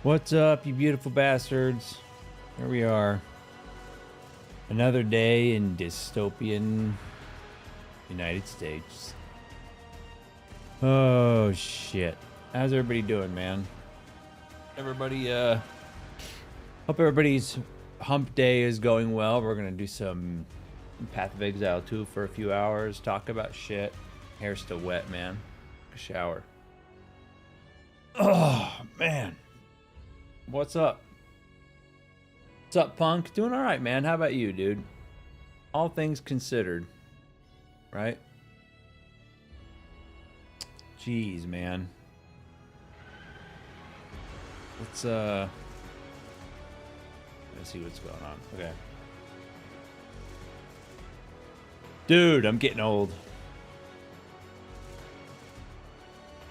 What's up, you beautiful bastards? Here we are. Another day in dystopian United States. Oh, shit. How's everybody doing, man? Everybody, hope everybody's hump day is going well. We're gonna do some Path of Exile 2 for a few hours, talk about shit. Hair's still wet, man. A shower. Oh, man. What's up? What's up, Punk? Doing all right, man. How about you, dude? All things considered, right? Jeez, man. Let's see what's going on. Okay. Dude, I'm getting old.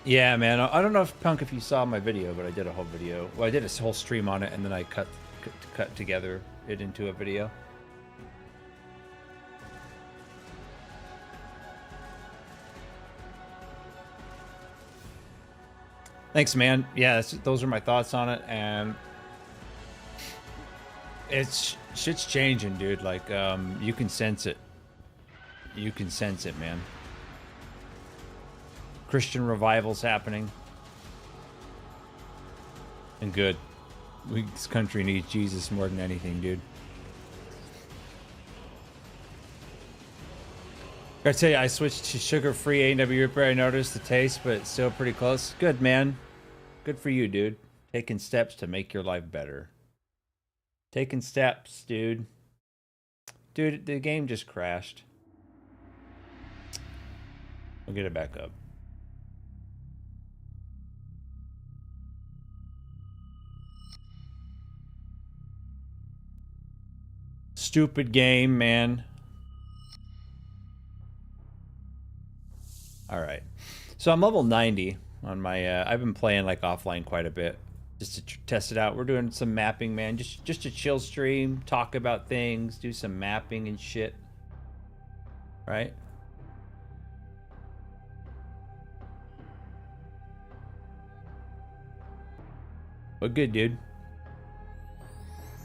Yeah, man. I don't know if Punk, if you saw my video, but I did a whole video. Well, I did a whole stream on it, and then I cut together it into a video. Thanks, man. Yeah, those are my thoughts on it, and shit's changing, dude. Like, you can sense it. You can sense it, man. Christian revival's happening. And good. This country needs Jesus more than anything, dude. I tell you, I switched to sugar-free A&W Reaper. I noticed the taste, but it's still pretty close. Good, man. Good for you, dude. Taking steps to make your life better. Taking steps, dude. Dude, the game just crashed. I'll get it back up. Stupid game, man. All right. So I'm level 90 on my, I've been playing like offline quite a bit just to test it out. We're doing some mapping, man. Just a chill stream, talk about things, do some mapping and shit. Right? But good, dude.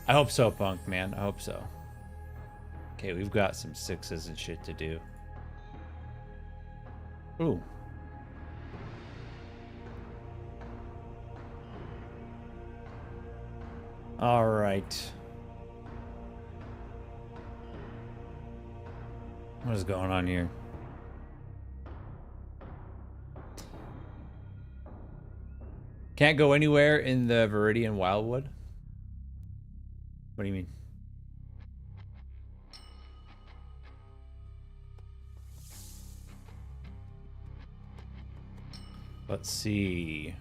I hope so, Punk, man. I hope so. Okay, we've got some sixes and shit to do. Ooh. All right. What is going on here? Can't go anywhere in the Viridian Wildwood? What do you mean? Let's see.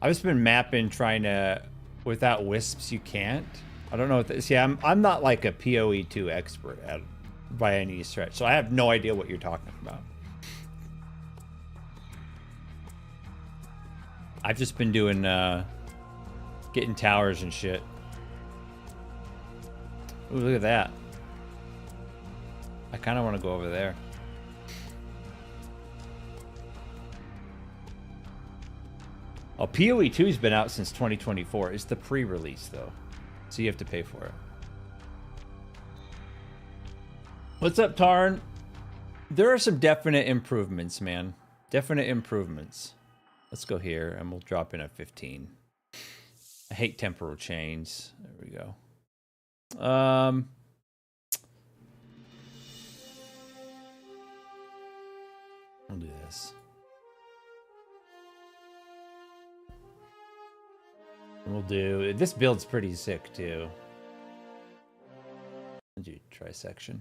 I've just been mapping, trying to, without wisps, you can't. I don't know what this. Yeah, I'm not like a POE2 expert by any stretch, so I have no idea what you're talking about. I've just been doing, getting towers and shit. Ooh, look at that. I kind of want to go over there. Oh, POE2's been out since 2024. It's the pre-release, though. So you have to pay for it. What's up, Tarn? There are some definite improvements, man. Definite improvements. Let's go here, and we'll drop in at 15. I hate temporal chains. There we go. I'll do this. And we'll do... This build's pretty sick, too. I'll do trisection.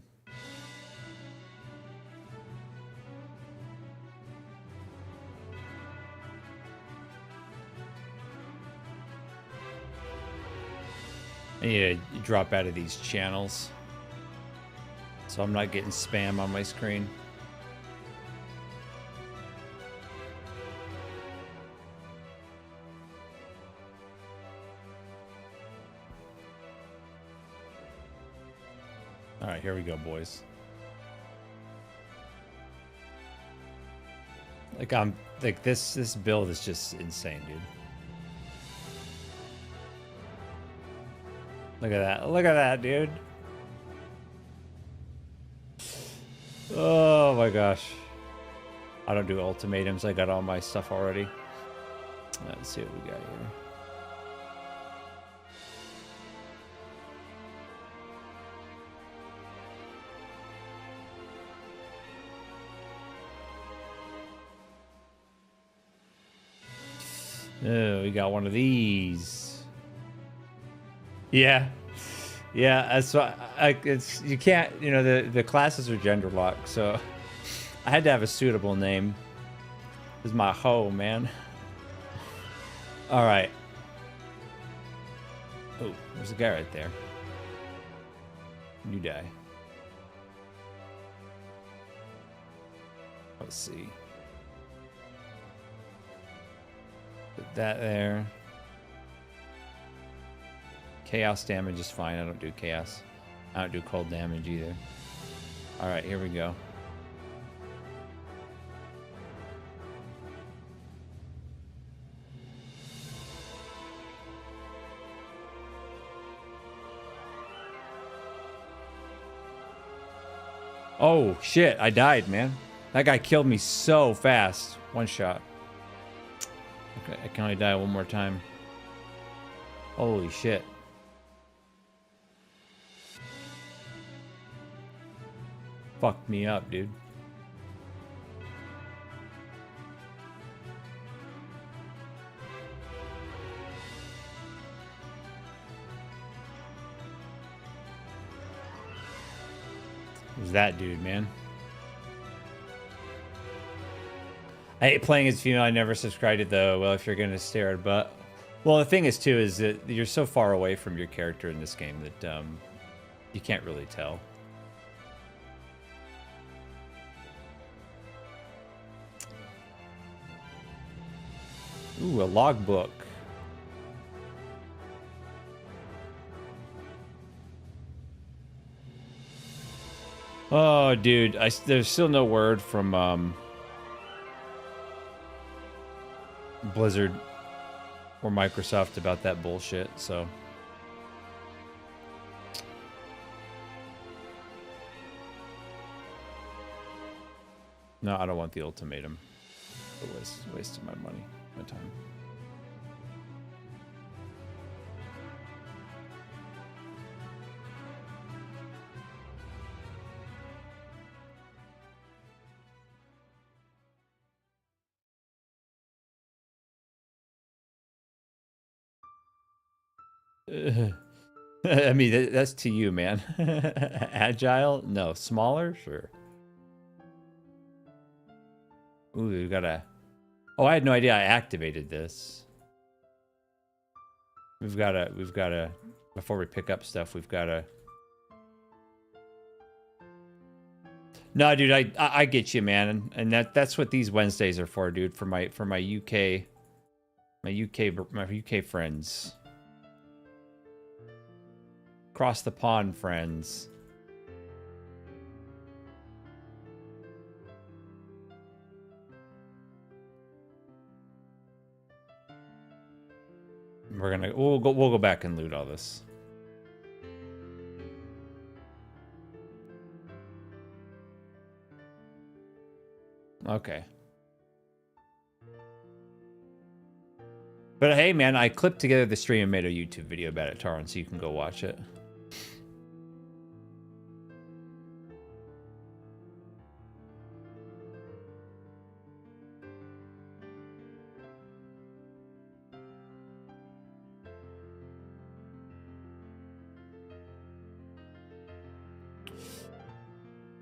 I need to drop out of these channels, so I'm not getting spam on my screen. All right, here we go, boys. Like this build is just insane, dude. Look at that. Look at that, dude. Oh my gosh. I don't do ultimatums. I got all my stuff already. Let's see what we got here. Oh, we got one of these. Yeah. Yeah, that's why it's you can't, you know, the classes are gender locked, so I had to have a suitable name. This is my hoe, man. All right. Oh, there's a guy right there. You die. Let's see. Put that there. Chaos damage is fine. I don't do chaos. I don't do cold damage either. All right, here we go. Oh, shit. I died, man. That guy killed me so fast. One shot. Okay, I can only die one more time. Holy shit. Fucked me up, dude. Who's that dude, man? I hate playing as female. I never subscribed to the, well, if you're going to stare at butt. Well, the thing is, too, is that you're so far away from your character in this game that you can't really tell. Ooh, a logbook. Oh, dude, there's still no word from Blizzard or Microsoft about that bullshit, so. No, I don't want the ultimatum. It's a waste of my money, my time. I mean, that's to you, man. Agile? No. Smaller? Sure. Ooh, we got a... Oh, I had no idea I activated this. We've got to, before we pick up stuff, we've got to... No, dude, I get you, man. And that's what these Wednesdays are for, dude, for my UK friends. Across the pond friends. We'll go back and loot all this. Okay. But hey, man, I clipped together the stream and made a YouTube video about it, Taron, so you can go watch it.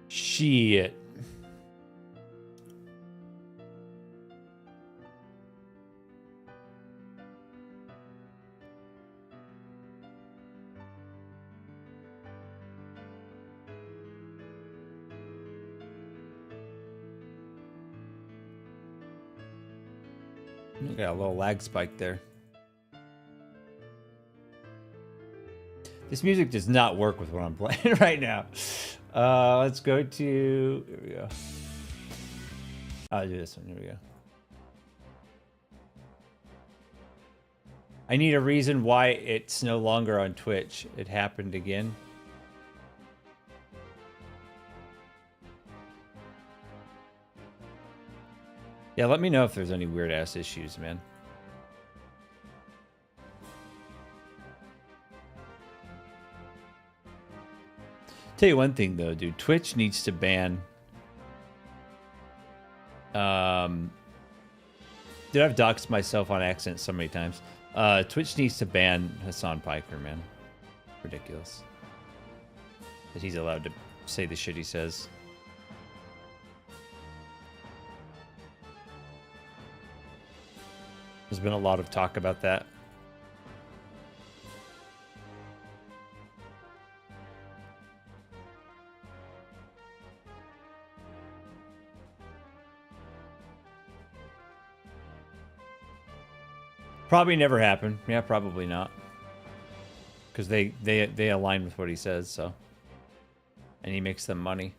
Shit. Got a little lag spike there. This music does not work with what I'm playing right now. Let's go to... Here we go. I'll do this one. Here we go. I need a reason why it's no longer on Twitch. It happened again. Yeah, let me know if there's any weird ass issues, man. Tell you one thing though, dude. Twitch needs to ban. Dude, I've doxed myself on accident so many times. Twitch needs to ban Hassan Piker, man. Ridiculous. That he's allowed to say the shit he says. There's been a lot of talk about that. Probably never happen. Yeah, probably not. Because they align with what he says, so. And he makes them money.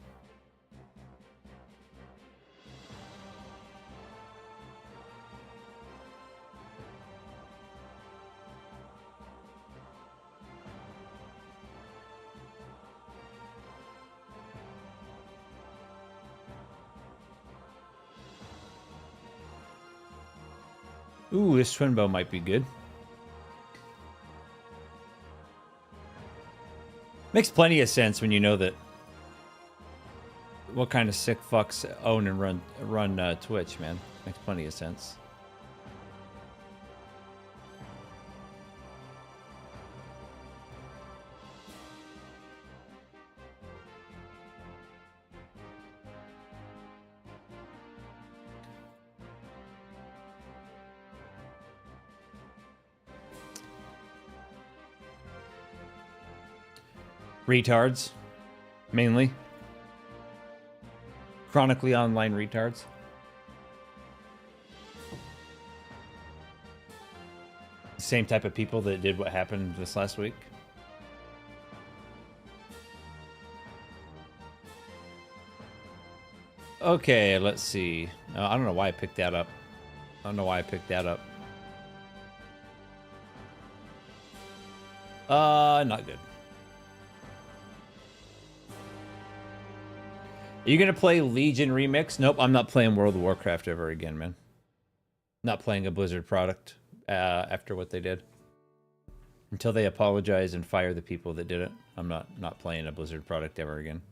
Ooh, this twin bow might be good. Makes plenty of sense when you know that what kind of sick fucks own and run Twitch, man. Makes plenty of sense. Retards, mainly. Chronically online retards. Same type of people that did what happened this last week. Okay, let's see. I don't know why I picked that up. Not good. Are you gonna play Legion Remix? Nope, I'm not playing World of Warcraft ever again, man. Not playing a Blizzard product after what they did. Until they apologize and fire the people that did it, I'm not playing a Blizzard product ever again.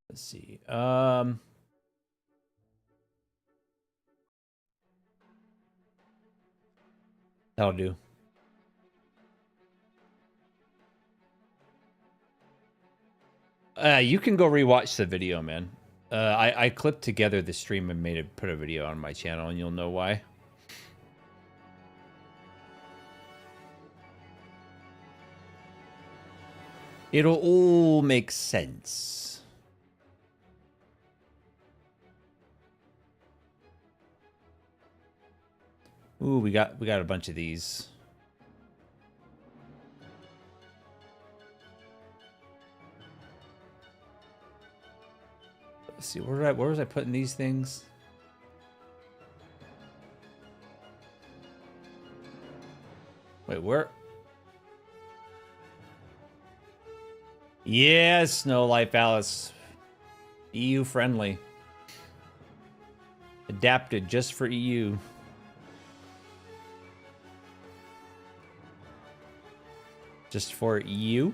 Let's see. That'll do. You can go rewatch the video, man. I clipped together the stream and put a video on my channel, and you'll know why. It'll all make sense. Ooh, we got a bunch of these. Let's see, where was I putting these things? Wait, where? Yes, No Life Alice. EU friendly. Adapted just for EU. Just for EU?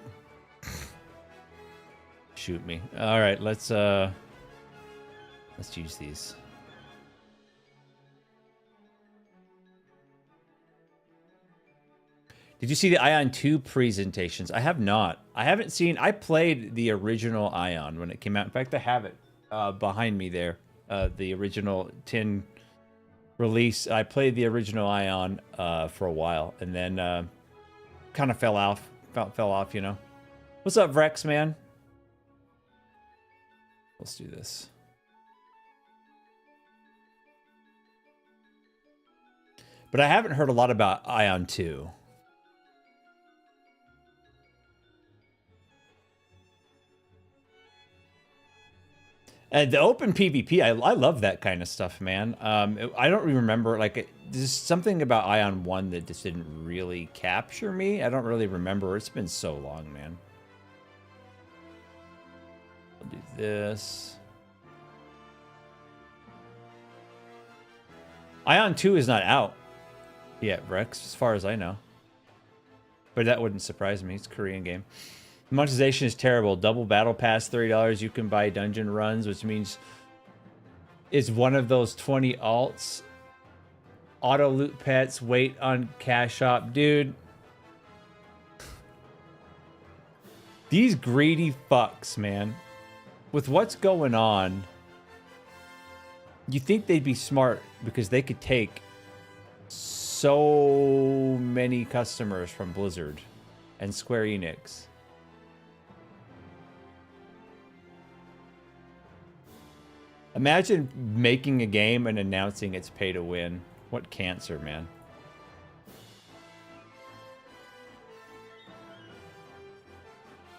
Shoot me. All right, let's use these. Did you see the Ion 2 presentations? I have not. I haven't seen... I played the original Ion when it came out. In fact, I have it behind me there. The original 10 release. I played the original Ion for a while. And then kind of fell off, you know. What's up, Vrex, man? Let's do this. But I haven't heard a lot about Ion 2. And the open PvP, I love that kind of stuff, man. I don't remember, like, there's something about Ion 1 that just didn't really capture me. I don't really remember. It's been so long, man. I'll do this. Ion 2 is not out yet, Rex, as far as I know. But that wouldn't surprise me. It's a Korean game. Monetization is terrible. Double battle pass, $30. You can buy dungeon runs, which means it's one of those 20 alts. Auto loot pets, wait on cash shop. Dude. These greedy fucks, man. With what's going on, you think they'd be smart because they could take so many customers from Blizzard and Square Enix. Imagine making a game and announcing it's pay to win. What cancer, man.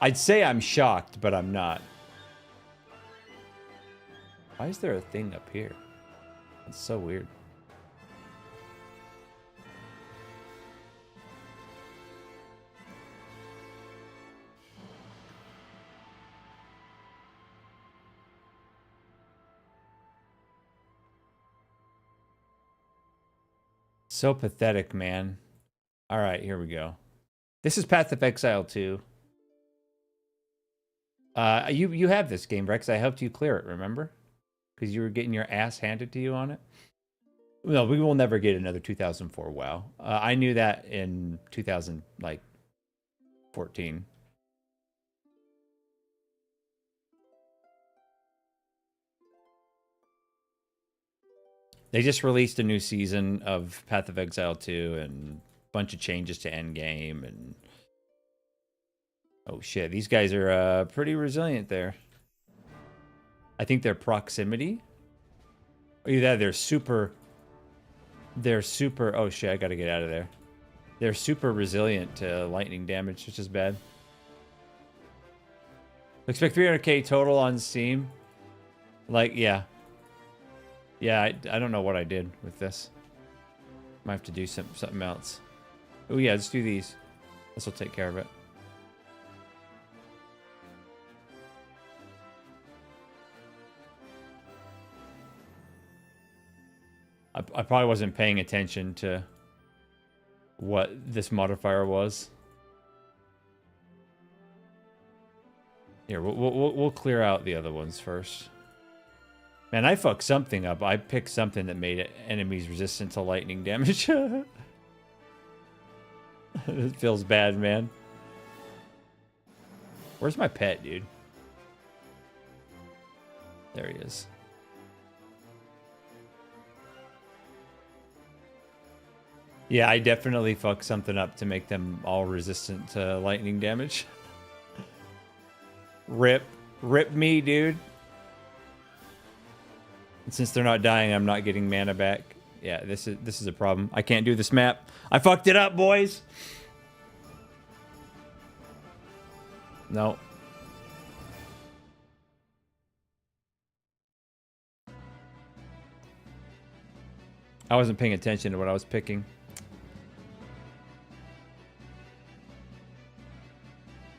I'd say I'm shocked, but I'm not. Why is there a thing up here? It's so weird. So pathetic, man. All right, here we go. This is Path of Exile 2. You have this game, Rex. I helped you clear it, remember? Because you were getting your ass handed to you on it. No, we will never get another 2004 WoW. I knew that in 2014. They just released a new season of Path of Exile 2 and a bunch of changes to endgame and... Oh shit, these guys are pretty resilient there. I think their proximity... Either they're super... Oh shit, I gotta get out of there. They're super resilient to lightning damage, which is bad. Expect 300k total on Steam. Like, yeah. Yeah, I don't know what I did with this. Might have to do something else. Oh yeah, let's do these. This will take care of it. I probably wasn't paying attention to what this modifier was. Here, we'll clear out the other ones first. Man, I fucked something up. I picked something that made enemies resistant to lightning damage. It feels bad, man. Where's my pet, dude? There he is. Yeah, I definitely fucked something up to make them all resistant to lightning damage. Rip me, dude. And since they're not dying, I'm not getting mana back. Yeah, this is a problem. I can't do this map. I fucked it up, boys. No. I wasn't paying attention to what I was picking.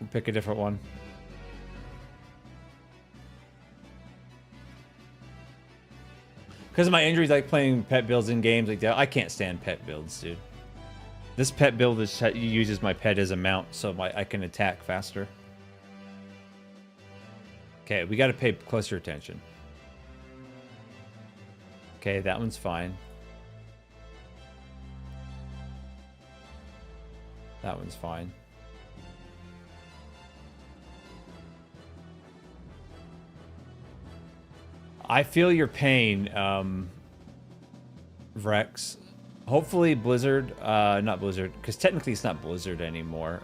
We'll pick a different one. Because of my injuries, like playing pet builds in games like that, I can't stand pet builds, dude. This pet build uses my pet as a mount, so I can attack faster. Okay, we got to pay closer attention. Okay, that one's fine. That one's fine. I feel your pain, Rex. Hopefully Blizzard, not Blizzard, because technically it's not Blizzard anymore,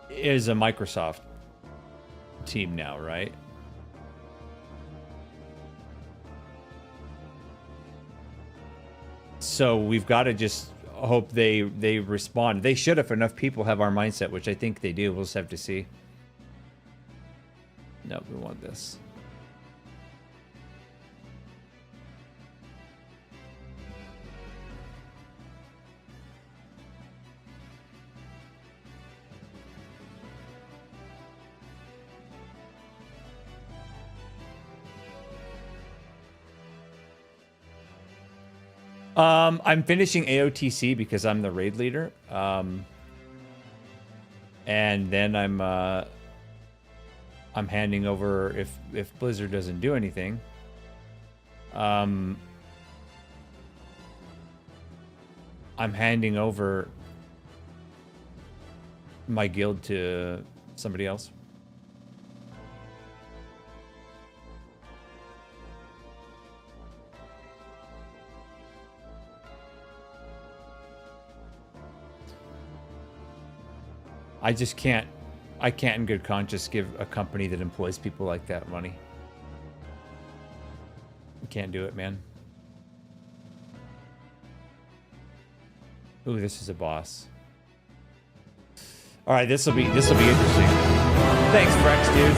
is a Microsoft team now, right? So we've got to just hope they respond. They should if enough people have our mindset, which I think they do. We'll just have to see. No, we want this. I'm finishing AOTC because I'm the raid leader. And then I'm handing over if Blizzard doesn't do anything. I'm handing over my guild to somebody else. I just can't, I can't in good conscience give a company that employs people like that money. I can't do it, man. Ooh, this is a boss. All right, this will be interesting. Thanks, Frex, dude.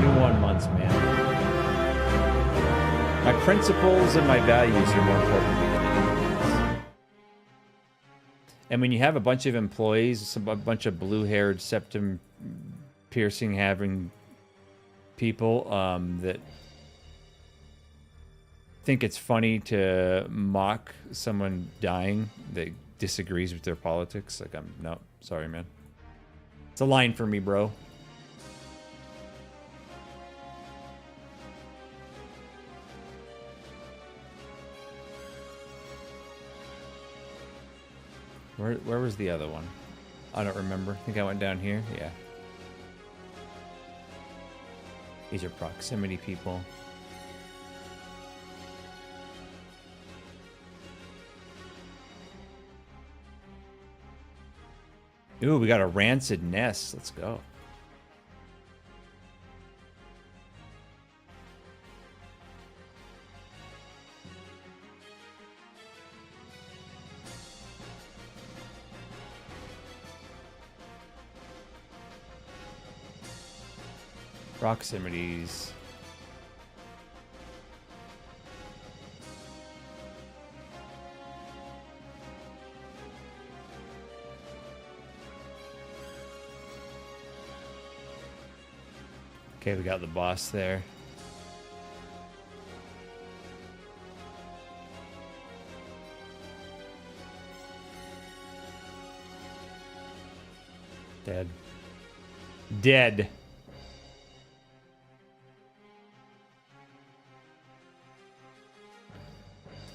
21 months, man. My principles and my values are more important to me than anything else. And when you have a bunch of employees, a bunch of blue-haired, septum-piercing having people that think it's funny to mock someone dying that disagrees with their politics, like no, sorry, man. It's a line for me, bro. Where was the other one? I don't remember. I think I went down here. Yeah. These are proximity people. Ooh, we got a rancid nest. Let's go. Proximities. Okay, we got the boss there. Dead. Dead.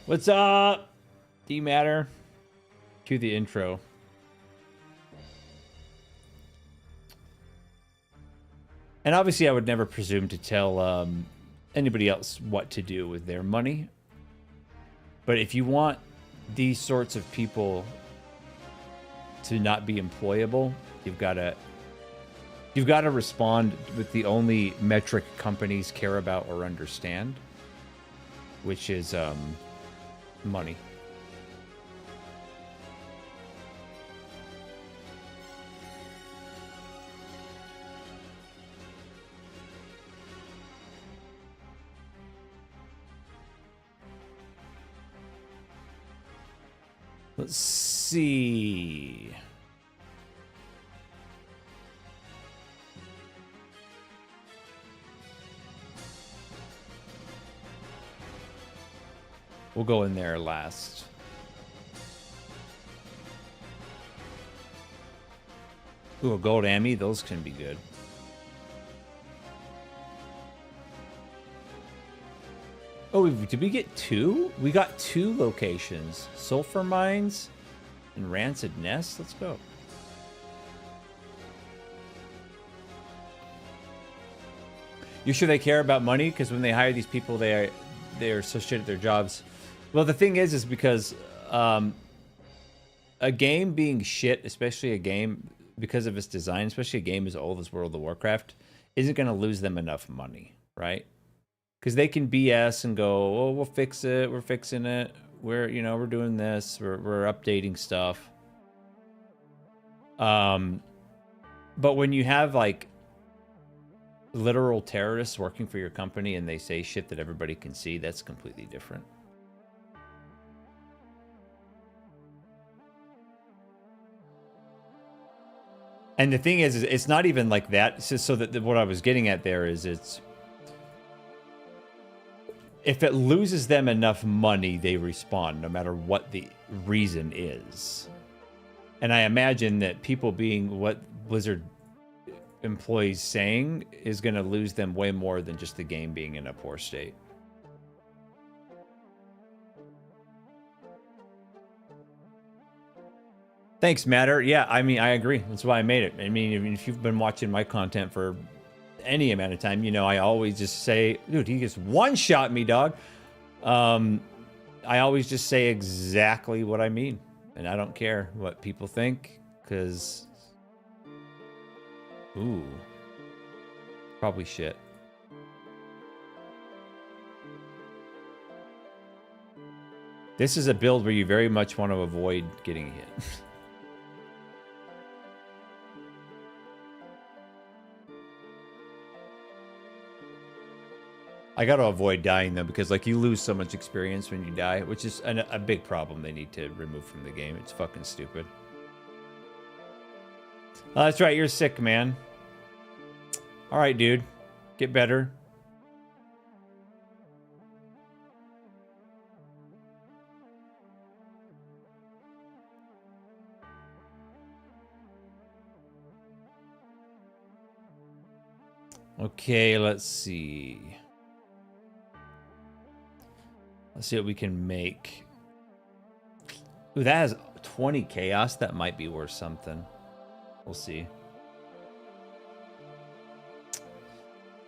What's up? D-Matter? Cue the intro. And obviously I would never presume to tell anybody else what to do with their money. But if you want these sorts of people to not be employable, you've got to respond with the only metric companies care about or understand, which is money. Let's see. We'll go in there last. Ooh, a gold ammy. Those can be good. Oh, did we get two? We got two locations. Sulfur Mines and Rancid Nest. Let's go. You sure they care about money? Because when they hire these people, they're so shit at their jobs. Well, the thing is because a game being shit, especially a game because of its design, especially a game as old as World of Warcraft, isn't going to lose them enough money, right? Because they can BS and go, oh, we'll fix it. We're fixing it. We're doing this. We're updating stuff. But when you have like literal terrorists working for your company and they say shit that everybody can see, that's completely different. And the thing is it's not even like that. So that what I was getting at there is if it loses them enough money, they respond no matter what the reason is. And I imagine that people being what Blizzard employees saying is going to lose them way more than just the game being in a poor state. Thanks, Matter. Yeah, I mean, I agree. That's why I made it. I mean, if you've been watching my content for any amount of time, you know, I always just say, dude, he just one-shot me, dog. I always just say exactly what I mean. And I don't care what people think, because... Ooh. Probably shit. This is a build where you very much want to avoid getting hit. I got to avoid dying, though, because, like, you lose so much experience when you die, which is a big problem they need to remove from the game. It's fucking stupid. Oh, that's right. You're sick, man. All right, dude. Get better. Okay, let's see. Let's see what we can make. Ooh, that has 20 chaos. That might be worth something. We'll see.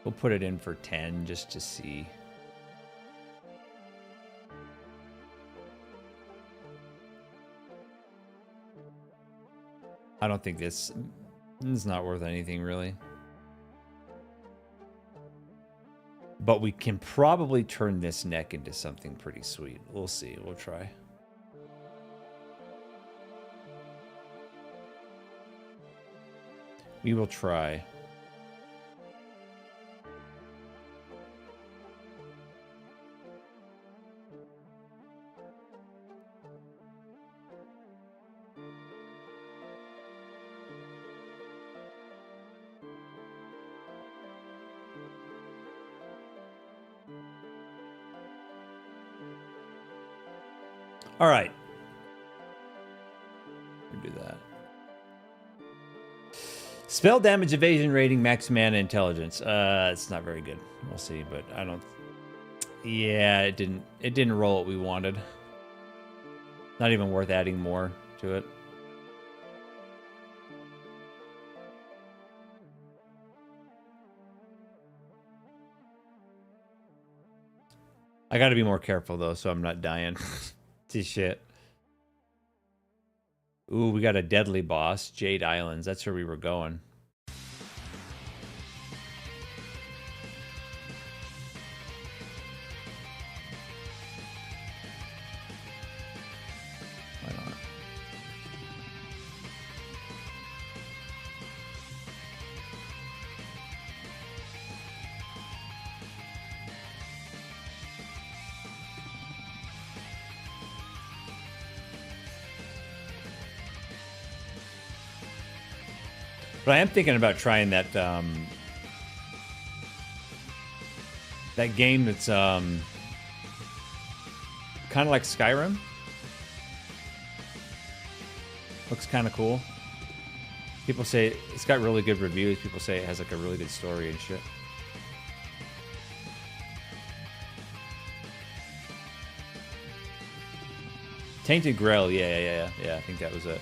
We'll put it in for 10 just to see. I don't think this is not worth anything, really. But we can probably turn this neck into something pretty sweet. We'll see. We'll try. We will try. All right. We do that. Spell damage, evasion rating, max mana, intelligence. It's not very good. We'll see, but I don't. Yeah, it didn't roll what we wanted. Not even worth adding more to it. I got to be more careful though, so I'm not dying. To shit. Ooh, we got a deadly boss, Jade Islands. That's where we were going. Why not? But I am thinking about trying that that game that's kind of like Skyrim. Looks kind of cool. People say it's got really good reviews. People say it has like a really good story and shit. Tainted Grail, yeah. I think that was it.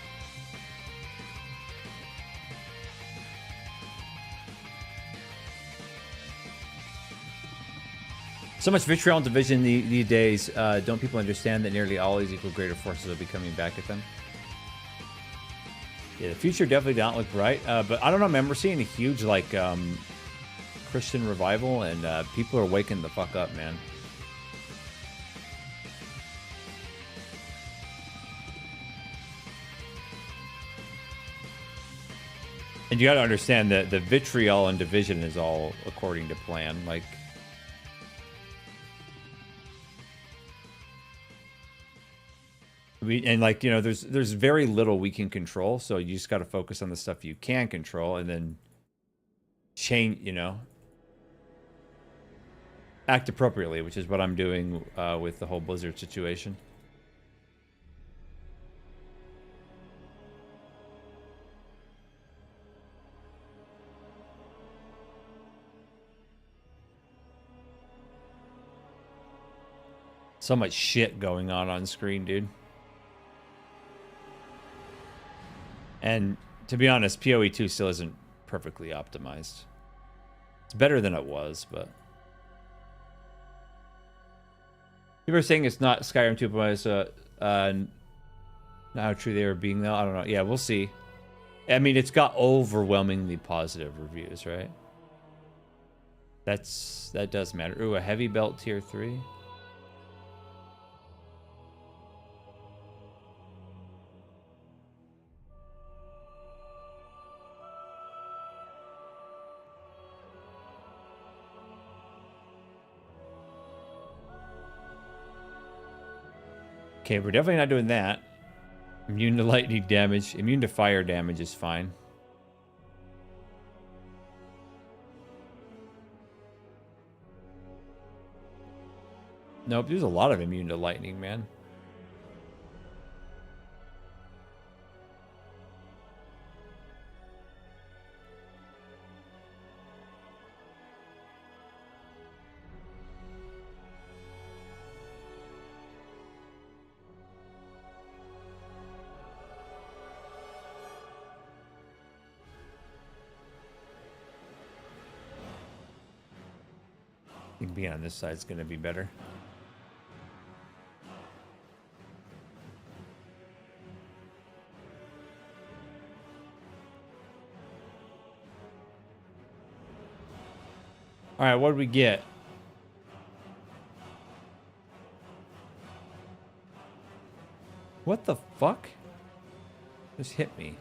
So much vitriol and division these days. Don't people understand that nearly all these equal greater forces will be coming back at them? Yeah, the future definitely don't look bright. But I don't know, man. We're seeing a huge, like, Christian revival, and people are waking the fuck up, man. And you got to understand that the vitriol and division is all according to plan. Like, like, you know, there's very little we can control, so you just got to focus on the stuff you can control, and then change, you know, act appropriately, which is what I'm doing with the whole Blizzard situation. So much shit going on screen, dude. And to be honest, POE2 still isn't perfectly optimized. It's better than it was, but people are saying it's not Skyrim 2.0, so not how true they were being, though. I don't know. Yeah, we'll see. I mean, it's got overwhelmingly positive reviews, right? That does matter. Ooh, a heavy belt tier 3. Okay, we're definitely not doing that. Immune to lightning damage. Immune to fire damage is fine. Nope, there's a lot of immune to lightning, man. I think being on this side is going to be better. All right, what did we get? What the fuck? Just hit me.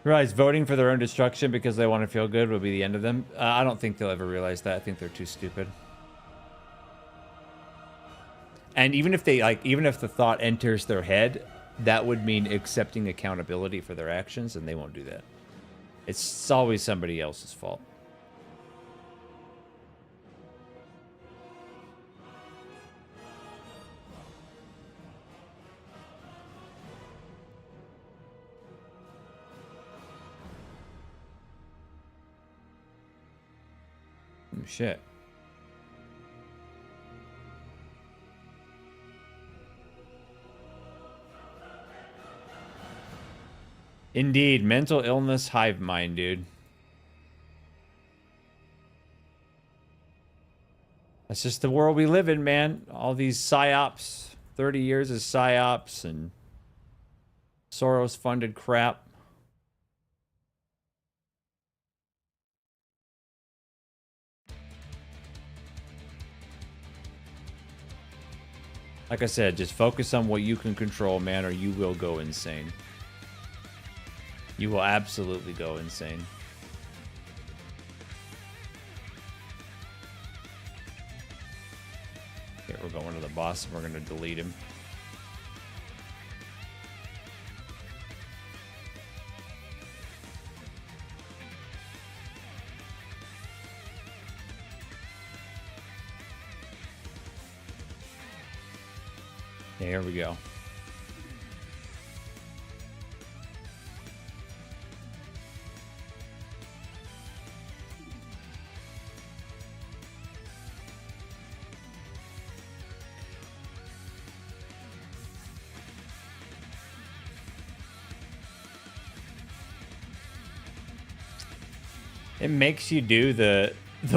Realize voting for their own destruction because they want to feel good will be the end of them. I don't think they'll ever realize that. I think they're too stupid. And even if they even if the thought enters their head, that would mean accepting accountability for their actions, and they won't do that. It's always somebody else's fault. Oh, shit. Indeed, mental illness hive mind, dude. That's just the world we live in, man. All these psyops, 30 years of psyops and Soros-funded crap. Like I said, just focus on what you can control, man, or you will go insane. You will absolutely go insane. Okay, we're going to the boss and we're going to delete him. Okay, here we go. It makes you do the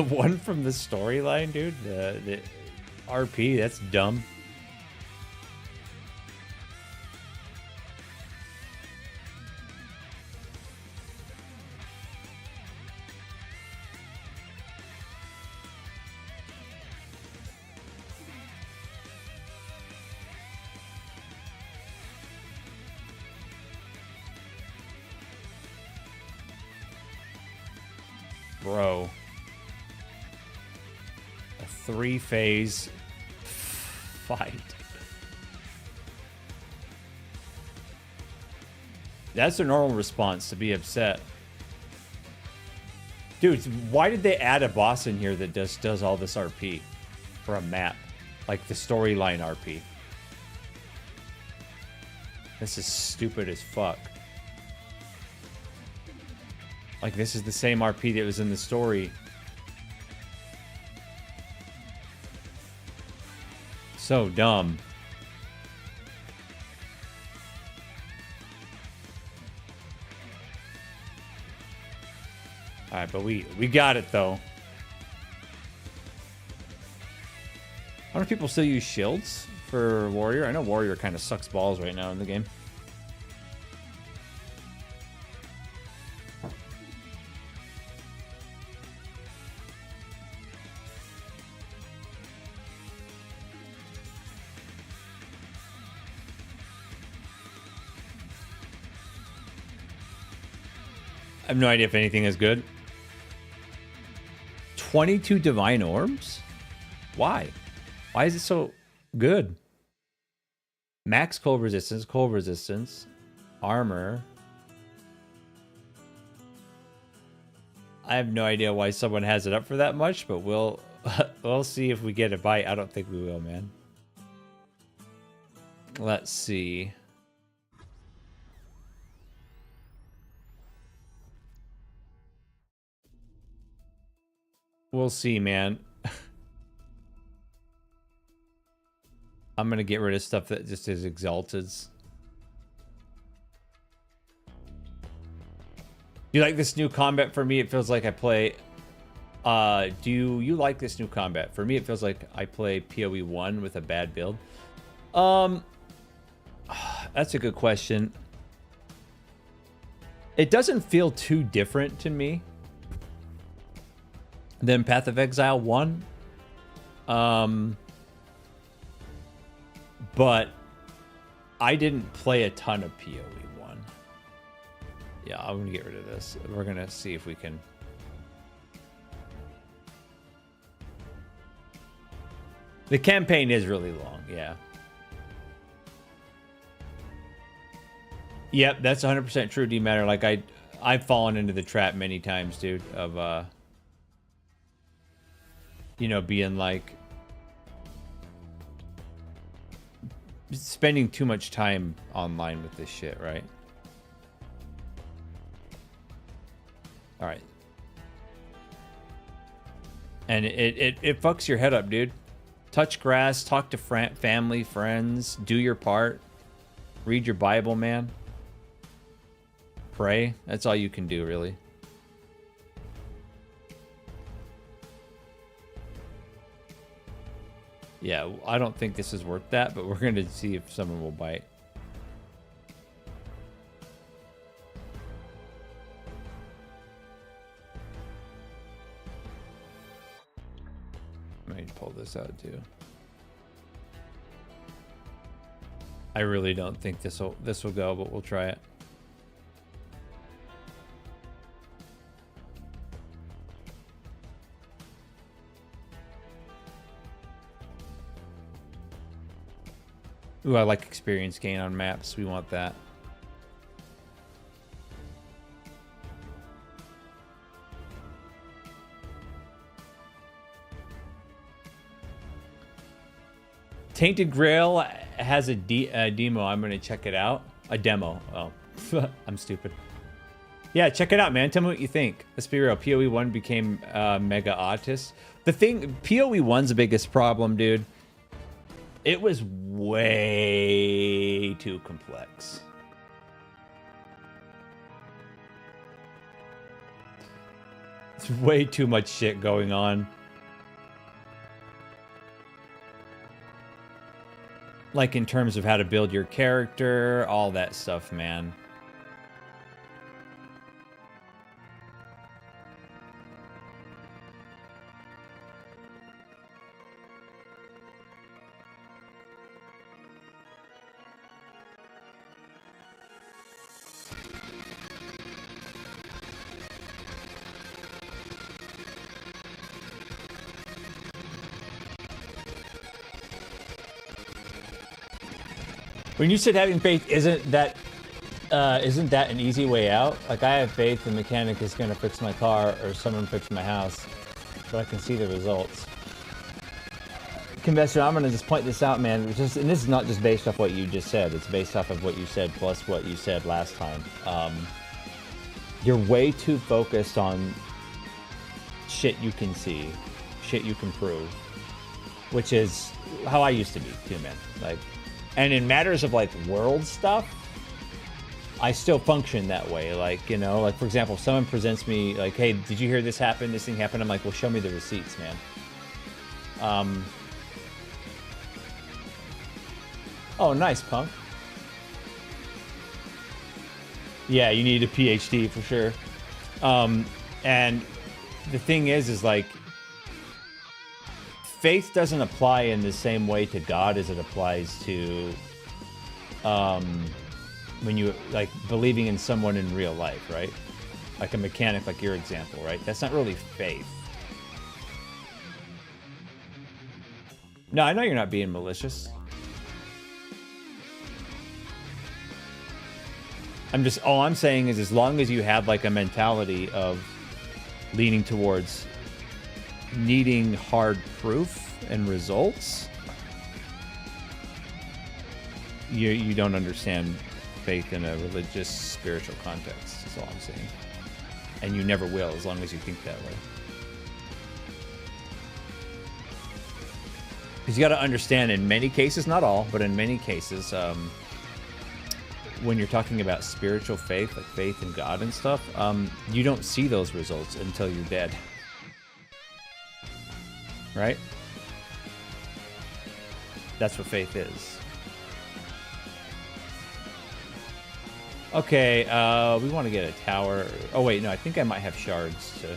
one from the storyline, dude. The RP, that's dumb. Bro. A 3-phase fight. That's a normal response, to be upset. Dude, why did they add a boss in here that does all this RP for a map? Like the storyline RP. This is stupid as fuck. Like, this is the same RP that was in the story. So dumb. Alright, but we got it, though. I wonder if people still use shields for Warrior. I know Warrior kind of sucks balls right now in the game. I have no idea if anything is good. 22 Divine Orbs? Why? Why is it so good? Max cold resistance, armor. I have no idea why someone has it up for that much, but we'll see if we get a bite. I don't think we will, man. Let's see. We'll see, man. I'm gonna get rid of stuff that just is exalted. Do you like this new combat? For me, it feels like I play... do you like this new combat? For me, it feels like I play POE1 with a bad build. That's a good question. It doesn't feel too different to me than Path of Exile 1. But I didn't play a ton of POE1. Yeah, I'm gonna get rid of this. We're gonna see if we can... The campaign is really long, yeah. Yep, that's 100% true, D-Matter. Like, I've fallen into the trap many times, dude, of, you know, being like... spending too much time online with this shit, right? Alright. And it fucks your head up, dude. Touch grass, talk to family, friends, do your part. Read your Bible, man. Pray. That's all you can do, really. Yeah, I don't think this is worth that, but we're going to see if someone will bite. Let me pull this out too. I really don't think this will go, but we'll try it. Ooh, I like experience gain on maps. We want that. Tainted Grail has a demo. I'm going to check it out. A demo. Oh, I'm stupid. Yeah, check it out, man. Tell me what you think. Let's be real. POE1 became mega autist. The thing, POE1's the biggest problem, dude. It was way too complex. It's way too much shit going on. Like in terms of how to build your character, all that stuff, man. When you said having faith, isn't that an easy way out? Like, I have faith the mechanic is going to fix my car or someone fix my house, but I can see the results. Convestor, I'm going to just point this out, man. And this is not just based off what you just said. It's based off of what you said plus what you said last time. You're way too focused on shit you can see, shit you can prove, which is how I used to be too, man. Like, and in matters of like world stuff, I still function that way. Like, you know, like for example, if someone presents me like, hey, did you hear this happen? This thing happened. I'm like, well, show me the receipts, man. Oh, nice, punk. Yeah, you need a PhD for sure. And the thing is like, faith doesn't apply in the same way to God as it applies to when you like believing in someone in real life, right? Like a mechanic, like your example, right? That's not really faith. No, I know you're not being malicious. All I'm saying is as long as you have like a mentality of leaning towards needing hard proof and results, you don't understand faith in a religious, spiritual context. That's all I'm saying. And you never will as long as you think that way. Because you got to understand, in many cases, not all, but in many cases, when you're talking about spiritual faith, like faith in God and stuff, you don't see those results until you're dead. Right? That's what faith is. Okay, we want to get a tower. Oh wait, no, I think I might have shards to...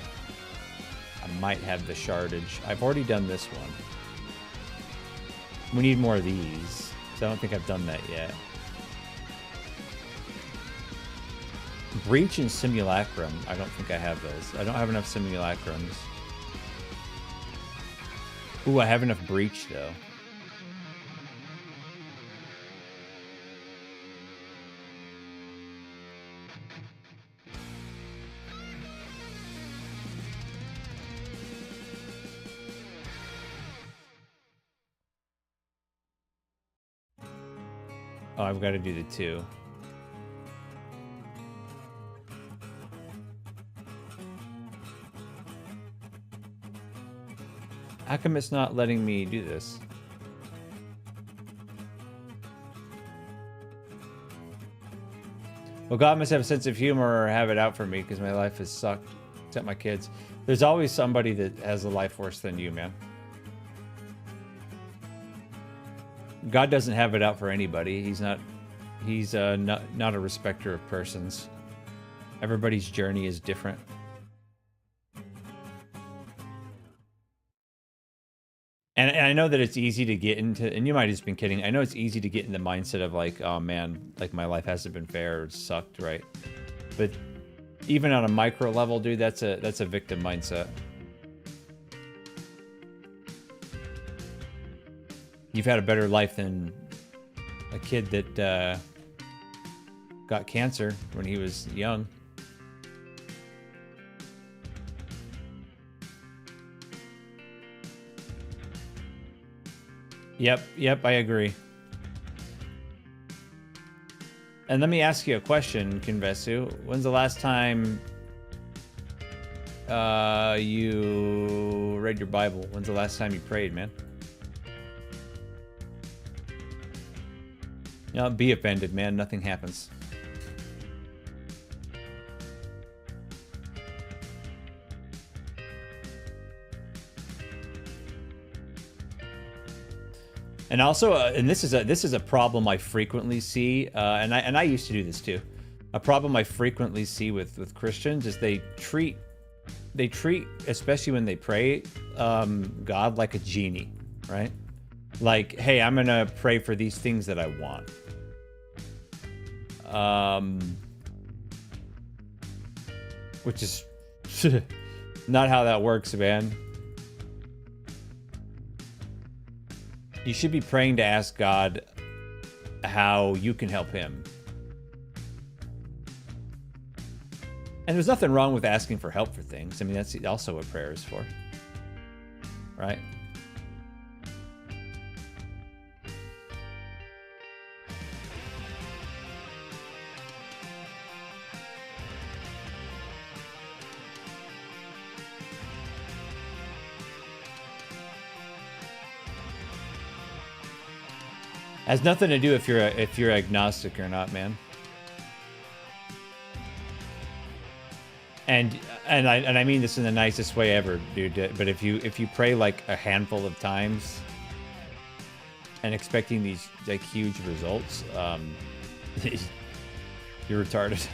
I might have the shardage. I've already done this one. We need more of these, so I don't think I've done that yet. Breach and Simulacrum. I don't think I have those. I don't have enough Simulacrums. Ooh, I have enough Breach, though. Oh, I've got to do the 2. How come it's not letting me do this? Well, God must have a sense of humor or have it out for me because my life has sucked, except my kids. There's always somebody that has a life worse than you, man. God doesn't have it out for anybody. He's not a respecter of persons. Everybody's journey is different. And I know that it's easy to get into, and you might have just been kidding. I know it's easy to get in the mindset of like, oh man, like my life hasn't been fair, or it sucked, right? But even on a micro level, dude, that's a victim mindset. You've had a better life than a kid that got cancer when he was young. Yep, I agree. And let me ask you a question, Kinvesu. When's the last time you read your Bible? When's the last time you prayed, man? Don't be offended, man. Nothing happens. And also, and this is a problem I frequently see, and I used to do this too. A problem I frequently see with Christians is they treat, especially when they pray, God like a genie, right? Like, hey, I'm gonna pray for these things that I want. Which is not how that works, man. You should be praying to ask God how you can help him. And there's nothing wrong with asking for help for things. I mean, that's also what prayer is for, right? Has nothing to do if you're agnostic or not, man. And I mean this in the nicest way ever, dude. But if you pray like a handful of times and expecting these like huge results, you're retarded.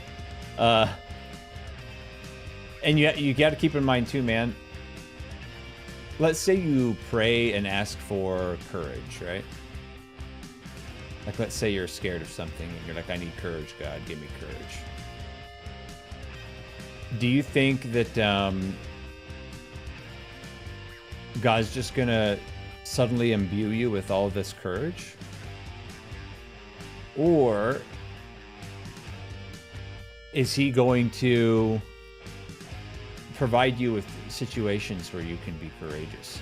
And you got to keep in mind too, man. Let's say you pray and ask for courage, right? Like, let's say you're scared of something and you're like, I need courage, God, give me courage. Do you think that God's just gonna suddenly imbue you with all this courage? Or is he going to provide you with situations where you can be courageous?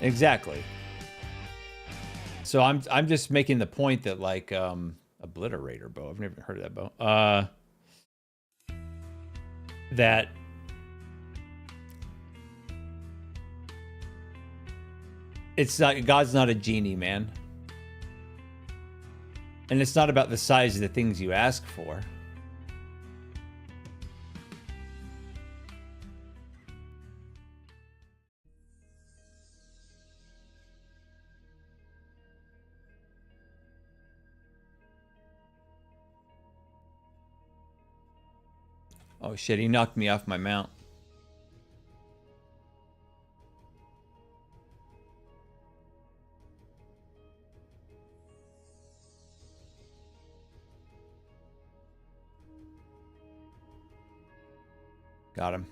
Exactly. So I'm just making the point that like obliterator bow. I've never heard of that bow. That it's not, God's not a genie, man. And it's not about the size of the things you ask for. Oh shit, he knocked me off my mount. Got him.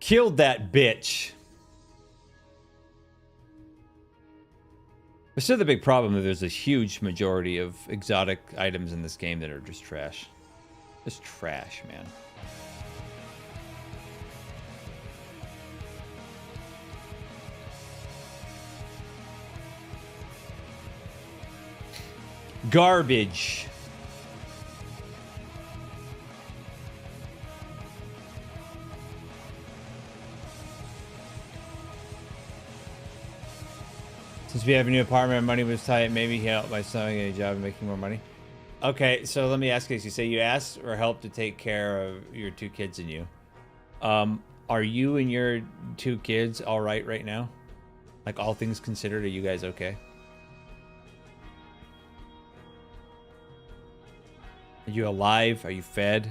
Killed that bitch. There's still the big problem that there's a huge majority of exotic items in this game that are just trash. Just trash, man. Garbage. Since we have a new apartment, money was tight. Maybe he helped by selling a job and making more money. Okay, so let me ask you this. You say you asked or helped to take care of your 2 kids and you. Are you and your 2 kids all right now? Like, all things considered, are you guys okay? Are you alive? Are you fed?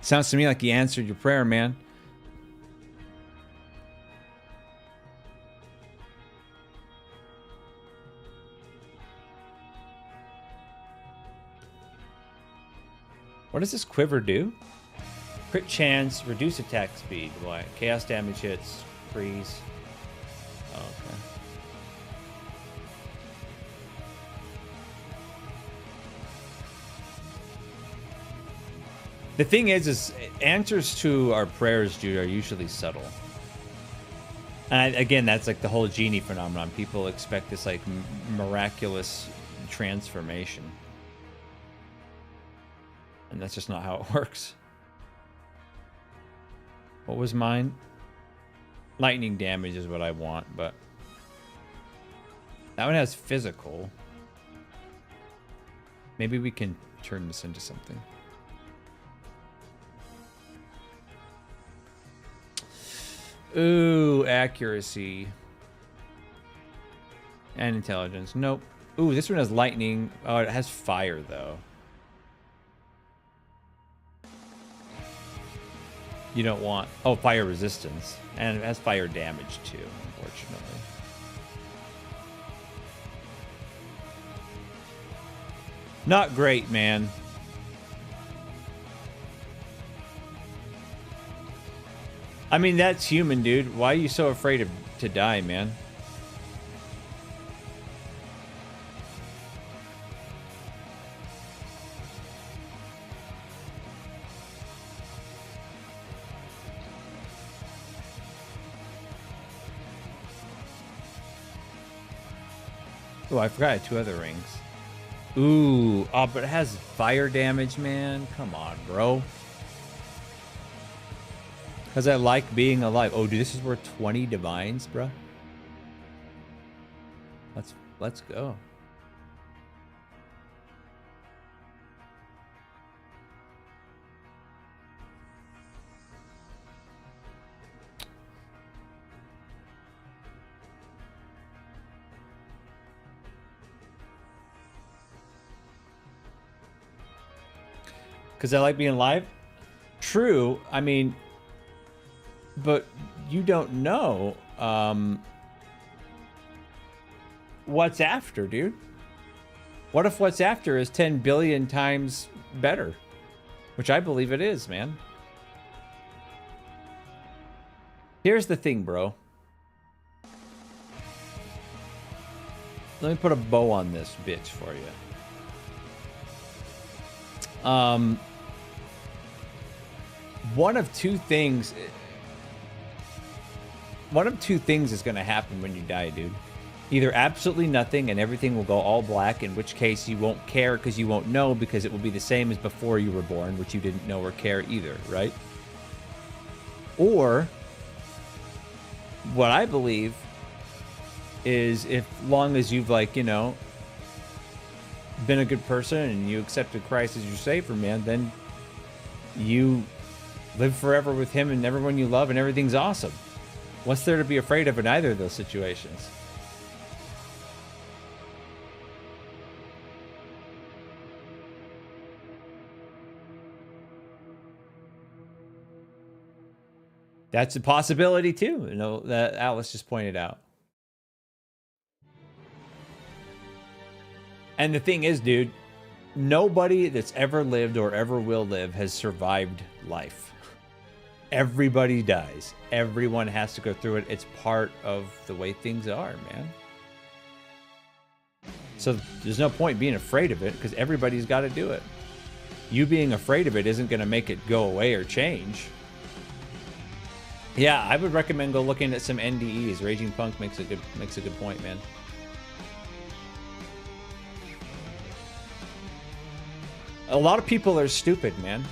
Sounds to me like you answered your prayer, man. What does this quiver do? Crit chance, reduce attack speed. What? Chaos damage hits, freeze. Oh, okay. The thing is answers to our prayers, dude, are usually subtle. And again, that's like the whole genie phenomenon. People expect this like miraculous transformation. And that's just not how it works. What was mine? Lightning damage is what I want, but that one has physical. Maybe we can turn this into something. Ooh, accuracy. And intelligence. Nope. Ooh, this one has lightning. Oh, it has fire, though. You don't want... Oh, fire resistance. And it has fire damage, too, unfortunately. Not great, man. I mean, that's human, dude. Why are you so afraid to die, man? Oh, I forgot I had 2 other rings. Ooh, oh, but it has fire damage, man. Come on, bro. Because I like being alive. Oh, dude, this is worth 20 divines, bro. Let's go. Because I like being alive? True. I mean, but you don't know what's after, dude. What if what's after is 10 billion times better? Which I believe it is, man. Here's the thing, bro. Let me put a bow on this bitch for you. One of two things is going to happen when you die, dude. Either absolutely nothing and everything will go all black, in which case you won't care because you won't know, because it will be the same as before you were born, which you didn't know or care either, right? Or what I believe is, if long as you've, like, you know, been a good person and you accepted Christ as your savior, man, then you live forever with him and everyone you love and everything's awesome. What's there to be afraid of in either of those situations? That's a possibility too, you know, that Alice just pointed out. And the thing is, dude, nobody that's ever lived or ever will live has survived life. Everybody dies. Everyone has to go through it. It's part of the way things are, man. So there's no point being afraid of it, because everybody's got to do it. You being afraid of it isn't going to make it go away or change. Yeah, I would recommend go looking at some NDEs. Raging Punk makes a good point, man. A lot of people are stupid, man.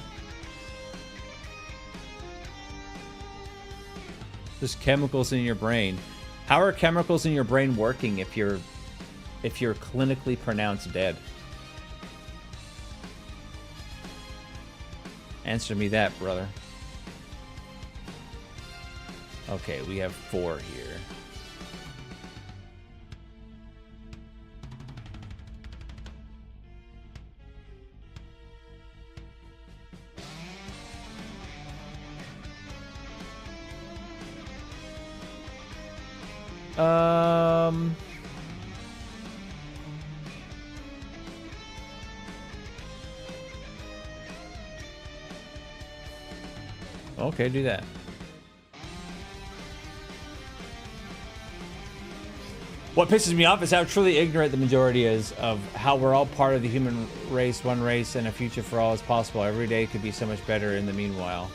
There's chemicals in your brain. How are chemicals in your brain working if you're clinically pronounced dead? Answer me that, brother. Okay, we have 4 here. Okay, do that. What pisses me off is how truly ignorant the majority is of how we're all part of the human race, one race, and a future for all is possible. Every day could be so much better in the meanwhile.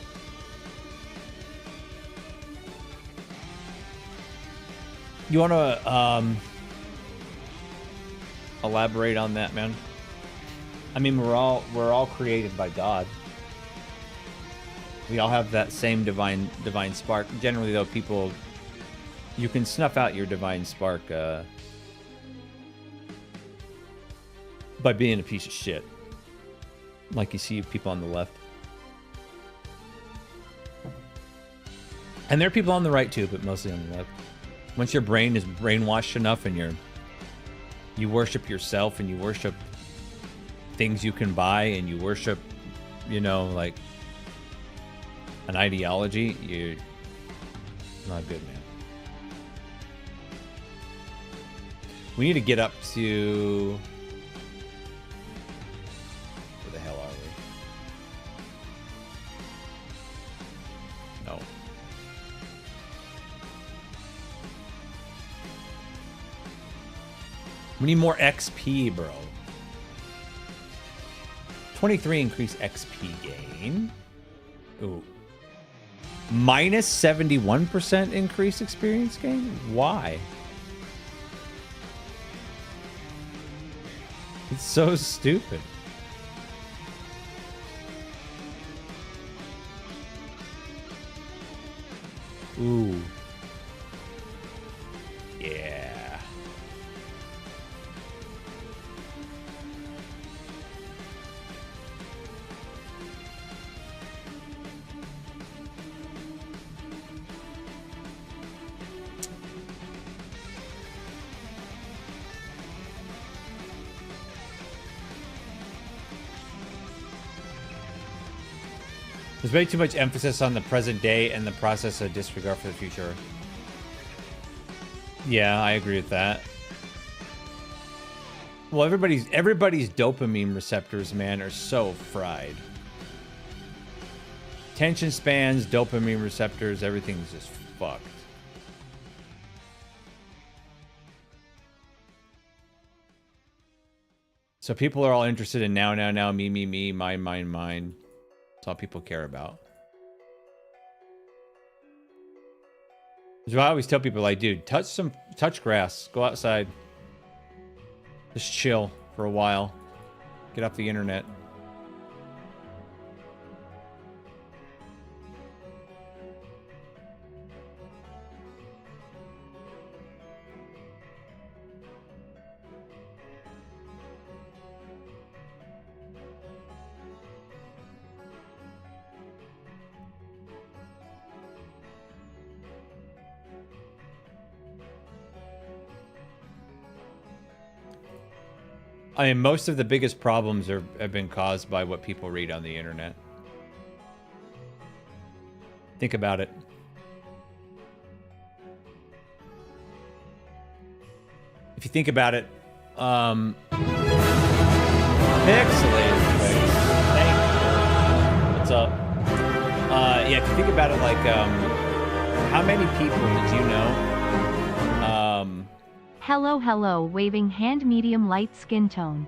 You want to elaborate on that, man? I mean, we're all created by God. We all have that same divine spark. Generally, though, people, you can snuff out your divine spark by being a piece of shit, like you see people on the left. And there are people on the right too, but mostly on the left. Once your brain is brainwashed enough and you worship yourself and you worship things you can buy and you worship, you know, like an ideology, you're not good, man. We need to get up to... Where the hell are we? No. We need more XP, bro. 23 increase XP gain. Ooh. Minus 71% increase experience gain? Why? It's so stupid. Ooh. Yeah. There's way too much emphasis on the present day and the process of disregard for the future. Yeah, I agree with that. Well, everybody's dopamine receptors, man, are so fried. Attention spans, dopamine receptors, everything's just fucked. So people are all interested in now, me, mine. That's all people care about. So I always tell people, like, dude, touch grass, go outside, just chill for a while, get off the internet. I mean, most of the biggest problems have been caused by what people read on the internet. Think about it. If you think about it, pixelated thank you. What's up? Yeah, if you think about it, like, how many people did you know? Hello, waving hand, medium light skin tone.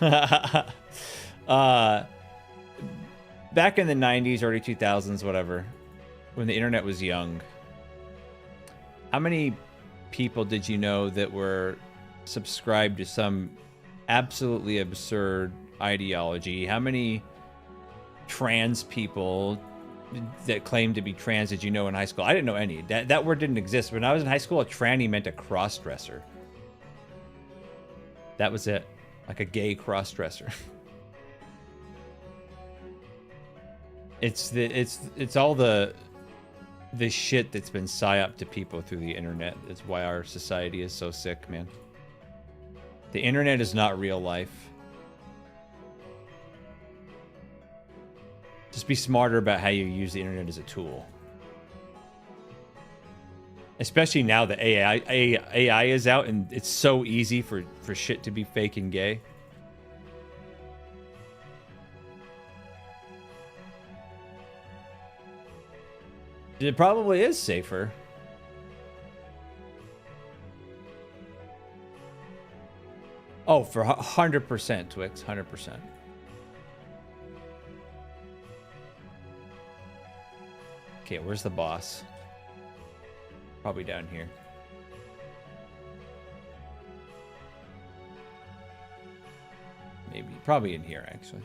Back in the 90s, early 2000s, whatever, when the internet was young, how many people did you know that were subscribed to some absolutely absurd ideology? How many trans people that claimed to be trans did you know in high school? I didn't know any. That word didn't exist. When I was in high school, a tranny meant a cross-dresser. That was it. Like a gay cross-dresser. It's all the shit that's been psyoped to people through the internet. That's why our society is so sick, man. The internet is not real life. Just be smarter about how you use the internet as a tool. Especially now that AI is out and it's so easy for shit to be fake and gay. It probably is safer. Oh, for 100%, Twix, 100%. Okay, where's the boss? Probably down here. Maybe, probably in here, actually.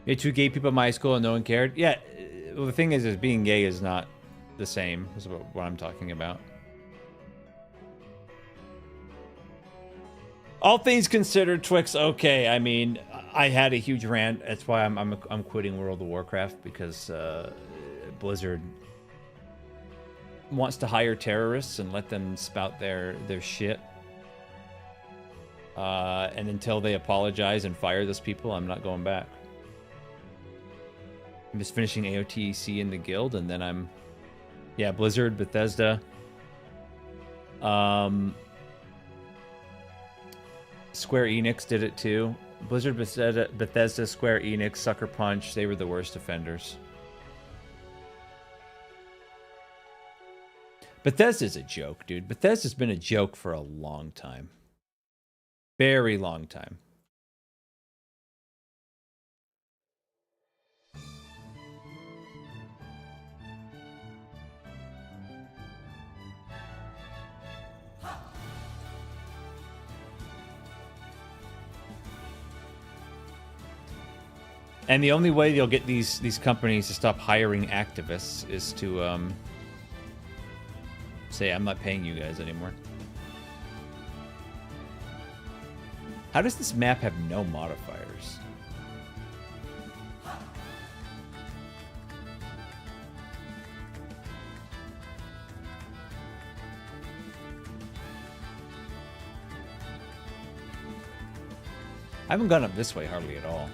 You had two gay people in my school and no one cared? Yeah, well, the thing is being gay is not the same, is what I'm talking about. All things considered, Twix, okay. I mean, I had a huge rant. That's why I'm quitting World of Warcraft, because Blizzard wants to hire terrorists and let them spout their shit. And until they apologize and fire those people, I'm not going back. I'm just finishing AOTC in the guild, and then I'm... Yeah, Blizzard, Bethesda. Square Enix did it too. Blizzard, Bethesda, Square Enix, Sucker Punch, they were the worst offenders. Bethesda's a joke, dude. Bethesda's been a joke for a long time. Very long time. And the only way you'll get these companies to stop hiring activists is to say, I'm not paying you guys anymore. How does this map have no modifiers? I haven't gone up this way hardly at all.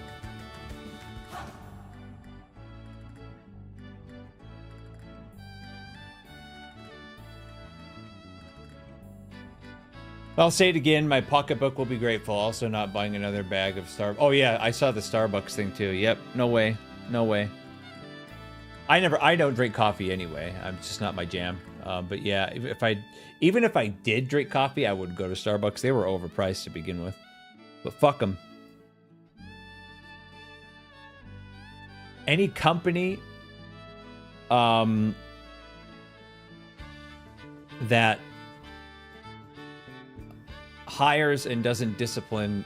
I'll say it again, my pocketbook will be grateful. Also not buying another bag of Starbucks. Oh yeah, I saw the Starbucks thing too. Yep, no way. No way. I don't drink coffee anyway. I'm just not my jam. But yeah, even if I did drink coffee, I would go to Starbucks. They were overpriced to begin with. But fuck them. Any company that hires and doesn't discipline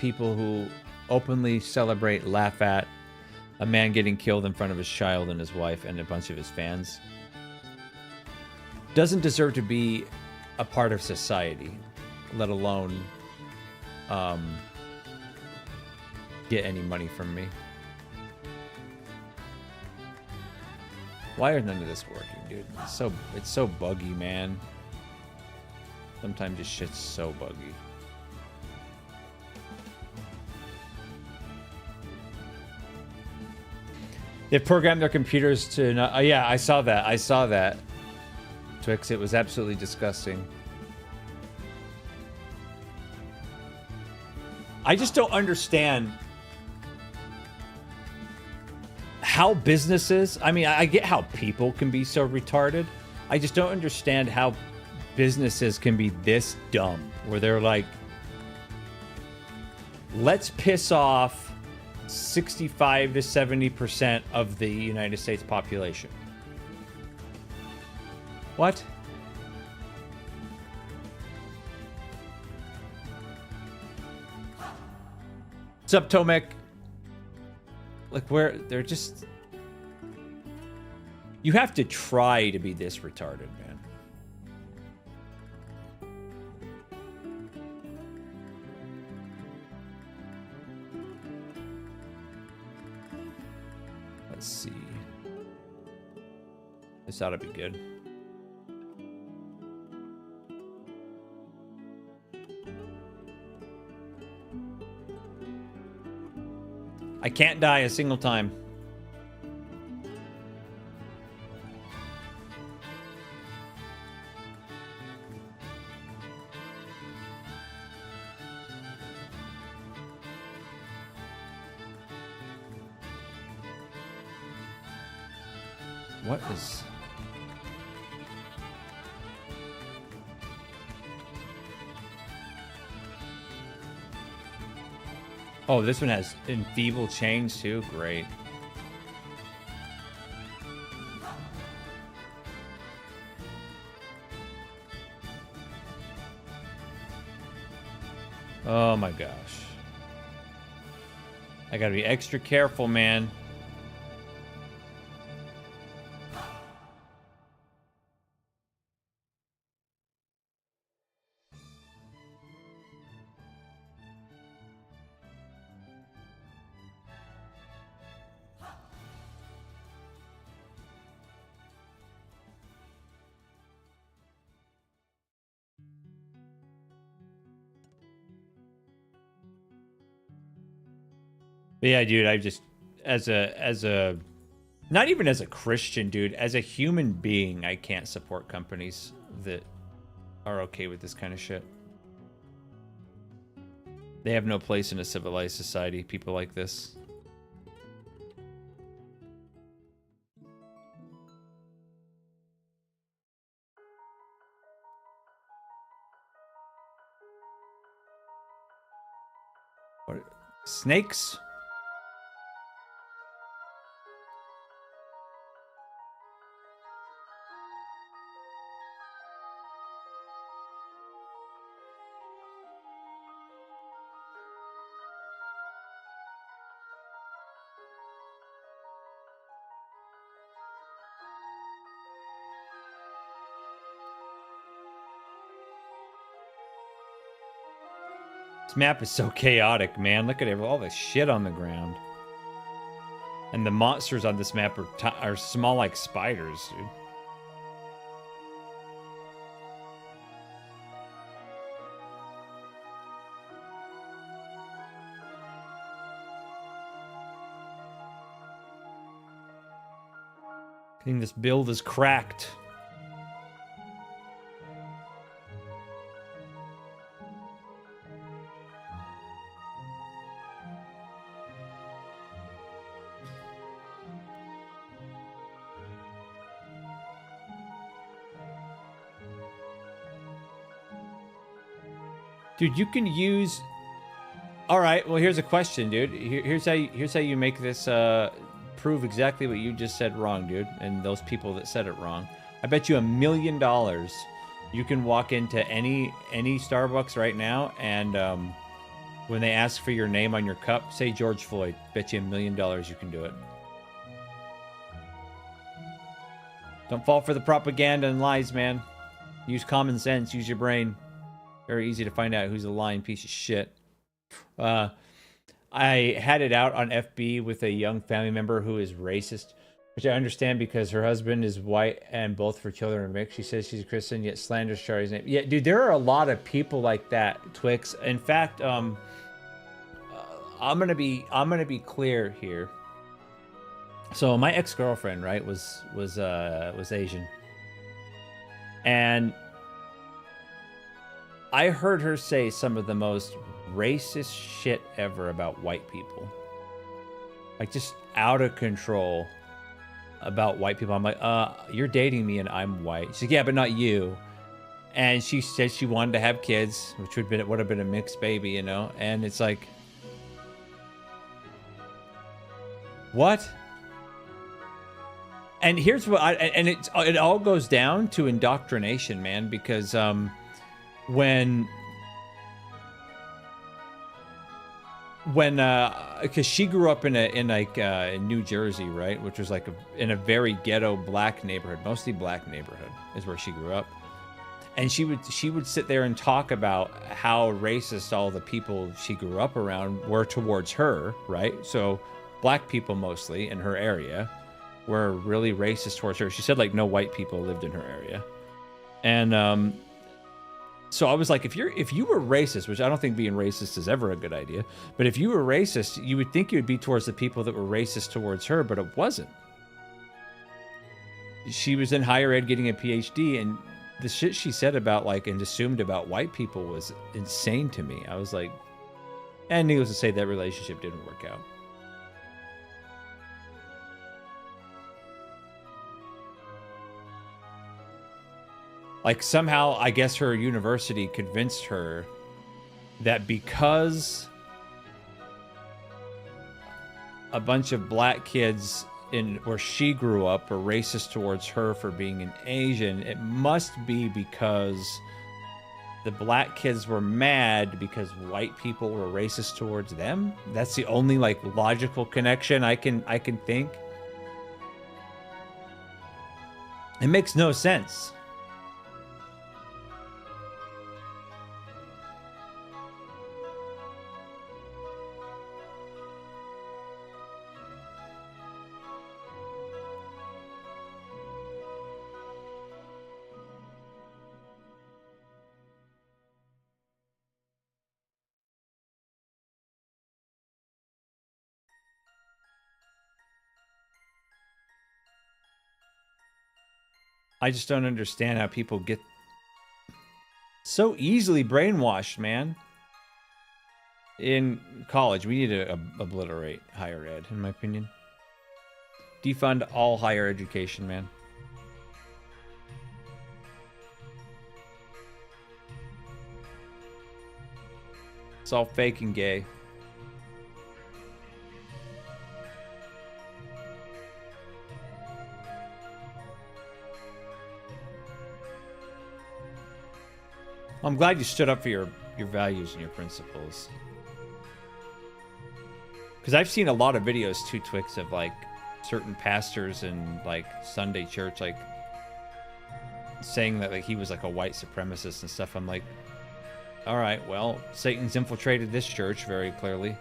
people who openly celebrate, laugh at a man getting killed in front of his child and his wife and a bunch of his fans doesn't deserve to be a part of society, let alone get any money from me. Why is none of this working, dude? It's so buggy, man. Sometimes this shit's so buggy. They've programmed their computers to not... yeah, I saw that. I saw that. Twix, it was absolutely disgusting. I just don't understand how businesses... I mean, I get how people can be so retarded. I just don't understand how businesses can be this dumb, where they're like, let's piss off 65 to 70% of the United States population. What? What's up, Tomek? Like, where they're just... You have to try to be this retarded, man. Let's see. This ought to be good. I can't die a single time. What is... Oh, this one has enfeeble chains too? Great. Oh my gosh. I gotta be extra careful, man. But yeah, dude, I just as a not even as a Christian, dude, as a human being, I can't support companies that are okay with this kind of shit. They have no place in a civilized society, people like this. What? Snakes? This map is so chaotic, man. Look at all this shit on the ground. And the monsters on this map are small like spiders, dude. I think this build is cracked. Dude, you can use. All right. Well, here's a question, dude. Here's how you make this prove exactly what you just said wrong, dude. And those people that said it wrong. I bet you $1 million. You can walk into any Starbucks right now, and when they ask for your name on your cup, say George Floyd. Bet you $1 million you can do it. Don't fall for the propaganda and lies, man. Use common sense. Use your brain. Very easy to find out who's a lying piece of shit. I had it out on FB with a young family member who is racist, which I understand because her husband is white and both of her children are mixed. She says she's a Christian, yet slanders Charlie's name. Yeah, dude, there are a lot of people like that, Twix. In fact, I'm gonna be clear here. So my ex-girlfriend, right, was Asian, and I heard her say some of the most racist shit ever about white people. Like, just out of control about white people. I'm like, you're dating me and I'm white. She's like, yeah, but not you. And she said she wanted to have kids, which would have been a mixed baby, you know? And it's like, what? And here's what it all goes down to indoctrination, man, because because she grew up in New Jersey, right, which was like in a very ghetto black neighborhood, mostly black neighborhood is where she grew up, and she would sit there and talk about how racist all the people she grew up around were towards her, right? So black people mostly in her area were really racist towards her. She said like no white people lived in her area, and so I was like, if you were racist, which I don't think being racist is ever a good idea, but if you were racist, you would think it would be towards the people that were racist towards her, but it wasn't. She was in higher ed getting a PhD, and the shit she said about like and assumed about white people was insane to me. I was like, and needless to say, that relationship didn't work out. Like somehow, I guess her university convinced her that because a bunch of black kids in where she grew up were racist towards her for being an Asian, it must be because the black kids were mad because white people were racist towards them. That's the only like logical connection I can think. It makes no sense. I just don't understand how people get so easily brainwashed, man. In college, we need to obliterate higher ed, in my opinion. Defund all higher education, man. It's all fake and gay. I'm glad you stood up for your values and your principles. Because I've seen a lot of videos too, Twix, of like certain pastors in like Sunday church, like saying that like he was like a white supremacist and stuff. I'm like, all right, well, Satan's infiltrated this church very clearly.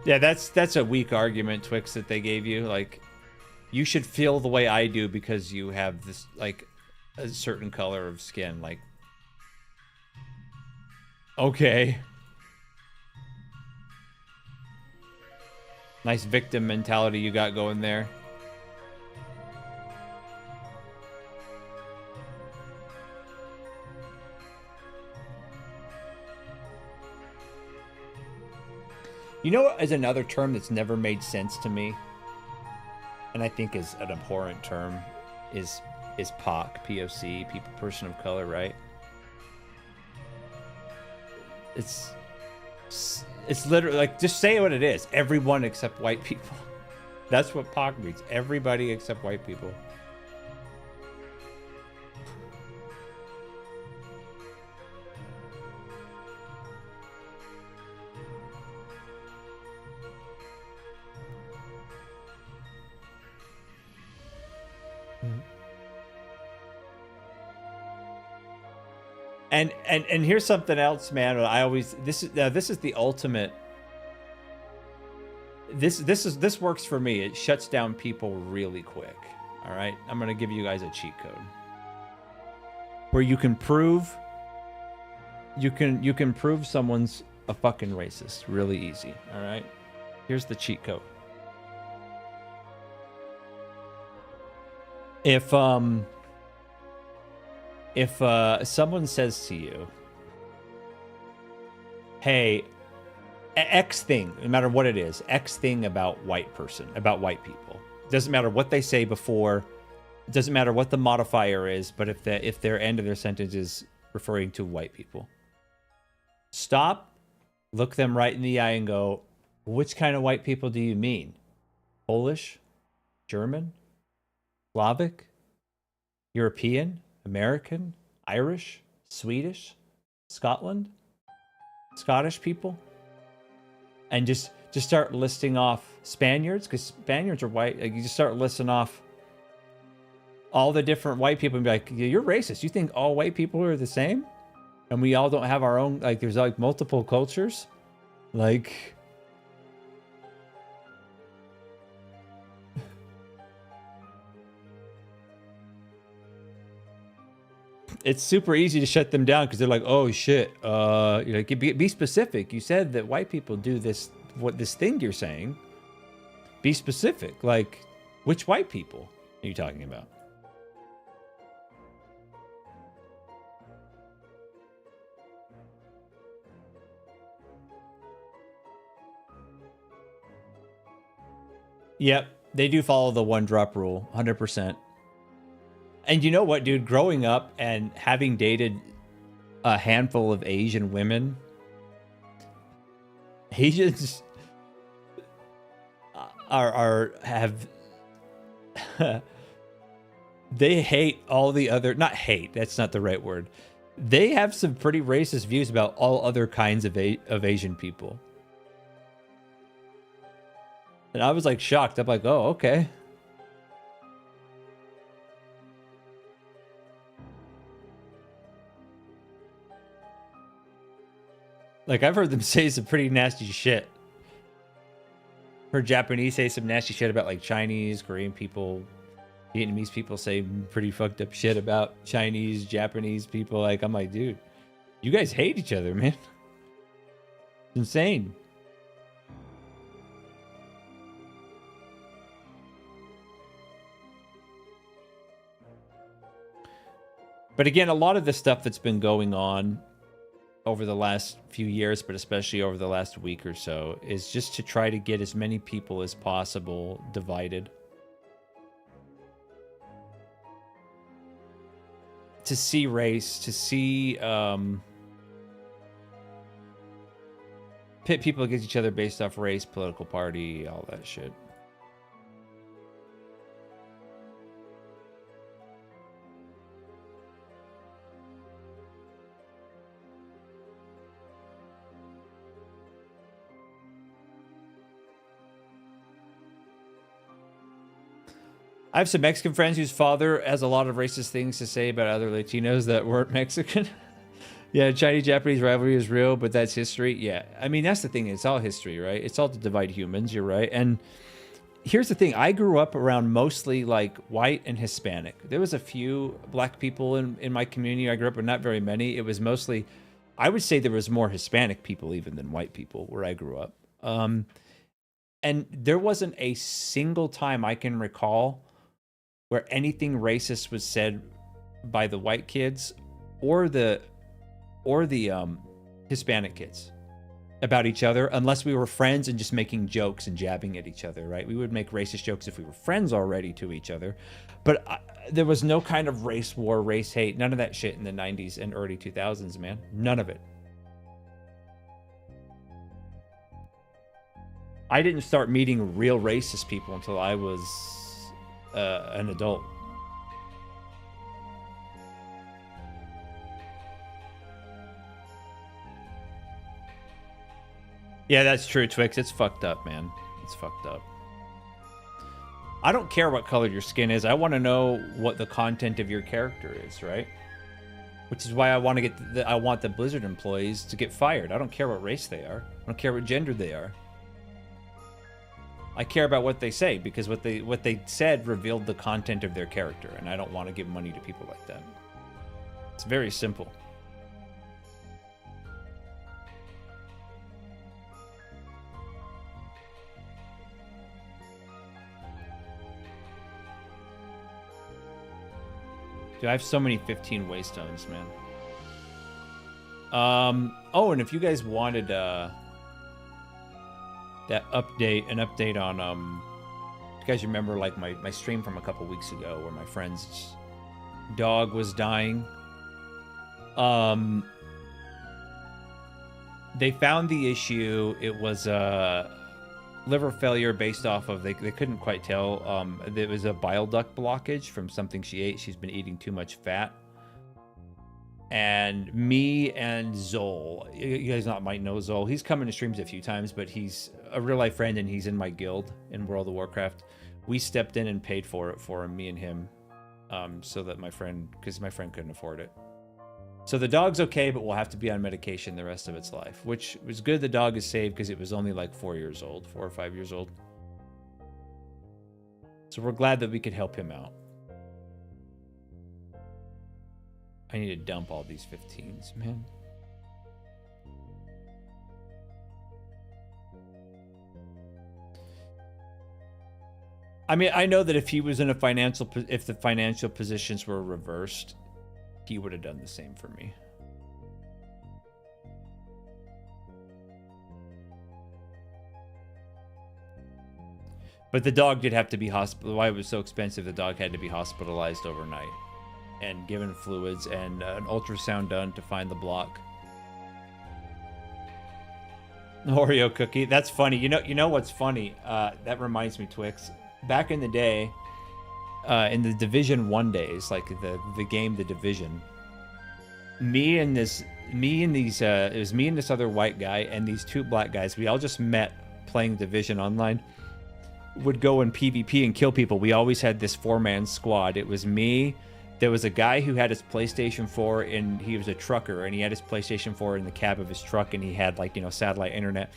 Yeah, that's a weak argument, Twix, that they gave you. Like, you should feel the way I do because you have this, like, a certain color of skin. Like, okay. Nice victim mentality you got going there. You know what is another term that's never made sense to me, and I think is an abhorrent term, is POC, people, person of color, right? It's literally like, just say what it is. Everyone except white people. That's what POC means. Everybody except white people. And here's something else, man. I always this is the ultimate. This works for me. It shuts down people really quick. All right, I'm gonna give you guys a cheat code where you can prove someone's a fucking racist really easy. All right, here's the cheat code. If someone says to you, hey, X thing, no matter what it is, X thing about white people. Doesn't matter what they say before, it doesn't matter what the modifier is, but if their end of their sentence is referring to white people. Stop, look them right in the eye and go, which kind of white people do you mean? Polish? German? Slavic? European? American, Irish, Swedish, Scottish people, and just start listing off Spaniards, because Spaniards are white. Like, you just start listing off all the different white people and be like, you're racist. You think all white people are the same, and we all don't have our own, like, there's like multiple cultures, like. It's super easy to shut them down because they're like, "Oh shit!" You're like, be specific. You said that white people do this. What this thing you're saying? Be specific. Like, which white people are you talking about? Yep, they do follow the one drop rule, 100%. And you know what, dude? Growing up and having dated a handful of Asian women, Asians have they hate all the other, not hate, that's not the right word. They have some pretty racist views about all other kinds of Asian people. And I was like shocked. I'm like, oh, okay. Like, I've heard them say some pretty nasty shit. Heard Japanese say some nasty shit about, like, Chinese, Korean people, Vietnamese people say pretty fucked up shit about Chinese, Japanese people. Like, I'm like, dude, you guys hate each other, man. It's insane. But again, a lot of the stuff that's been going on over the last few years, but especially over the last week or so, is just to try to get as many people as possible divided. To see race, to see pit people against each other based off race, political party, all that shit. I have some Mexican friends whose father has a lot of racist things to say about other Latinos that weren't Mexican. Yeah, Chinese-Japanese rivalry is real, but that's history. Yeah, I mean, that's the thing. It's all history, right? It's all to divide humans. You're right. And here's the thing. I grew up around mostly like white and Hispanic. There was a few black people in my community I grew up with, not very many. It was mostly, I would say there was more Hispanic people even than white people where I grew up. And there wasn't a single time I can recall where anything racist was said by the white kids or the Hispanic kids about each other, unless we were friends and just making jokes and jabbing at each other, right? We would make racist jokes if we were friends already to each other, but there was no kind of race war, race hate, none of that shit in the 90s and early 2000s, man. None of it. I didn't start meeting real racist people until I was an adult. Yeah, that's true, Twix. It's fucked up, man. It's fucked up. I don't care what color your skin is. I want to know what the content of your character is, right? Which is why I want to get I want the Blizzard employees to get fired. I don't care what race they are. I don't care what gender they are. I care about what they say, because what they said revealed the content of their character, and I don't want to give money to people like that. It's very simple. Dude, I have so many 15 waystones, man. Oh, and if you guys wanted that update, an update on you guys remember like my stream from a couple weeks ago where my friend's dog was dying. They found the issue. It was liver failure based off of, they couldn't quite tell. It was a bile duct blockage from something she ate. She's been eating too much fat. And me and Zol, you guys might know Zol. He's come into streams a few times, but he's a real life friend and he's in my guild in World of Warcraft. We stepped in and paid for it for him, me and him, so that because my friend couldn't afford it. So the dog's okay, but will have to be on medication the rest of its life, which was good. The dog is saved because it was only like 4 or 5 years old. So we're glad that we could help him out. I need to dump all these 15s, man. I mean, I know that if he was in if the financial positions were reversed, he would have done the same for me. But the dog did have to be why it was so expensive, the dog had to be hospitalized overnight and given fluids and an ultrasound done to find the block. Oreo cookie. That's funny. You know what's funny? That reminds me, Twix. Back in the day, in the Division 1 days, like the game The Division, it was me and this other white guy and these two black guys, we all just met playing Division online, would go in PvP and kill people. We always had this 4-man squad. It was me. There was a guy who had his PlayStation 4 and he was a trucker and he had his PlayStation 4 in the cab of his truck and he had, like, satellite internet.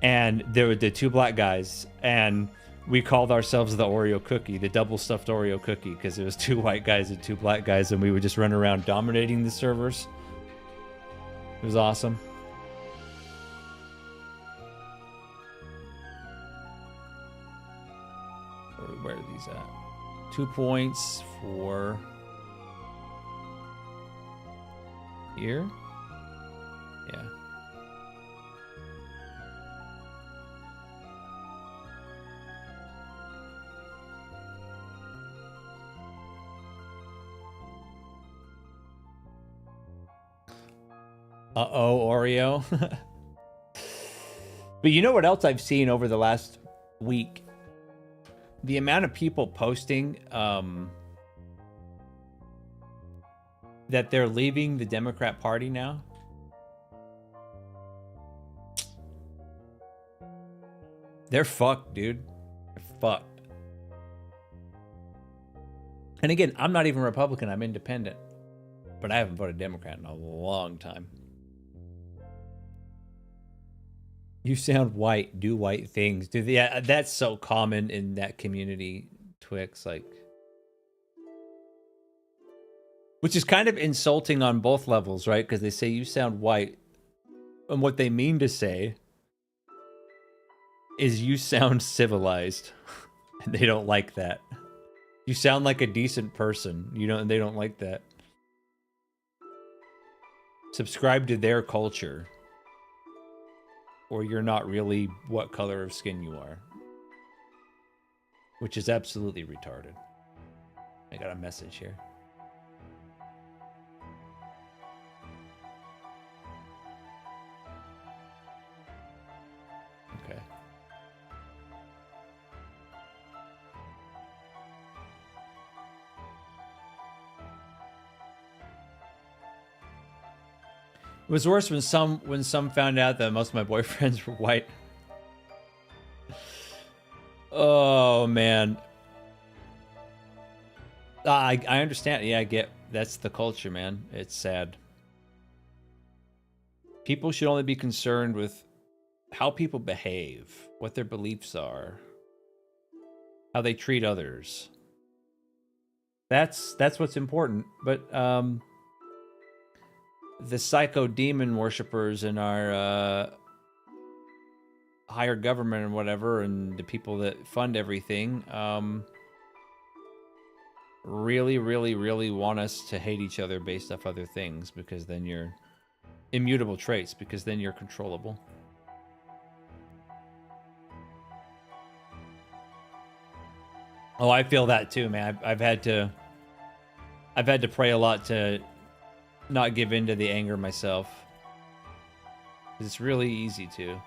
And there were the two black guys, and we called ourselves the Oreo cookie, the double stuffed Oreo cookie, because it was 2 white guys and 2 black guys, and we would just run around dominating the servers. It was awesome. Where are these at? 2 points for here. Yeah. Uh-oh, Oreo. But you know what else I've seen over the last week? The amount of people posting that they're leaving the Democrat Party now. They're fucked, dude. They're fucked. And again, I'm not even Republican. I'm independent. But I haven't voted Democrat in a long time. You sound white. Do white things. Yeah, that's so common in that community, Twix. Like, which is kind of insulting on both levels, right? Because they say you sound white. And what they mean to say is you sound civilized. And they don't like that. You sound like a decent person. They don't like that. Subscribe to their culture. Or you're not really what color of skin you are. Which is absolutely retarded. I got a message here. Okay. It was worse when some found out that most of my boyfriends were white. Oh man. I understand. Yeah, I get that's the culture, man. It's sad. People should only be concerned with how people behave, what their beliefs are, how they treat others. That's what's important. But the psycho demon worshippers in our higher government and whatever, and the people that fund everything, really, really, really want us to hate each other based off other things, because then you're immutable traits, because then you're controllable. Oh, I feel that too, man. I've had to pray a lot to not give in to the anger myself. It's really easy to.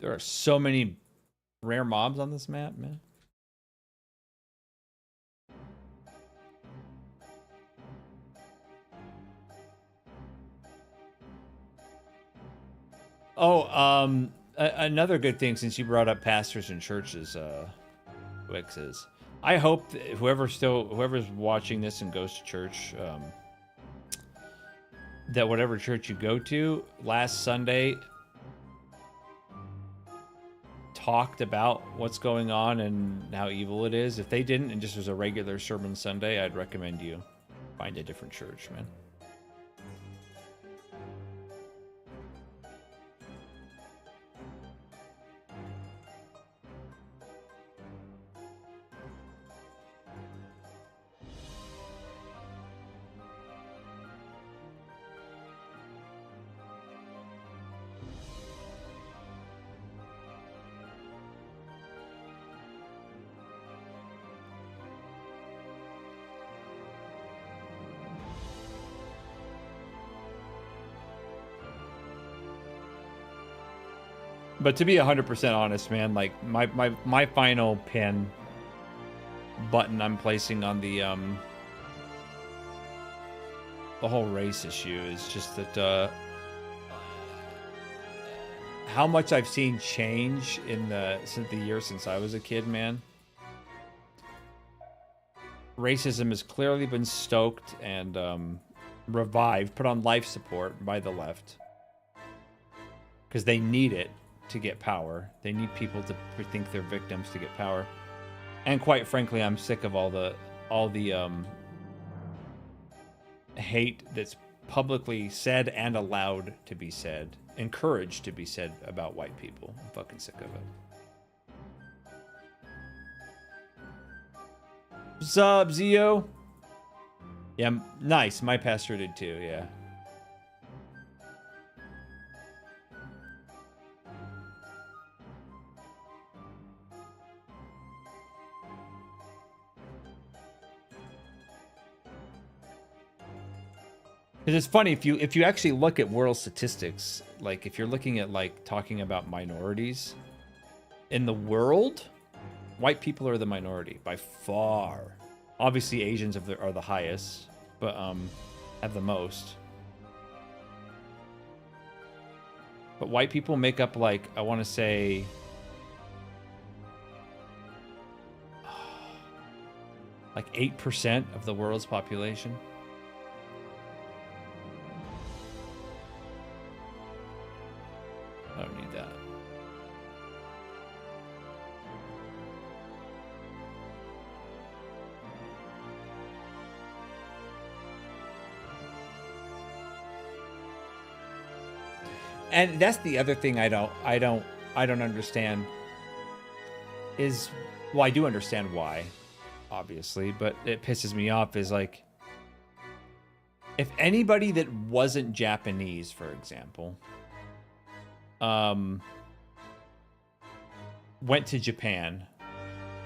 There are so many rare mobs on this map, man. Oh, another good thing, since you brought up pastors and churches, Wix, is I hope that whoever's watching this and goes to church, that whatever church you go to last Sunday talked about what's going on and how evil it is. If they didn't, and just was a regular sermon Sunday, I'd recommend you find a different church, man. But to be 100% honest, man, like my final pin button I'm placing on the whole race issue is just that how much I've seen change in since the year since I was a kid, man. Racism has clearly been stoked and revived, put on life support by the left. Because they need it to get power. They need people to think they're victims to get power. And quite frankly, I'm sick of all the hate that's publicly said and allowed to be said, encouraged to be said about white people. I'm fucking sick of it. What's up, Zio? Yeah, nice. My pastor did too, yeah. It's funny if you actually look at world statistics, like if you're looking at like talking about minorities in the world, white people are the minority by far. Obviously, Asians are the highest, but have the most. But white people make up like, I want to say, like 8% of the world's population. I don't need that. And that's the other thing I don't understand is, well, I do understand why, obviously, but it pisses me off is like, if anybody that wasn't Japanese, for example, went to Japan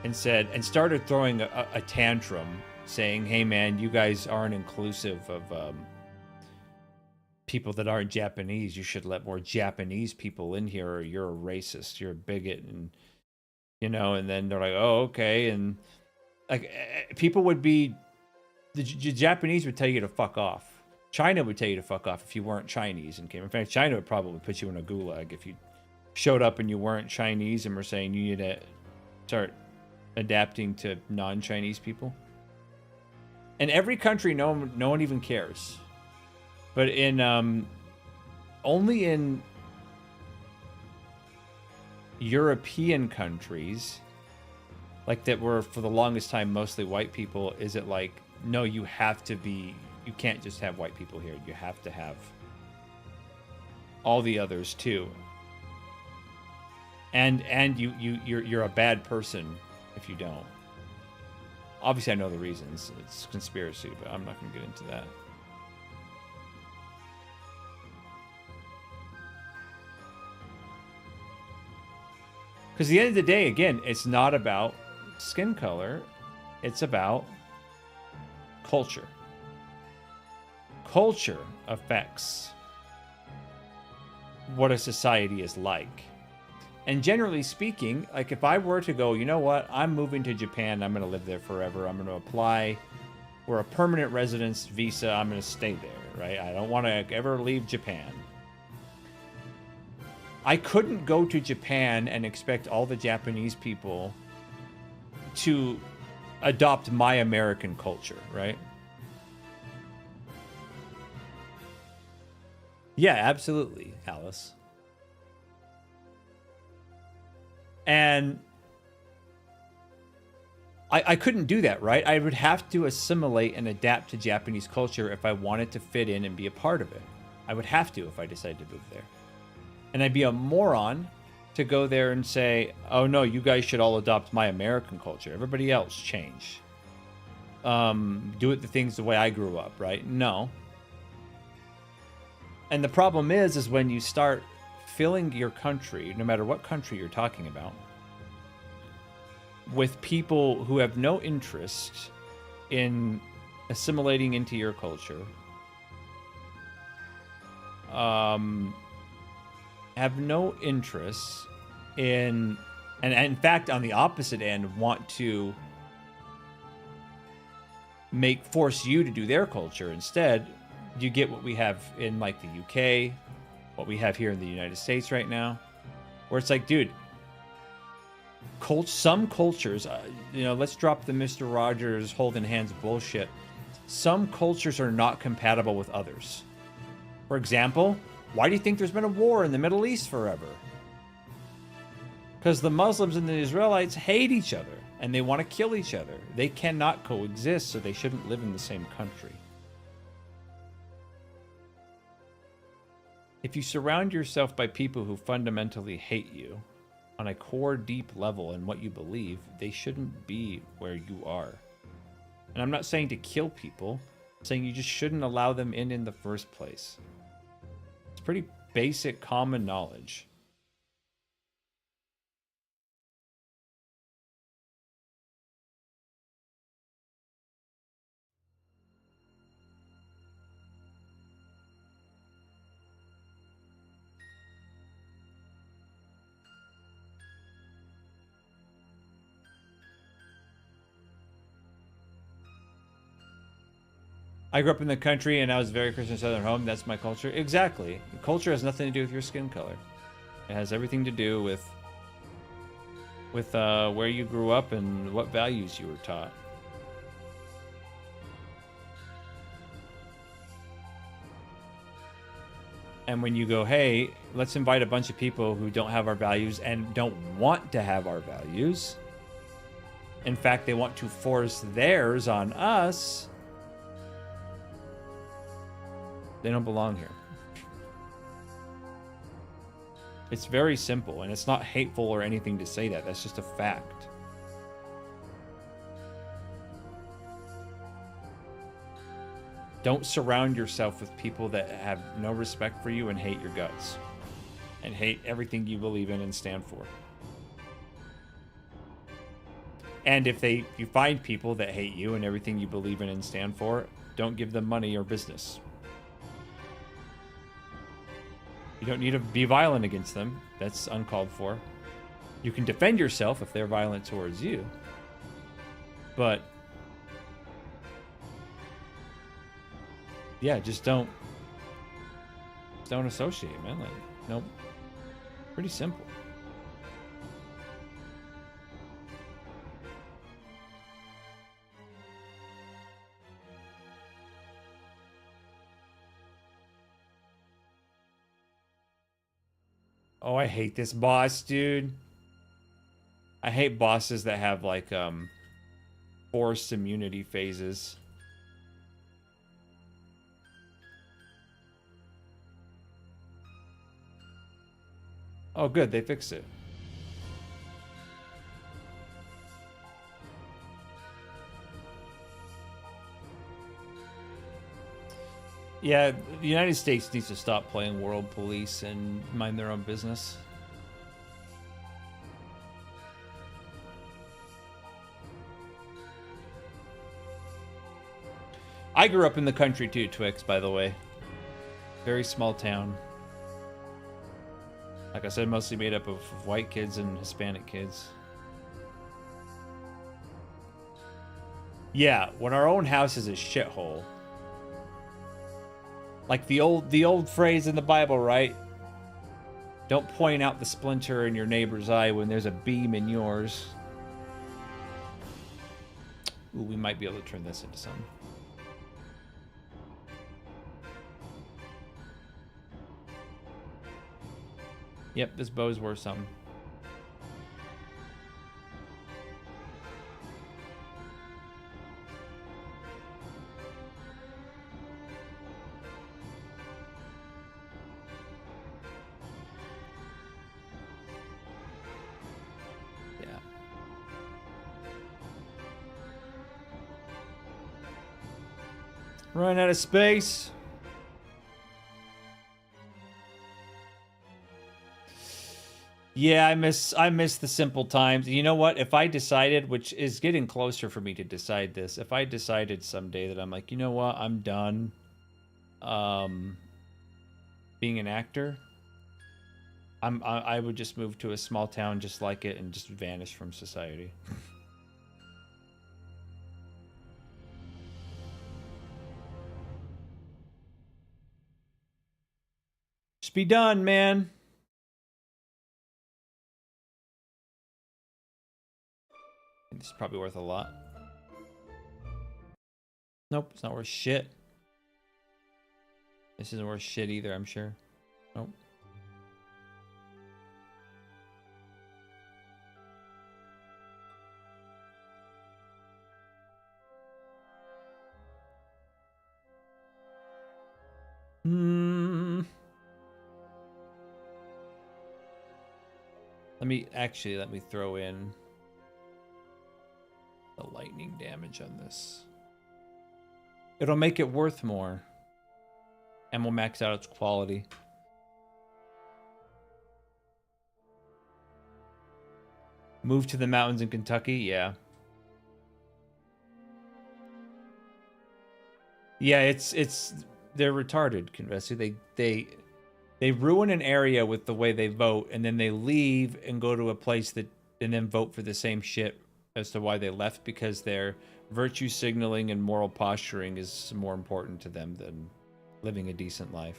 and started throwing a tantrum saying, hey man, you guys aren't inclusive of people that aren't Japanese. You should let more Japanese people in here, or you're a racist, you're a bigot, and you know, and then they're like, oh, okay. And like people would be, the Japanese would tell you to fuck off. China would tell you to fuck off if you weren't Chinese and came. In fact, China would probably put you in a gulag if you showed up and you weren't Chinese and were saying you need to start adapting to non-Chinese people. In every country, no one even cares. But in only in European countries, like that were for the longest time mostly white people, is it like, no, you have to be. You can't just have white people here. You have to have all the others too. And you're a bad person if you don't. Obviously, I know the reasons. It's conspiracy, but I'm not going to get into that. Because at the end of the day, again, it's not about skin color. It's about culture. Culture affects what a society is like. And generally speaking, like if I were to go, you know what, I'm moving to Japan, I'm going to live there forever, I'm going to apply for a permanent residence visa, I'm going to stay there, right? I don't want to ever leave Japan. I couldn't go to Japan and expect all the Japanese people to adopt my American culture, right? Yeah, absolutely, Alice. And I couldn't do that, right? I would have to assimilate and adapt to Japanese culture if I wanted to fit in and be a part of it. I would have to if I decided to move there. And I'd be a moron to go there and say, oh no, you guys should all adopt my American culture. Everybody else change. Do it the things the way I grew up, right? No. And the problem is when you start filling your country, no matter what country you're talking about, with people who have no interest in assimilating into your culture, have no interest in, and in fact, on the opposite end, want to force you to do their culture instead, you get what we have in like the UK, what we have here in the United States right now. Where it's like, dude, some cultures, let's drop the Mr. Rogers holding hands bullshit. Some cultures are not compatible with others. For example, why do you think there's been a war in the Middle East forever? Because the Muslims and the Israelites hate each other, and they want to kill each other. They cannot coexist, so they shouldn't live in the same country. If you surround yourself by people who fundamentally hate you on a core deep level in what you believe, they shouldn't be where you are. And I'm not saying to kill people, I'm saying you just shouldn't allow them in the first place. It's pretty basic common knowledge. I grew up in the country and I was very Christian Southern home. That's my culture. Exactly. Culture has nothing to do with your skin color. It has everything to do with where you grew up and what values you were taught. And when you go, hey, let's invite a bunch of people who don't have our values and don't want to have our values. In fact, they want to force theirs on us. They don't belong here. It's very simple, and it's not hateful or anything to say that. That's just a fact. Don't surround yourself with people that have no respect for you and hate your guts. And hate everything you believe in and stand for. And if you find people that hate you and everything you believe in and stand for, don't give them money or business. You don't need to be violent against them. That's uncalled for. You can defend yourself if they're violent towards you. But yeah, just don't associate, man. Like, nope. Pretty simple. Oh, I hate this boss, dude. I hate bosses that have like forced immunity phases. Oh, good, they fixed it. Yeah, the United States needs to stop playing world police and mind their own business. I grew up in the country too, Twix, by the way. Very small town. Like I said, mostly made up of white kids and Hispanic kids. Yeah, when our own house is a shithole. Like the old phrase in the Bible, right? Don't point out the splinter in your neighbor's eye when there's a beam in yours. Ooh, we might be able to turn this into something. Yep, this bow's worth something. Running out of space. Yeah, I miss the simple times. You know what? If I decided, which is getting closer for me to decide this, if I decided someday that I'm like, you know what, I'm done being an actor, I would just move to a small town just like it and just vanish from society. Just be done, man. It's probably worth a lot. Nope, it's not worth shit. This isn't worth shit either, I'm sure. Nope. Let me throw in the lightning damage on this. It'll make it worth more. And we'll max out its quality. Move to the mountains in Kentucky? Yeah. Yeah, they're retarded, Convessi. They ruin an area with the way they vote, and then they leave and go to a place and then vote for the same shit as to why they left, because their virtue signaling and moral posturing is more important to them than living a decent life.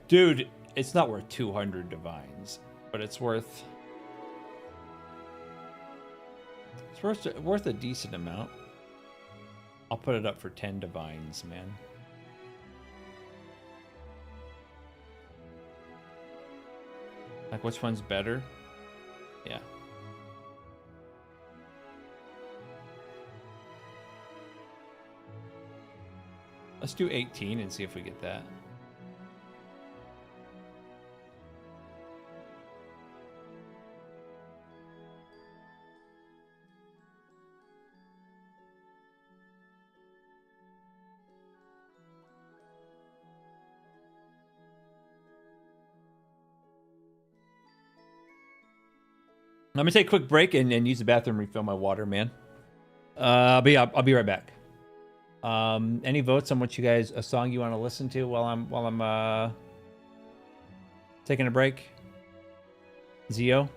Dude, it's not worth 200 divines, but it's worth a decent amount. I'll put it up for 10 divines, man. Like, which one's better? Yeah. Let's do 18 and see if we get that. I'm gonna take a quick break and use the bathroom, refill my water, man. But yeah, I'll be right back. Any votes on what you guys, a song you want to listen to while I'm taking a break? Zio?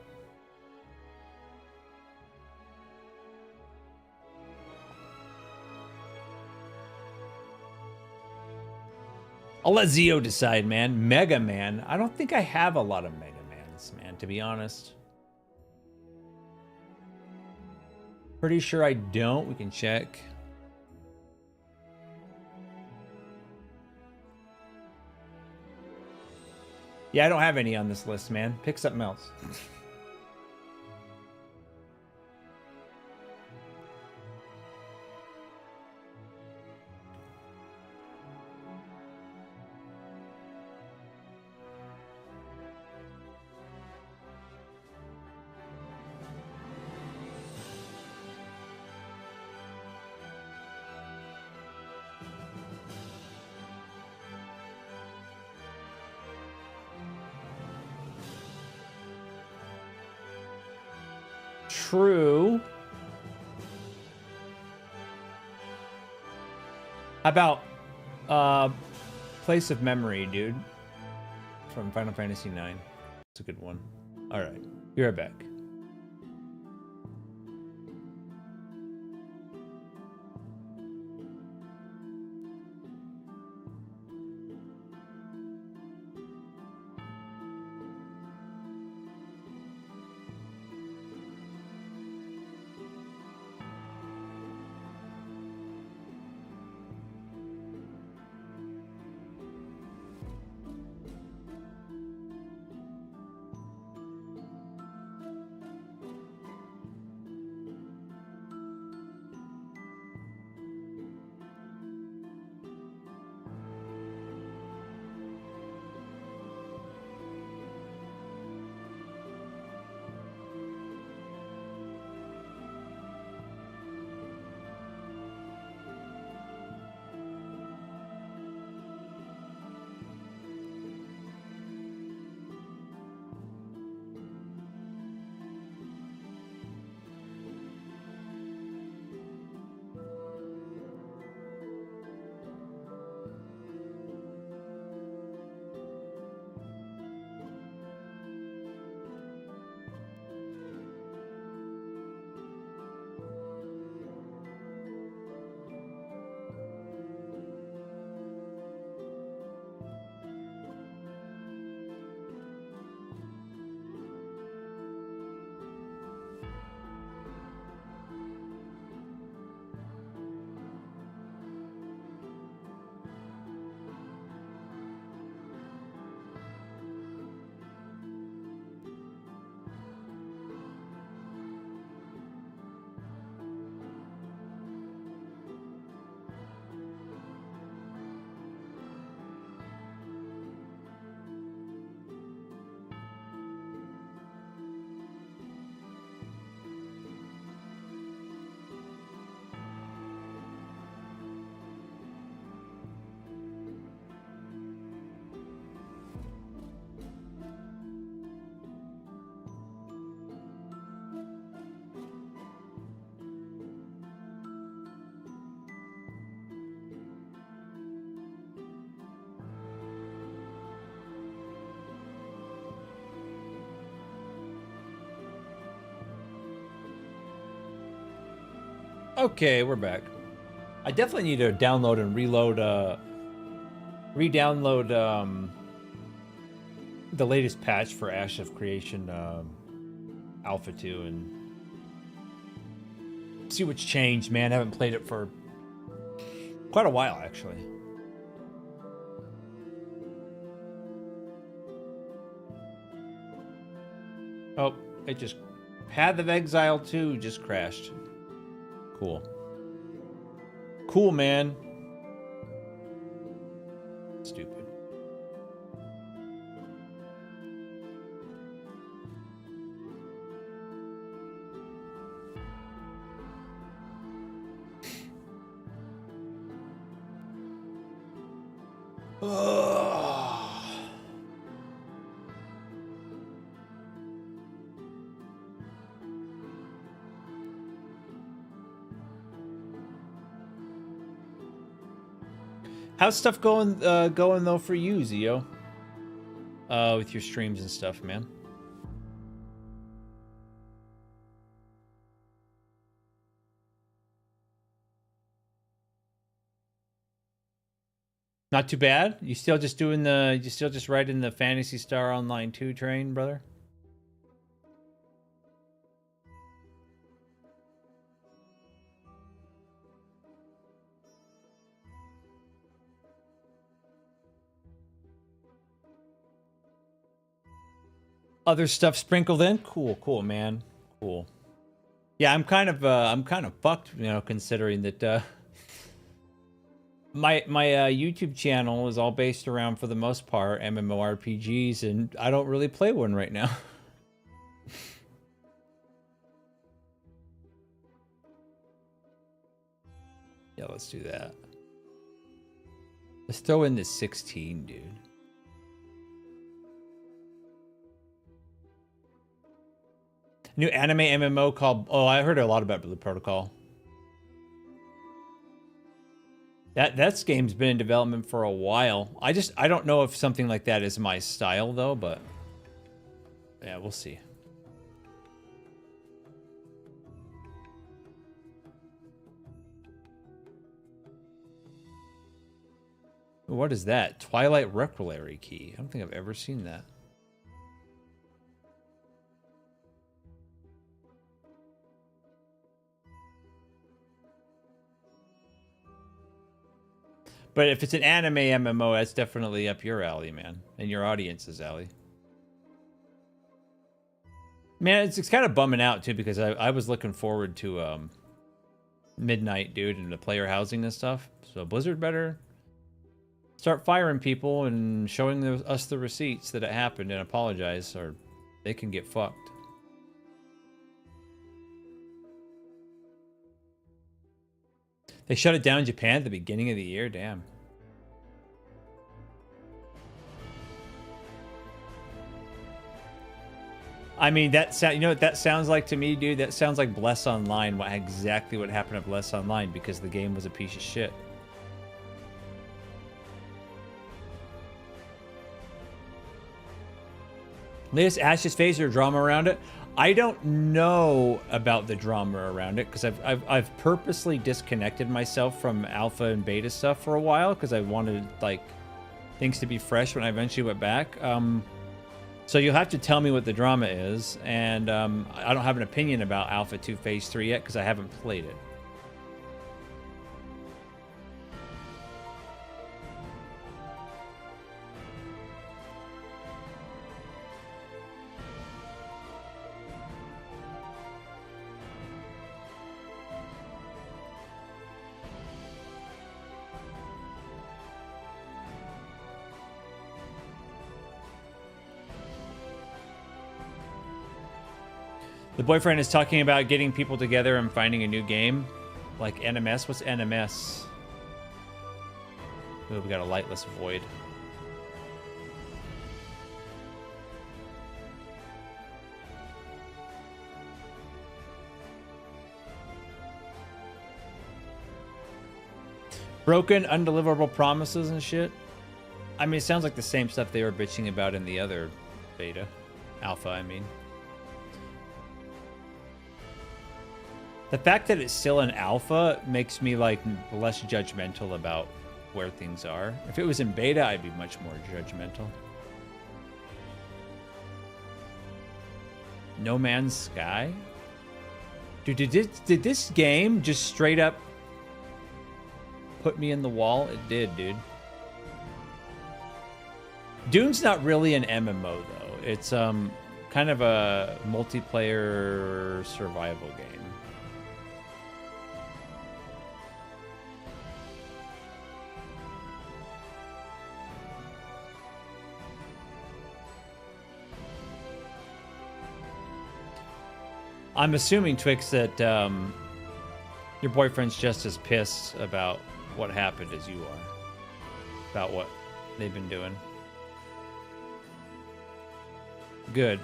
I'll let Zio decide, man. Mega Man. I don't think I have a lot of Mega Mans, man, to be honest. Pretty sure I don't. We can check. Yeah, I don't have any on this list, man. Pick something else. True. How about Place of Memory, dude? From Final Fantasy IX. It's a good one. Alright. Be right back. Okay, we're back. I definitely need to download and reload, re-download, the latest patch for Ash of Creation, Alpha 2 and see what's changed, man. I haven't played it for quite a while, actually. Oh, it just... Path of Exile 2 just crashed. Cool. Cool, man. Stupid. How's stuff going though for you, Zio? With your streams and stuff, man. Not too bad. You still just doing the? You still just riding the Phantasy Star Online 2 train, brother? Other stuff sprinkled in. Cool, cool, man. Cool. Yeah, I'm kind of fucked, you know, considering that my YouTube channel is all based around, for the most part, MMORPGs, and I don't really play one right now. Yeah, let's do that. Let's throw in this 16, dude. New anime MMO called... Oh, I heard a lot about Blue Protocol. That game's been in development for a while. I don't know if something like that is my style, though, but... Yeah, we'll see. What is that? Twilight Requilary Key. I don't think I've ever seen that. But if it's an anime MMO, that's definitely up your alley, man. And your audience's alley. Man, it's kind of bumming out, too, because I was looking forward to Midnight, dude, and the player housing and stuff. So Blizzard better start firing people and showing us the receipts that it happened and apologize, or they can get fucked. They shut it down in Japan at the beginning of the year? Damn. I mean, you know what that sounds like to me, dude? That sounds like Bless Online, exactly what happened at Bless Online, because the game was a piece of shit. Latest Ashes phase or drama around it? I don't know about the drama around it, because I've purposely disconnected myself from alpha and beta stuff for a while, because I wanted like things to be fresh when I eventually went back. So you'll have to tell me what the drama is, and I don't have an opinion about Alpha 2 Phase 3 yet, because I haven't played it. The boyfriend is talking about getting people together and finding a new game. Like NMS? What's NMS? Oh, we got a lightless void. Broken, undeliverable promises and shit. I mean, it sounds like the same stuff they were bitching about in the other beta. Alpha, I mean. The fact that it's still in alpha makes me like less judgmental about where things are. If it was in beta, I'd be much more judgmental. No Man's Sky? Dude, did this game just straight up put me in the wall? It did, dude. Dune's not really an MMO though. It's kind of a multiplayer survival game. I'm assuming, Twix, that your boyfriend's just as pissed about what happened as you are. About what they've been doing. Good.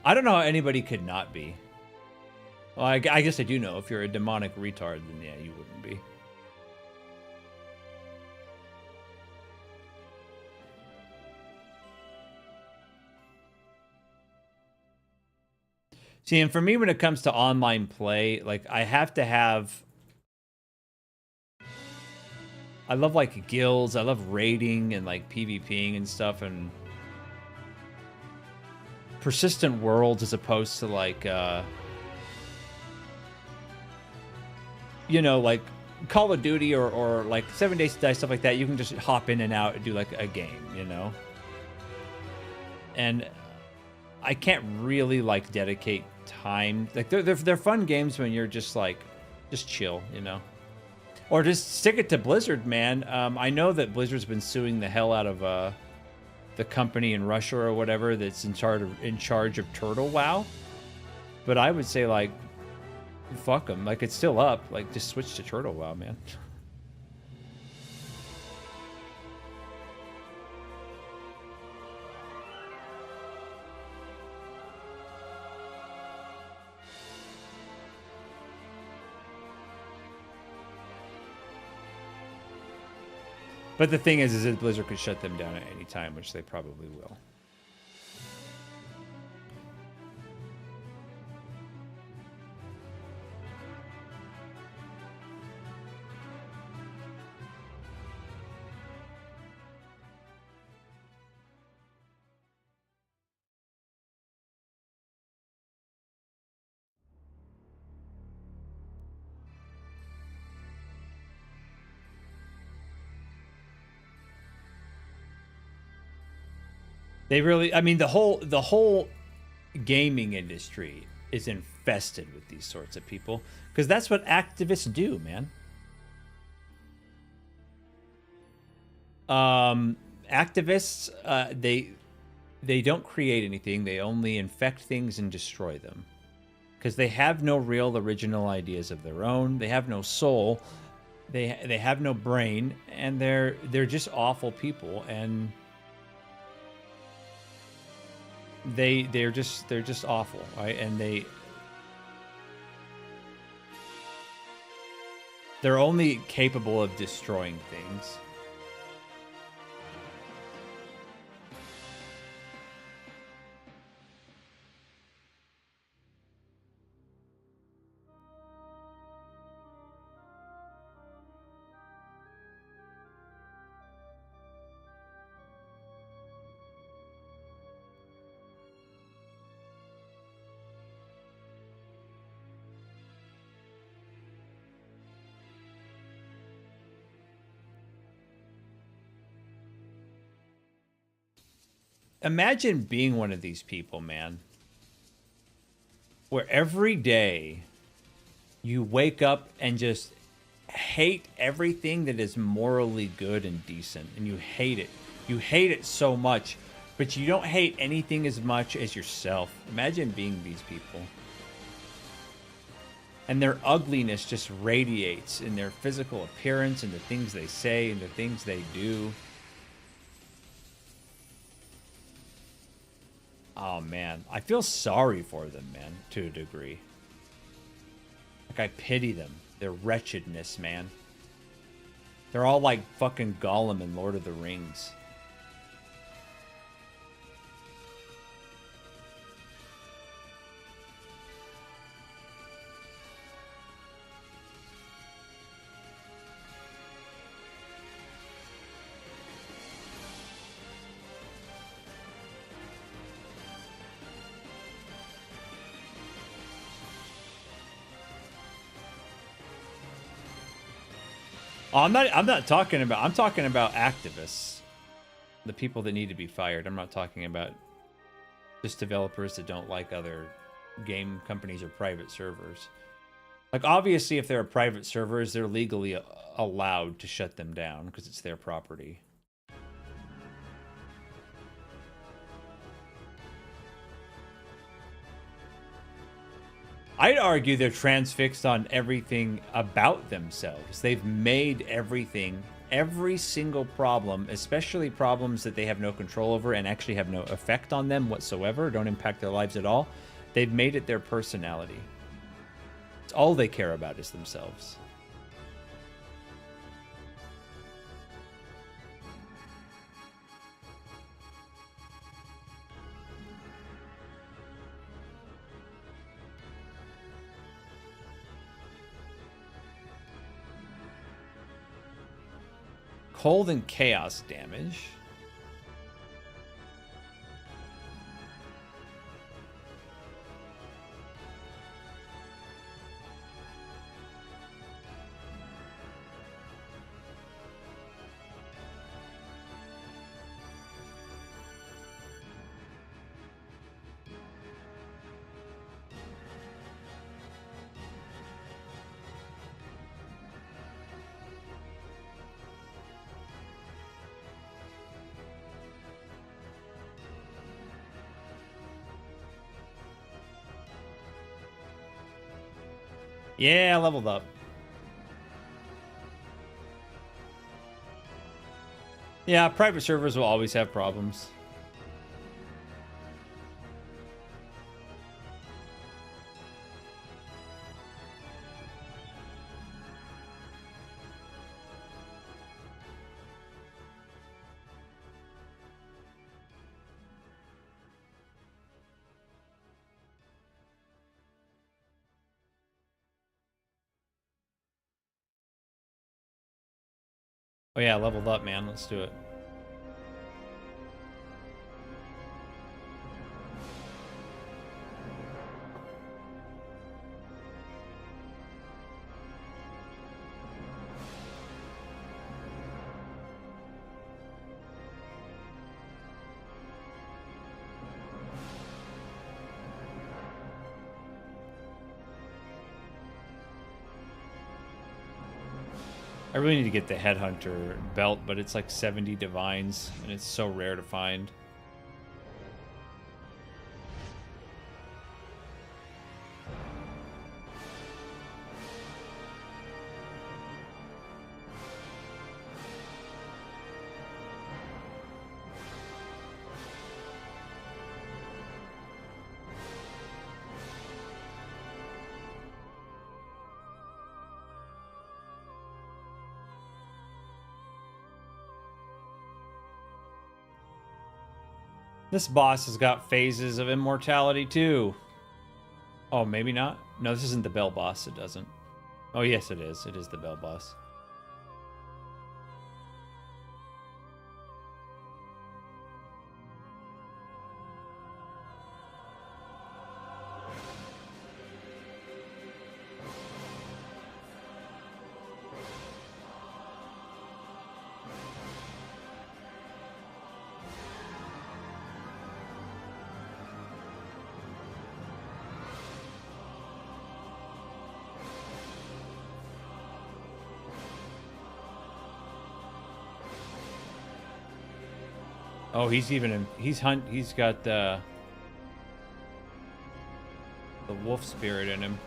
I don't know how anybody could not be. Well, I guess I do know. If you're a demonic retard, then yeah, you wouldn't be. See, and for me, when it comes to online play, like, I have to have... I love, like, guilds. I love raiding and, like, PvPing and stuff, and... persistent worlds as opposed to, like, you know, like Call of Duty or like 7 Days to Die, stuff like that. You can just hop in and out and do like a game, you know? And I can't really like dedicate time. Like they're fun games when you're just like, just chill, you know? Or just stick it to Blizzard, man. I know that Blizzard's been suing the hell out of the company in Russia or whatever that's in charge of Turtle WoW. But I would say like, fuck them. Like, it's still up. Like, just switch to Turtle WoW, man. But the thing is that Blizzard could shut them down at any time, which they probably will. They really, I mean, the whole gaming industry is infested with these sorts of people because that's what activists do, man. Activists, they don't create anything. They only infect things and destroy them because they have no real original ideas of their own. They have no soul. They have no brain, and they're just awful people, and they're just awful, right? And they're only capable of destroying things. Imagine being one of these people, man, where every day you wake up and just hate everything that is morally good and decent, and you hate it. You hate it so much, but you don't hate anything as much as yourself. Imagine being these people. And their ugliness just radiates in their physical appearance and the things they say and the things they do. Oh, man. I feel sorry for them, man, to a degree. Like, I pity them. Their wretchedness, man. They're all like fucking Gollum in Lord of the Rings. Oh, I'm not talking about, I'm talking about activists. The people that need to be fired. I'm not talking about just developers that don't like other game companies or private servers. Like, obviously, if there are private servers, they're legally allowed to shut them down because it's their property. I'd argue they're transfixed on everything about themselves. They've made everything, every single problem, especially problems that they have no control over and actually have no effect on them whatsoever, don't impact their lives at all. They've made it their personality. It's all they care about is themselves. Cold and chaos damage. Yeah, I leveled up. Yeah, private servers will always have problems. Oh yeah, I leveled up, man. Let's do it. I really need to get the Headhunter belt, but it's like 70 divines, and it's so rare to find. This boss has got phases of immortality too. Oh, maybe not? No, this isn't the bell boss. It doesn't. Oh, yes, it is. It is the bell boss. Oh, he's even in, he's got the wolf spirit in him.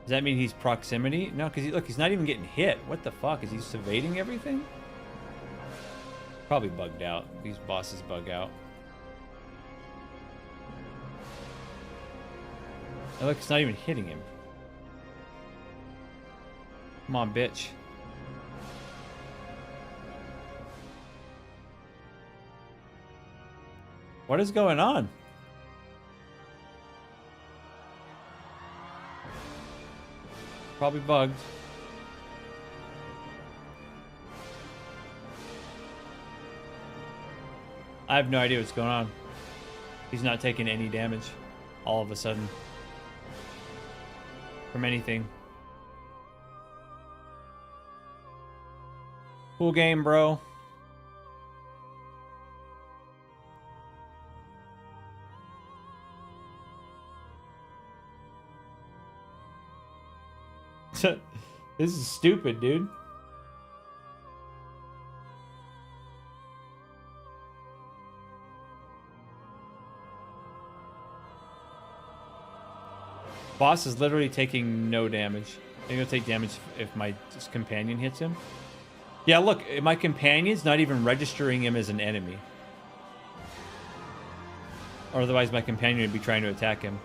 Does that mean he's proximity? No, because look, he's not even getting hit. What the fuck? Is he evading everything? Probably bugged out. These bosses bug out. And look, it's not even hitting him. Come on, bitch. What is going on? Probably bugged. I have no idea what's going on. He's not taking any damage all of a sudden from anything. Cool game, bro. This is stupid, dude. Boss is literally taking no damage. Maybe he'll take damage if my companion hits him. Yeah, look, my companion's not even registering him as an enemy. Or otherwise my companion would be trying to attack him.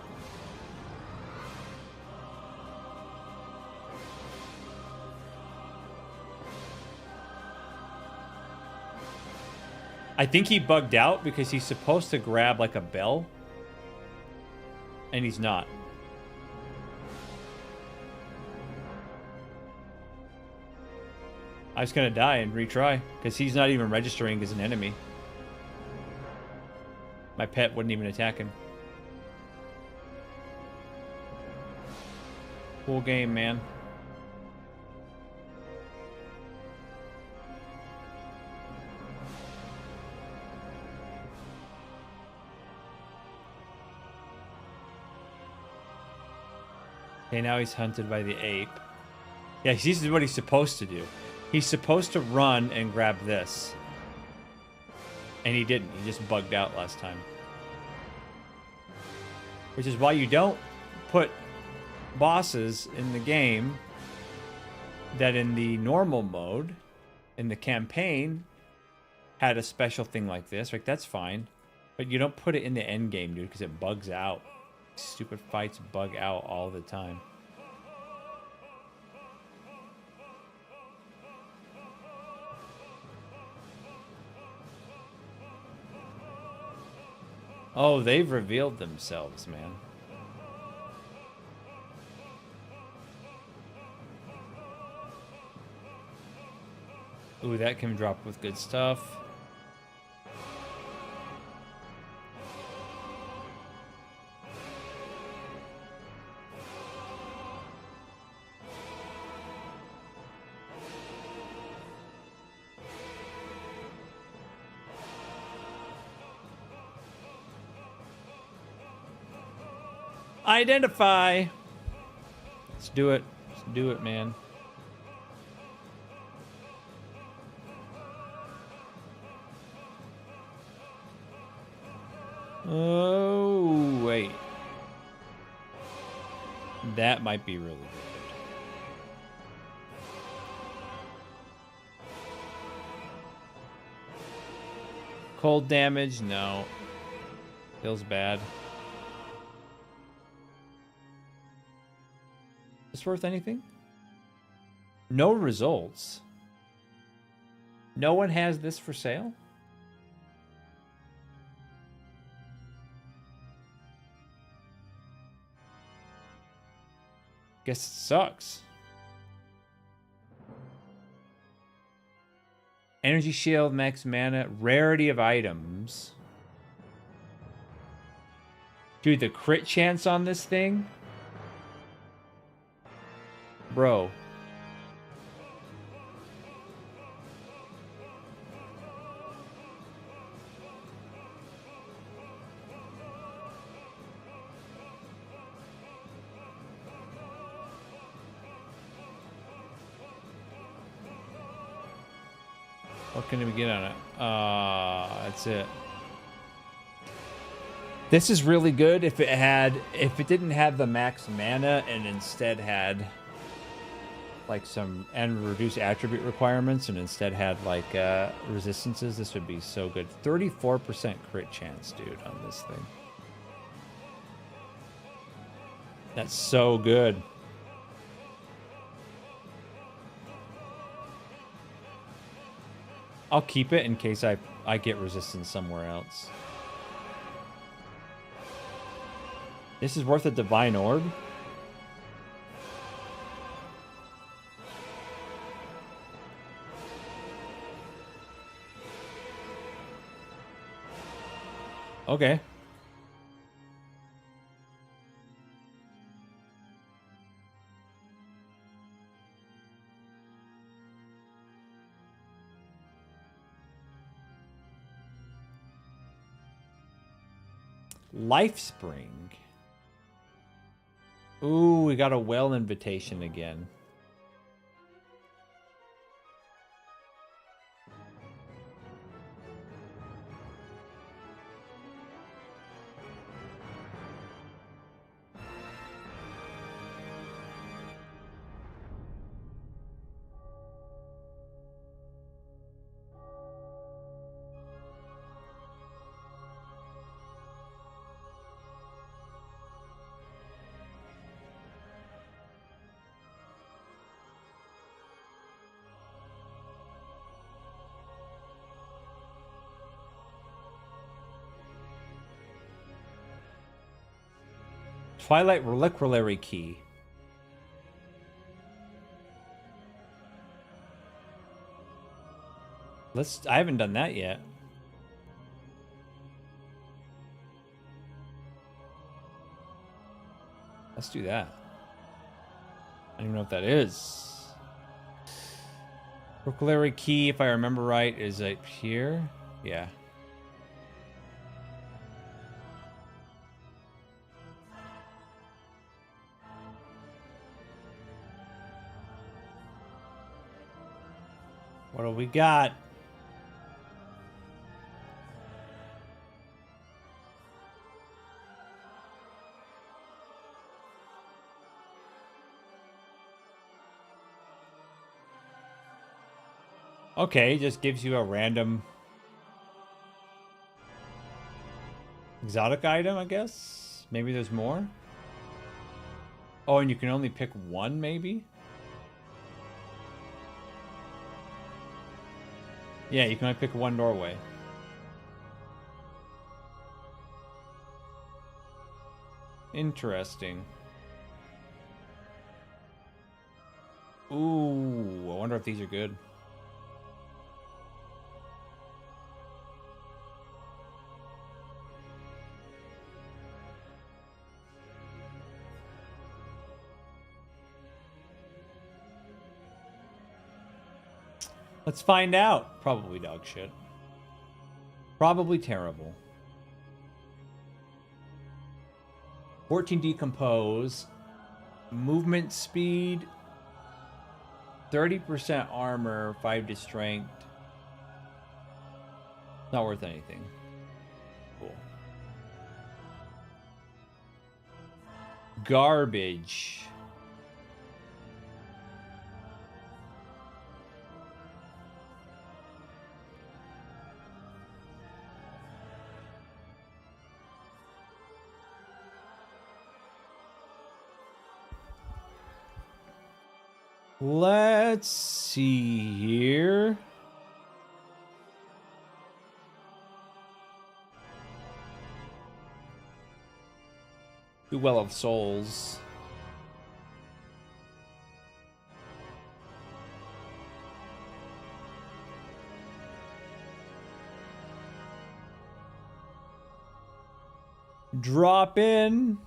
I think he bugged out because he's supposed to grab like a bell. And he's not. I was gonna die and retry because he's not even registering as an enemy. My pet wouldn't even attack him. Cool game, man. Okay, now he's hunted by the ape. Yeah, this is what he's supposed to do. He's supposed to run and grab this. And he didn't. He just bugged out last time. Which is why you don't put bosses in the game that in the normal mode, in the campaign, had a special thing like this. Like, that's fine. But you don't put it in the end game, dude, because it bugs out. Stupid fights bug out all the time. Oh, they've revealed themselves, man. Ooh, that can drop with good stuff. Identify. Let's do it. Let's do it, man. Oh, wait. That might be really good. Cold damage? No. Feels bad. Is this worth anything? No results. No one has this for sale? Guess it sucks. Energy shield, max mana, rarity of items. Dude, the crit chance on this thing? Bro. What can we get on it? That's it. This is really good if it didn't have the max mana and instead had like some and reduce attribute requirements and instead had like resistances. This would be so good. 34% crit chance, dude, on this thing. That's so good. I'll keep it in case I get resistance somewhere else. This is worth a divine orb? Okay. Life Spring. Ooh, we got a well invitation again. Twilight Reliquary Key. I haven't done that yet. Let's do that. I don't even know what that is. Reliquary Key, if I remember right, is up here. Yeah. What do we got? Okay, just gives you a random exotic item, I guess. Maybe there's more. Oh, and you can only pick one, maybe? Yeah, you can only pick one doorway. Interesting. Ooh, I wonder if these are good. Let's find out. Probably dog shit. Probably terrible. 14 decompose. Movement speed. 30% armor. 5 to strength. Not worth anything. Cool. Garbage. Let's see here. Do Well of Souls. Drop in.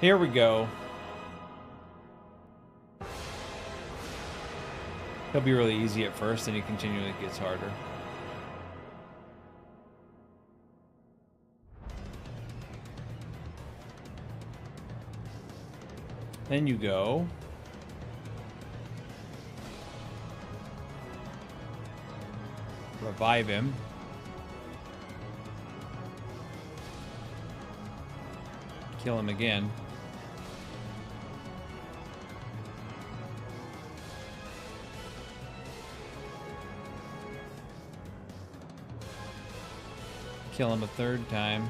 Here we go. He'll be really easy at first, and he continually gets harder. Then you go. revive him. Kill him again. Kill him a third time.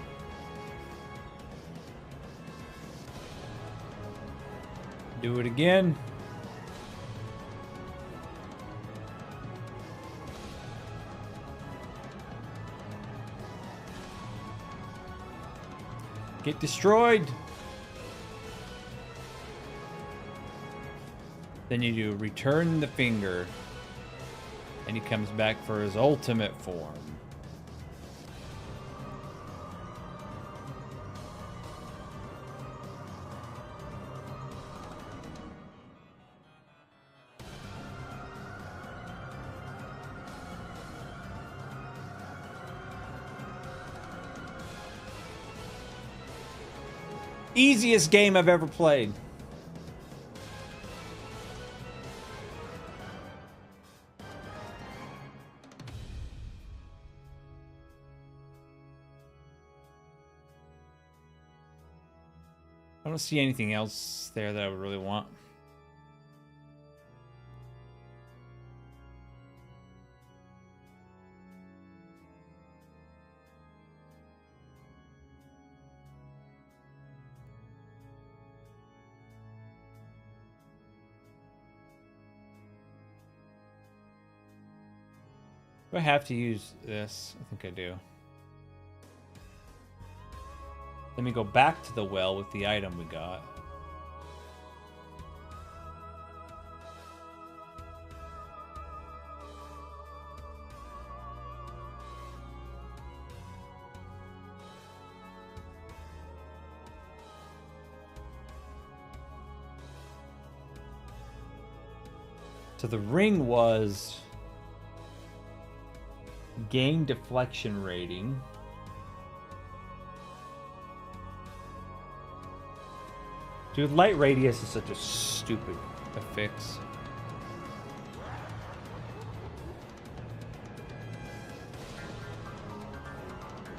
Do it again. Get destroyed. Then you do return the finger. And he comes back for his ultimate form. Easiest game I've ever played. I don't see anything else there that I would really want. Do I have to use this? I think I do. Let me go back to the well with the item we got. So the ring was gain deflection rating. Dude, light radius is such a stupid affix.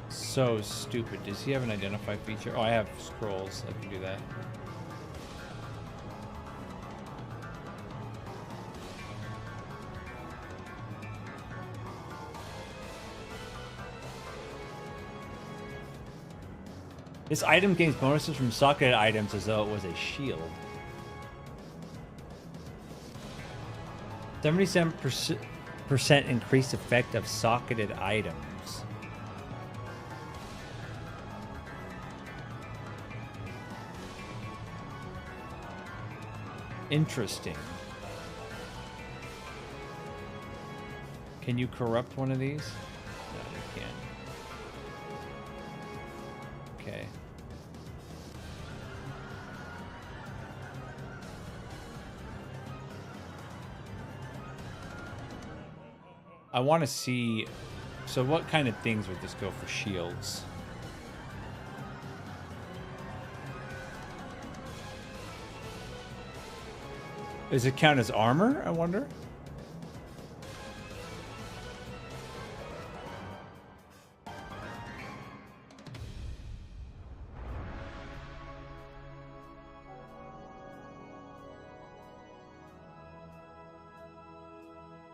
So stupid. Does he have an identify feature? Oh, I have scrolls. I can do that. This item gains bonuses from socketed items as though it was a shield. 77% increased effect of socketed items. Interesting. Can you corrupt one of these? No, you can't. Okay. I want to see, so what kind of things would this go for shields? Does it count as armor, I wonder?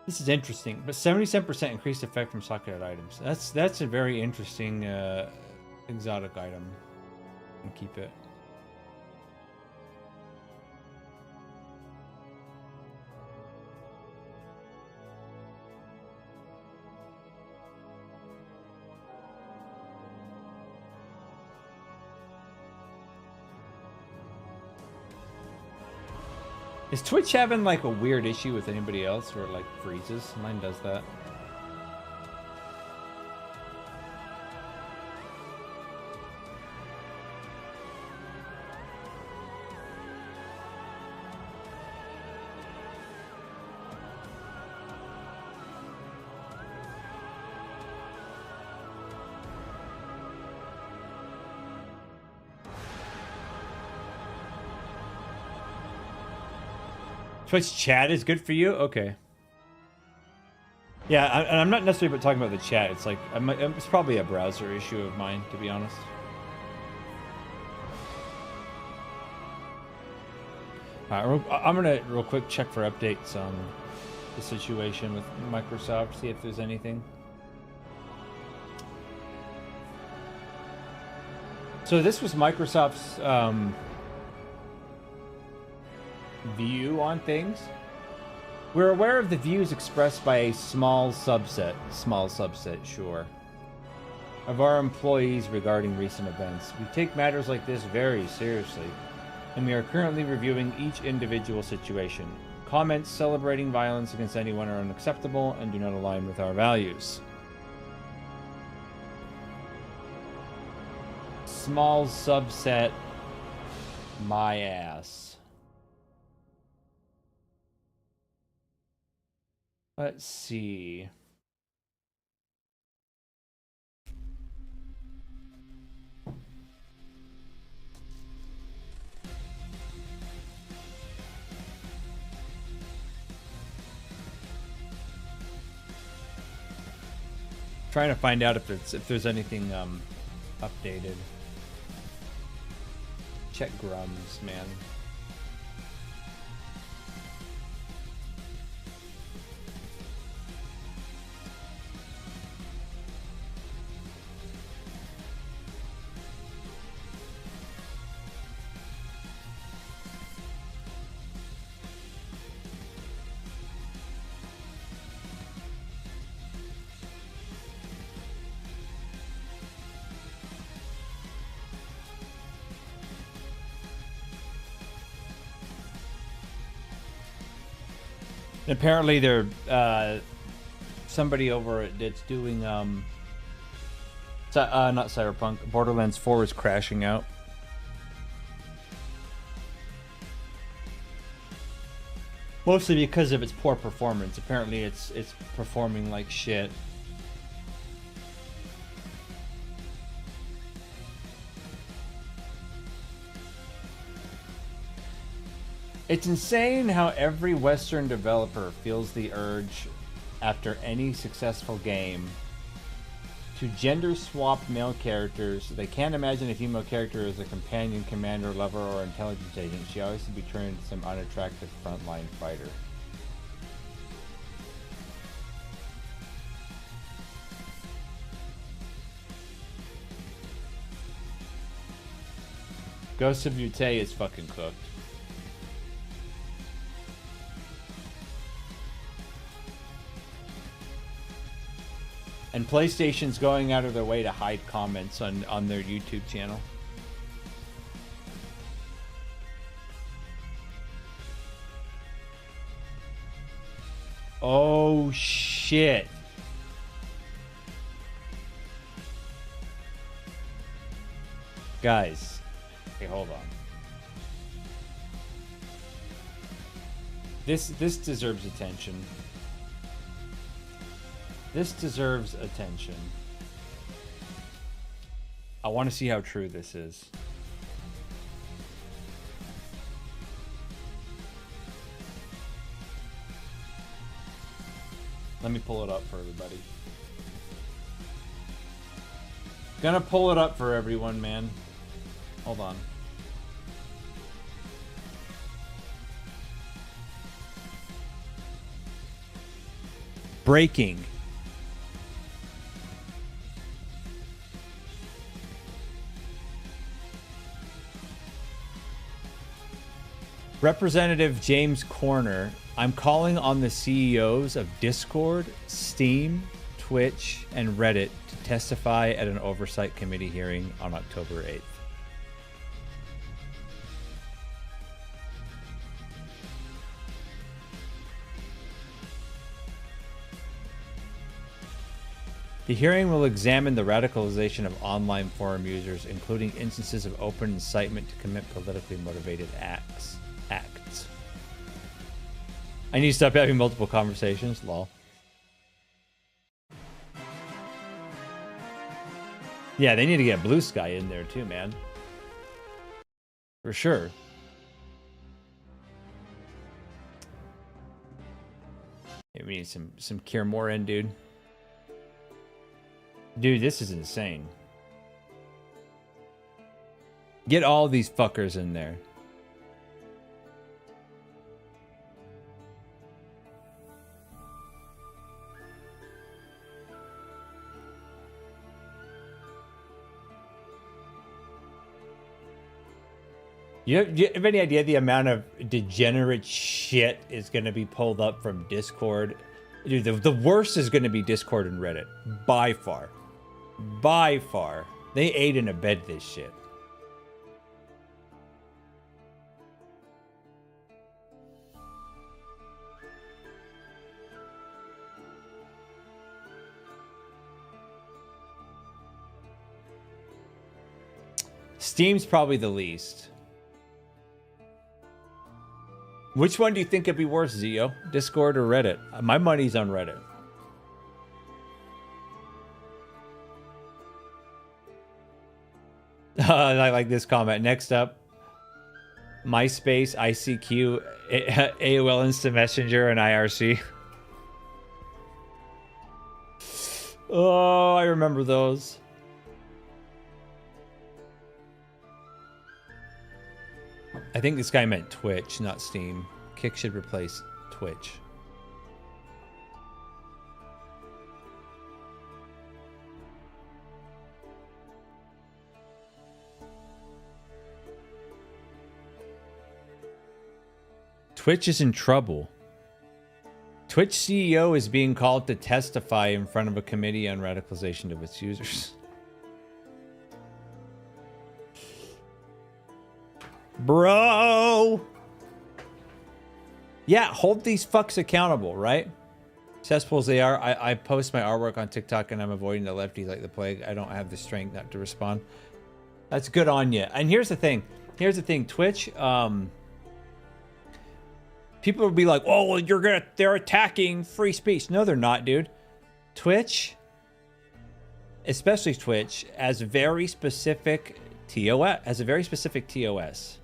This is interesting, but 77% increased effect from socketed items. That's a very interesting exotic item. And keep it. Is Twitch having like a weird issue with anybody else where it like freezes? Mine does that. Twitch chat is good for you? Okay. Yeah, and I'm not necessarily talking about the chat. It's like it's probably a browser issue of mine, to be honest. All right, I'm gonna real quick check for updates on the situation with Microsoft, see if there's anything. So this was Microsoft's view on things. We're aware of the views expressed by a small subset, sure, of our employees regarding recent events. We take matters like this very seriously, and we are currently reviewing each individual situation. Comments celebrating violence against anyone are unacceptable and do not align with our values. Small subset, my ass. Let's see. Trying to find out if there's anything updated. Check Grums, man. Apparently, they're somebody over that's doing not Cyberpunk. Borderlands 4 is crashing out. Mostly because of its poor performance. Apparently, it's performing like shit. It's insane how every Western developer feels the urge after any successful game to gender swap male characters. They can't imagine a female character as a companion, commander, lover, or intelligence agent. She always to be turned into some unattractive frontline fighter. Ghost of Yute is fucking cooked. And PlayStation's going out of their way to hide comments on their YouTube channel. Oh shit. Guys, okay, hold on. This deserves attention. This deserves attention. I want to see how true this is. Let me pull it up for everybody. Gonna pull it up for everyone, man. Hold on. Breaking. Representative James Corner, I'm calling on the CEOs of Discord, Steam, Twitch, and Reddit to testify at an oversight committee hearing on October 8th. The hearing will examine the radicalization of online forum users, including instances of open incitement to commit politically motivated acts. I need to stop having multiple conversations, lol. Yeah, they need to get Blue Sky in there too, man. For sure. We We need some Cure More in, dude. Dude, this is insane. Get all these fuckers in there. You have any idea the amount of degenerate shit is going to be pulled up from Discord? Dude, the worst is going to be Discord and Reddit. By far. By far. They ate and abetted this shit. Steam's probably the least. Which one do you think would be worse, Zio? Discord or Reddit? My money's on Reddit. I like this comment. Next up, MySpace, ICQ, AOL Instant Messenger, and IRC. Oh, I remember those. I think this guy meant Twitch, not Steam. Kick should replace Twitch. Twitch is in trouble. Twitch CEO is being called to testify in front of a committee on radicalization of its users. Bro! Yeah, hold these fucks accountable, right? Cesspools they are. I post my artwork on TikTok and I'm avoiding the lefties like the plague. I don't have the strength not to respond. That's good on you. And here's the thing. Here's the thing. Twitch, people will be like, oh, well, they're attacking free speech. No, they're not, dude. Twitch, especially Twitch, has very specific TOS.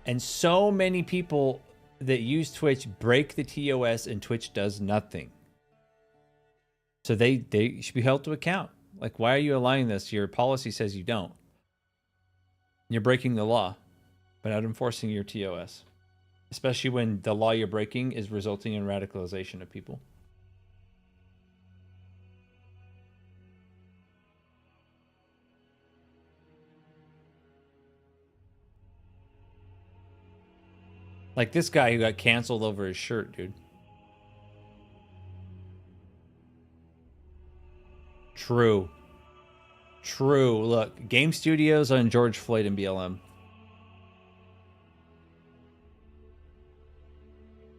And so many people that use Twitch break the TOS and Twitch does nothing. So they should be held to account. Like, why are you allowing this? Your policy says you don't. You're breaking the law by not enforcing your TOS. Especially when the law you're breaking is resulting in radicalization of people. Like this guy who got canceled over his shirt, dude. True. True. Look, Game Studios on George Floyd and BLM.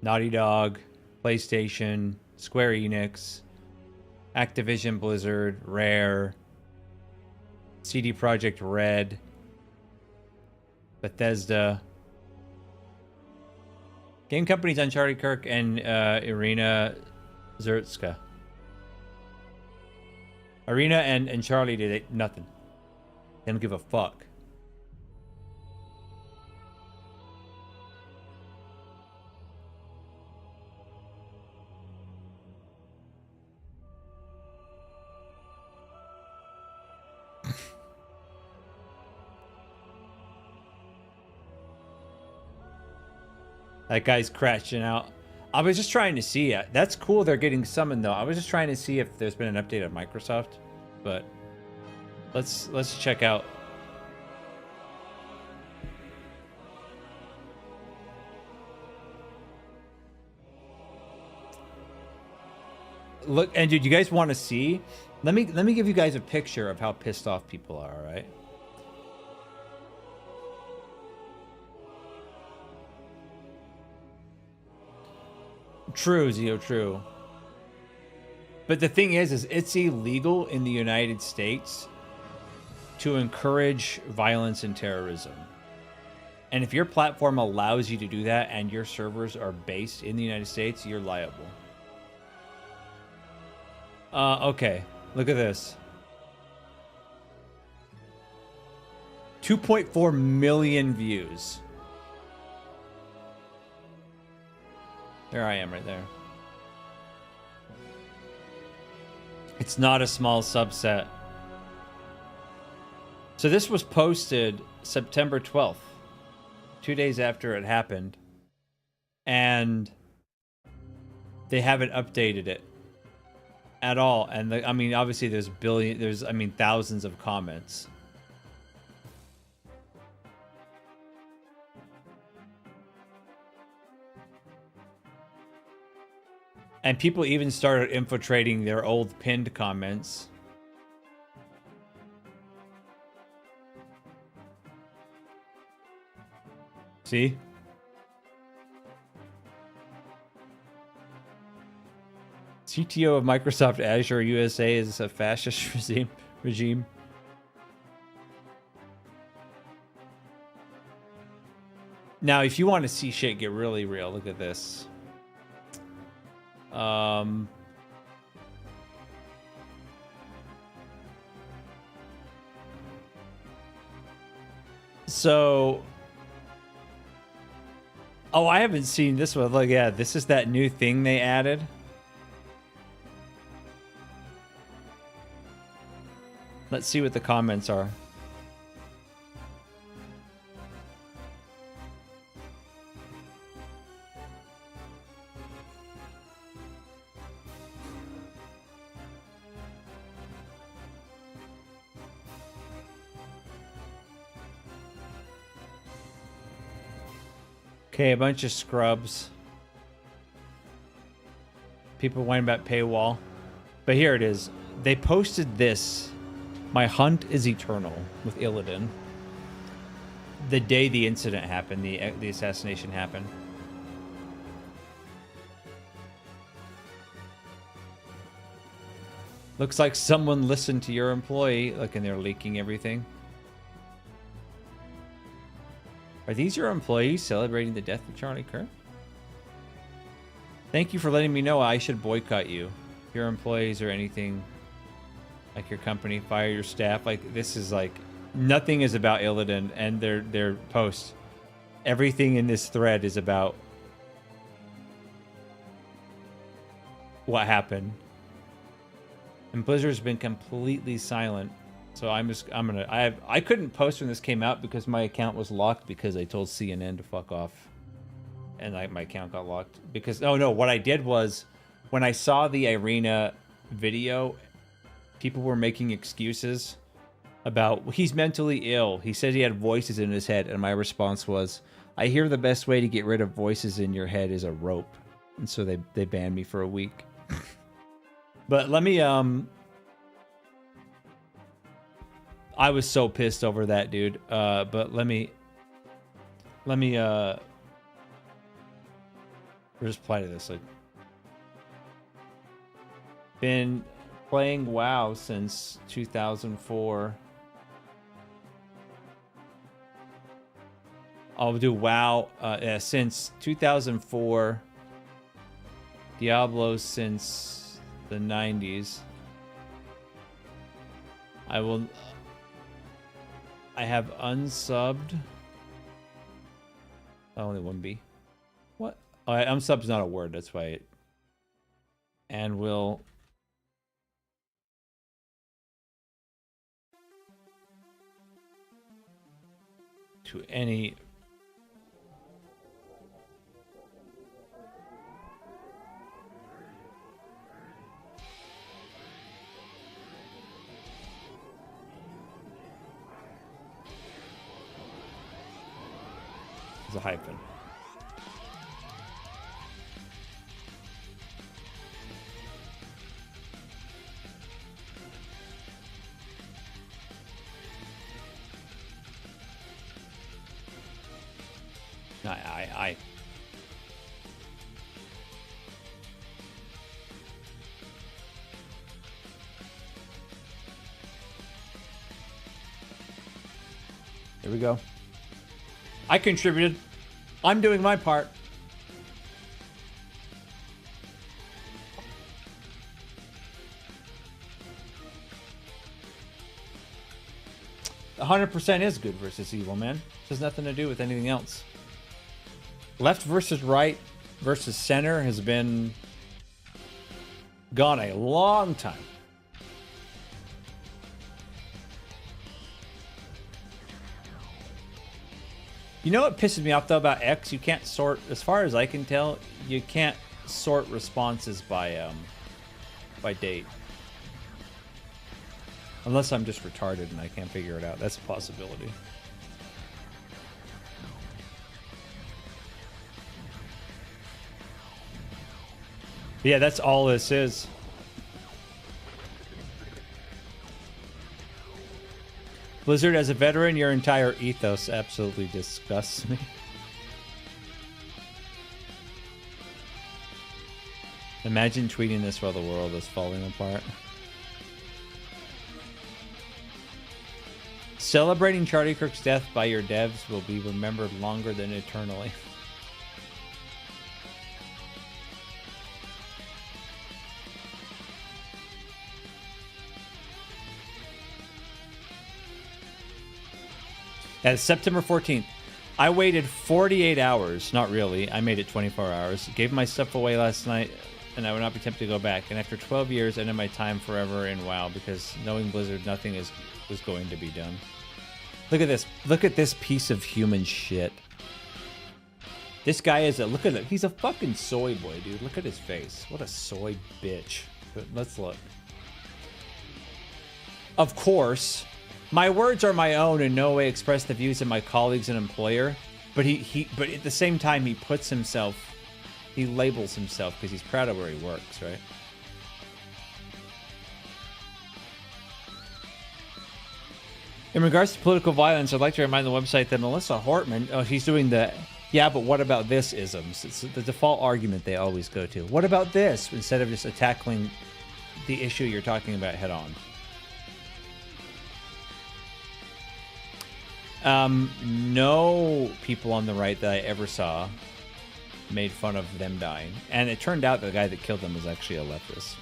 Naughty Dog, PlayStation, Square Enix, Activision Blizzard, Rare, CD Projekt Red, Bethesda. Game companies Uncharted Kirk and Irina Zertska. Irina and Charlie did nothing. They don't give a fuck. That guy's crashing out. I was just trying to see it. That's cool they're getting summoned though. I was just trying to see if there's been an update on Microsoft. But let's check out. Look, and dude, you guys want to see? Let me give you guys a picture of how pissed off people are, all right? True, Zio, true. But the thing is it's illegal in the United States to encourage violence and terrorism. And if your platform allows you to do that and your servers are based in the United States, you're liable. Okay. Look at this. 2.4 million views. There I am right there. It's not a small subset. So this was posted September 12th, 2 days after it happened. And they haven't updated it at all. And I mean, obviously there's thousands of comments. And people even started infiltrating their old pinned comments. See? CTO of Microsoft Azure USA is a fascist regime. Now, if you want to see shit get really real, look at this. So, oh, I haven't seen this one. Look, yeah, this is that new thing they added. Let's see what the comments are. Okay, a bunch of scrubs. People whining about paywall. But here it is. They posted this. My hunt is eternal with Illidan. The day the incident happened, the assassination happened. Looks like someone listened to your employee. Look, and they're leaking everything. Are these your employees celebrating the death of Charlie Kirk? Thank you for letting me know I should boycott you. Your employees or anything like your company, fire your staff. Like, this is like, nothing is about Illidan and their posts. Everything in this thread is about what happened. And Blizzard's been completely silent. So I couldn't post when this came out because my account was locked because I told CNN to fuck off. And my account got locked because, oh no, what I did was when I saw the Irina video, people were making excuses about he's mentally ill. He said he had voices in his head. And my response was, I hear the best way to get rid of voices in your head is a rope. And so they banned me for a week. But let me, I was so pissed over that, dude. But let me just play to this. Like, been playing WoW since 2004. I'll do WoW since 2004. Diablo since the 90s. I have unsubbed. Only one B. What? Oh, unsubbed is not a word. That's why it. And will. To any. A hyphen. I Here we go. I contributed. I'm doing my part. "100% is good versus evil, man. This has nothing to do with anything else. Left versus right versus center has been gone a long time. You know what pisses me off though about X? You can't sort, as far as I can tell, you can't sort responses by date. Unless I'm just retarded and I can't figure it out. That's a possibility. Yeah, that's all this is. Blizzard, as a veteran, your entire ethos absolutely disgusts me. Imagine tweeting this while the world is falling apart. Celebrating Charlie Kirk's death by your devs will be remembered longer than eternally. As September 14th, I waited 48 hours. Not really. I made it 24 hours. Gave my stuff away last night, and I would not be tempted to go back. And after 12 years, ended my time forever in WoW because knowing Blizzard, nothing was going to be done. Look at this. Look at this piece of human shit. This guy is a... Look at it. He's a fucking soy boy, dude. Look at his face. What a soy bitch. But let's look. Of course... My words are my own and in no way express the views of my colleagues and employer, but but at the same time he labels himself because he's proud of where he works, right? In regards to political violence, I'd like to remind the website that Melissa Hortman, she's doing the, yeah, but what about this isms? It's the default argument they always go to. What about this? Instead of just tackling the issue you're talking about head on. No people on the right that I ever saw made fun of them dying. And it turned out the guy that killed them was actually a leftist.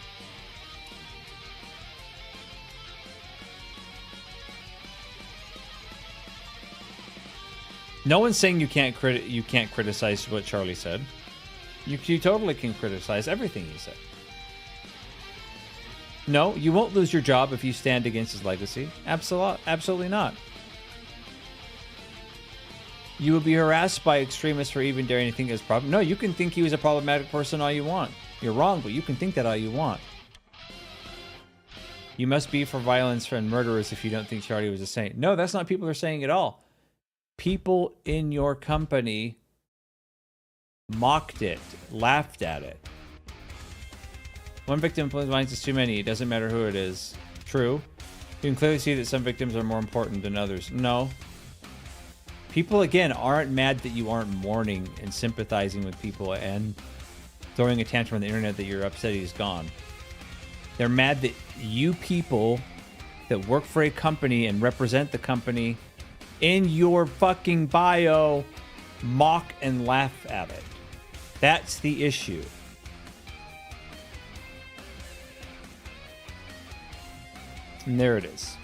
No one's saying you can't criticize what Charlie said. You totally can criticize everything he said. No, you won't lose your job if you stand against his legacy. Absolutely not. You will be harassed by extremists for even daring to think his problem. No, you can think he was a problematic person all you want. You're wrong, but you can think that all you want. You must be for violence and murderers if you don't think Charlie was a saint. No, that's not people are saying at all. People in your company mocked it, laughed at it. One victim influence is too many. It doesn't matter who it is. True. You can clearly see that some victims are more important than others. No. People, again, aren't mad that you aren't mourning and sympathizing with people and throwing a tantrum on the internet that you're upset he's gone. They're mad that you people that work for a company and represent the company in your fucking bio mock and laugh at it. That's the issue. And there it is.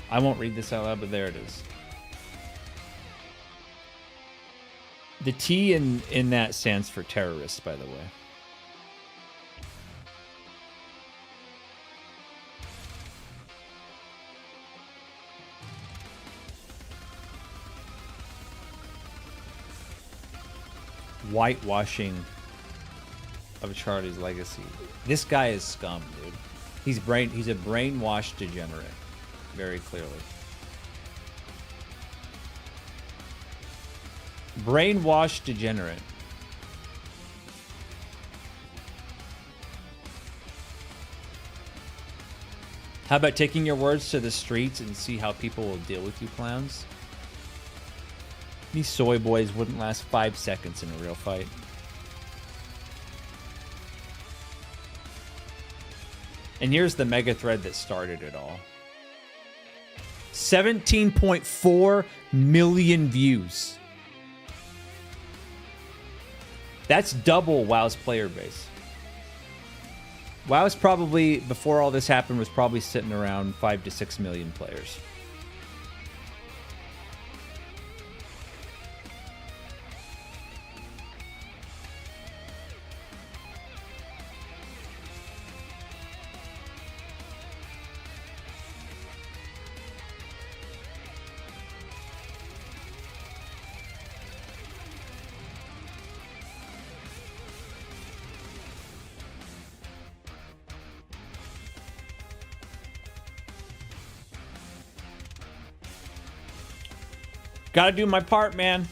I won't read this out loud, but there it is. The T in that stands for terrorists, by the way. Whitewashing of Charlie's legacy. This guy is scum, dude. He's a brainwashed degenerate, very clearly. Brainwashed degenerate. How about taking your words to the streets and see how people will deal with you, clowns? These soy boys wouldn't last 5 seconds in a real fight. And here's the mega thread that started it all. 17.4 million views. That's double WoW's player base. WoW's probably, before all this happened, was probably sitting around 5 to 6 million players. Gotta do my part, man.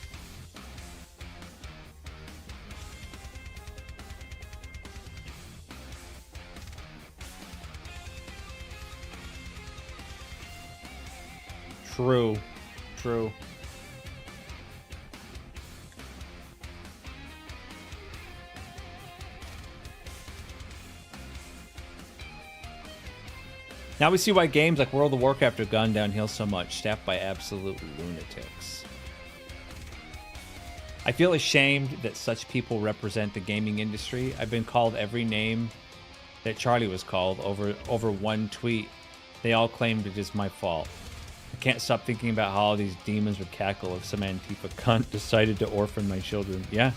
True. True. Now we see why games like World of Warcraft have gone downhill so much, staffed by absolute lunatics. I feel ashamed that such people represent the gaming industry. I've been called every name that Charlie was called over one tweet. They all claimed it is my fault. I can't stop thinking about how all these demons would cackle if some Antifa cunt decided to orphan my children. Yeah.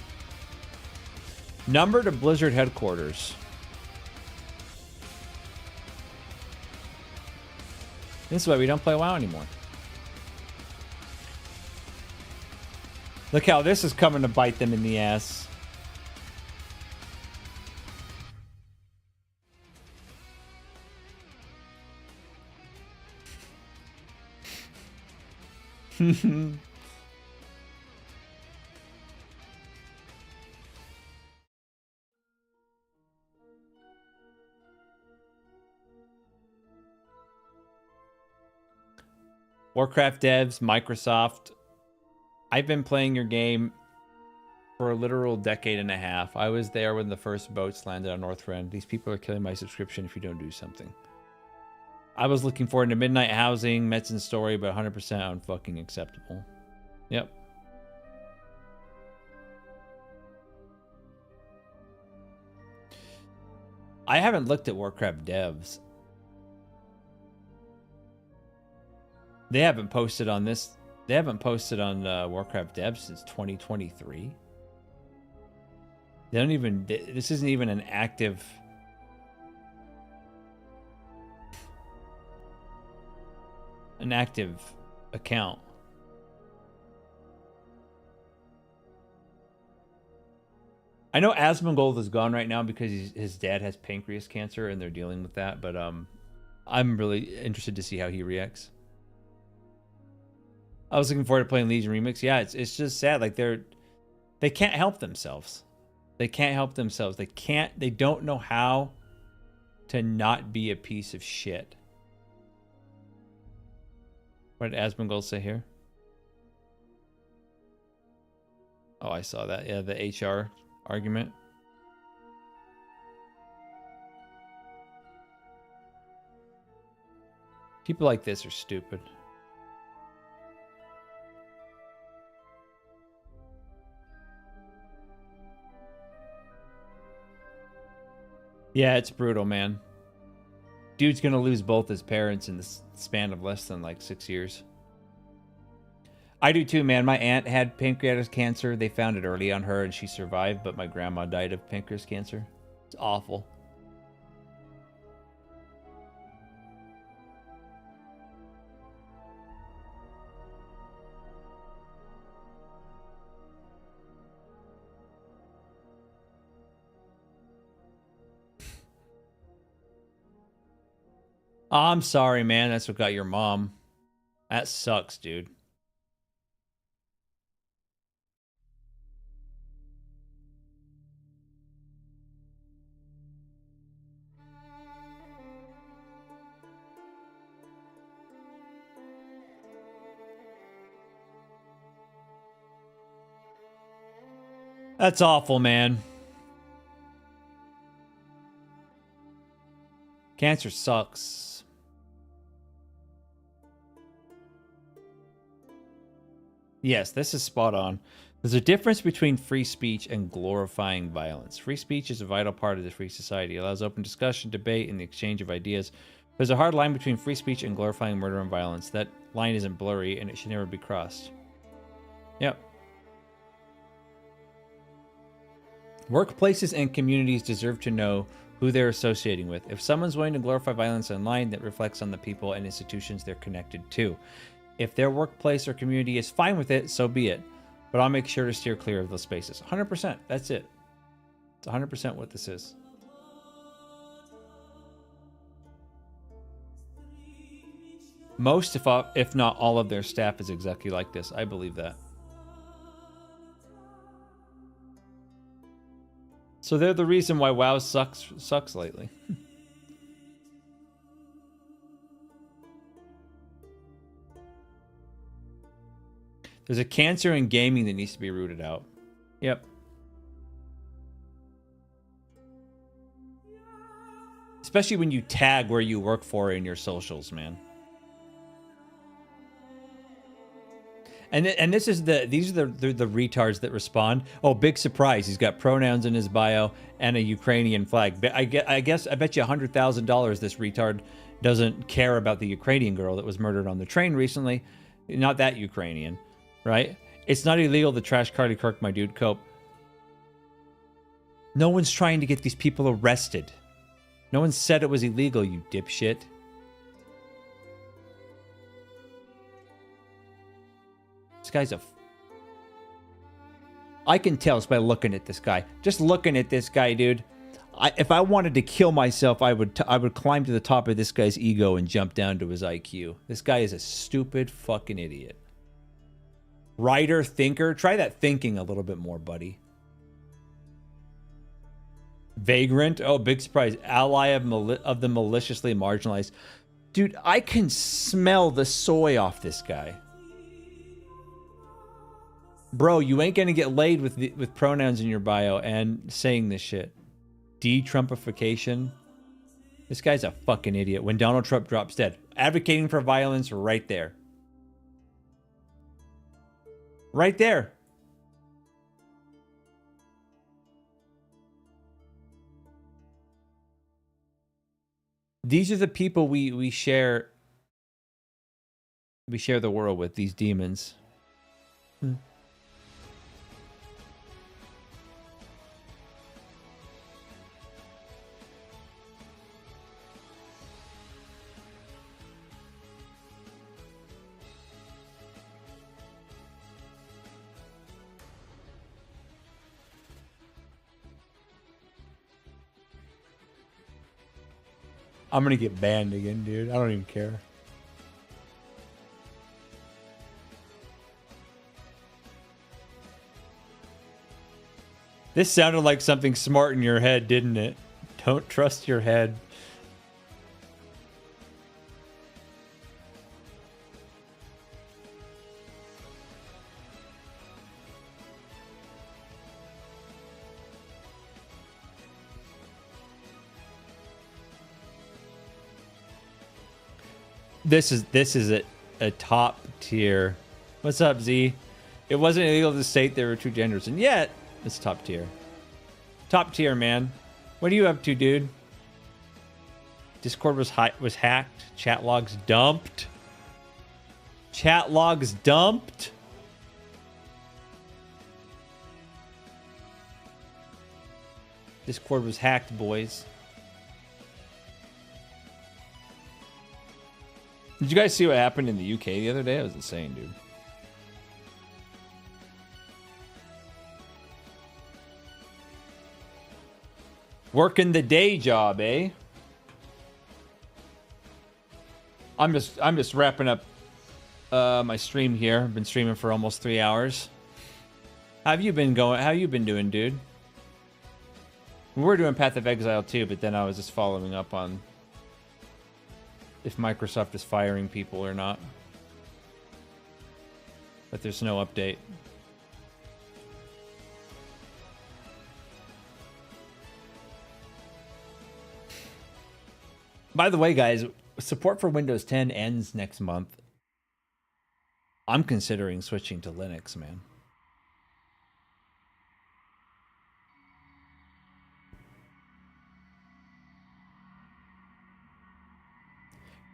Number to Blizzard headquarters. This is why we don't play WoW anymore. Look how this is coming to bite them in the ass. Warcraft devs, Microsoft. I've been playing your game for a literal decade and a half. I was there when the first boats landed on Northrend. These people are killing my subscription if you don't do something. I was looking forward to Midnight Housing, Metzon's story, but 100% unfucking acceptable. Yep. I haven't looked at Warcraft devs. They haven't posted on this. They haven't posted on Warcraft devs since 2023. They don't even. This isn't even an active. An active account. I know Asmongold is gone right now because his dad has pancreas cancer and they're dealing with that. But I'm really interested to see how he reacts. I was looking forward to playing Legion Remix. Yeah, it's just sad. Like they can't help themselves. They can't help themselves. They don't know how to not be a piece of shit. What did Asmongold say here? Oh, I saw that. Yeah, the HR argument. People like this are stupid. Yeah, it's brutal, man. Dude's gonna lose both his parents in the span of less than like 6 years. I do too, man. My aunt had pancreatic cancer. They found it early on her and she survived, but my grandma died of pancreas cancer. It's awful. Oh, I'm sorry, man. That's what got your mom. That sucks, dude. That's awful, man. Cancer sucks. Yes, this is spot on. There's a difference between free speech and glorifying violence. Free speech is a vital part of the free society. It allows open discussion, debate, and the exchange of ideas. There's a hard line between free speech and glorifying murder and violence. That line isn't blurry, and it should never be crossed. Yep. Workplaces and communities deserve to know who they're associating with. If someone's willing to glorify violence online, that reflects on the people and institutions they're connected to. If their workplace or community is fine with it, so be it. But I'll make sure to steer clear of those spaces. 100%. That's it. It's 100% what this is. Most, if not all of their staff is exactly like this. I believe that. So they're the reason why WoW sucks lately. There's a cancer in gaming that needs to be rooted out. Yep. Especially when you tag where you work for in your socials, man. And these are the retards that respond. Oh, big surprise! He's got pronouns in his bio and a Ukrainian flag. But I bet you $100,000 this retard doesn't care about the Ukrainian girl that was murdered on the train recently. Not that Ukrainian, right? It's not illegal to trash Carly Kirk, my dude. Cope. No one's trying to get these people arrested. No one said it was illegal, you dipshit. This guy's I can tell just by looking at this guy. Just looking at this guy, dude. If I wanted to kill myself, I would climb to the top of this guy's ego and jump down to his IQ. This guy is a stupid fucking idiot. Writer, thinker. Try that thinking a little bit more, buddy. Vagrant. Oh, big surprise. Ally of the maliciously marginalized. Dude, I can smell the soy off this guy. Bro, you ain't gonna get laid with pronouns in your bio and saying this shit. De-Trumpification. This guy's a fucking idiot. When Donald Trump drops dead. Advocating for violence right there. Right there. These are the people we share the world with, these demons. I'm gonna get banned again, dude. I don't even care. This sounded like something smart in your head, didn't it? Don't trust your head. This is a top tier. What's up, Z? It wasn't illegal to state there were two genders, and yet it's top tier. Top tier, man. What are you up to, dude? Discord was hacked. Chat logs dumped. Chat logs dumped. Discord was hacked, boys. Did you guys see what happened in the UK the other day? It was insane, dude. Working the day job, eh? I'm just wrapping up my stream here. I've been streaming for almost 3 hours. How have you been going? How you been doing, dude? We were doing Path of Exile too, but then I was just following up on if Microsoft is firing people or not. But there's no update. By the way, guys, support for Windows 10 ends next month. I'm considering switching to Linux, man.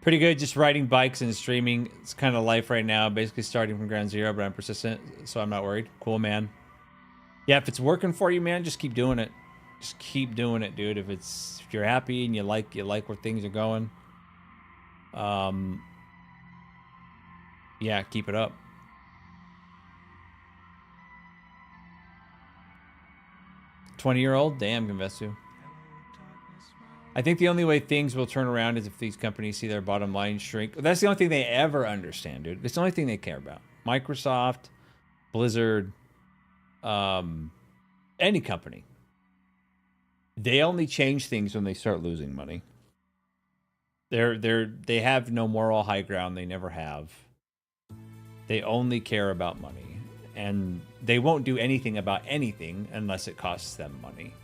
Pretty good, just riding bikes and streaming. It's kind of life right now, basically starting from ground zero, but I'm persistent, so I'm not worried. Cool, man. Yeah, if it's working for you, man, just keep doing it. Just keep doing it, dude. If you're happy and you like where things are going, yeah, keep it up. $20-year-old, damn, Convestu. I think the only way things will turn around is if these companies see their bottom line shrink. That's the only thing they ever understand, dude. It's the only thing they care about. Microsoft, Blizzard, any company. They only change things when they start losing money. They have no moral high ground. They never have. They only care about money, and they won't do anything about anything unless it costs them money.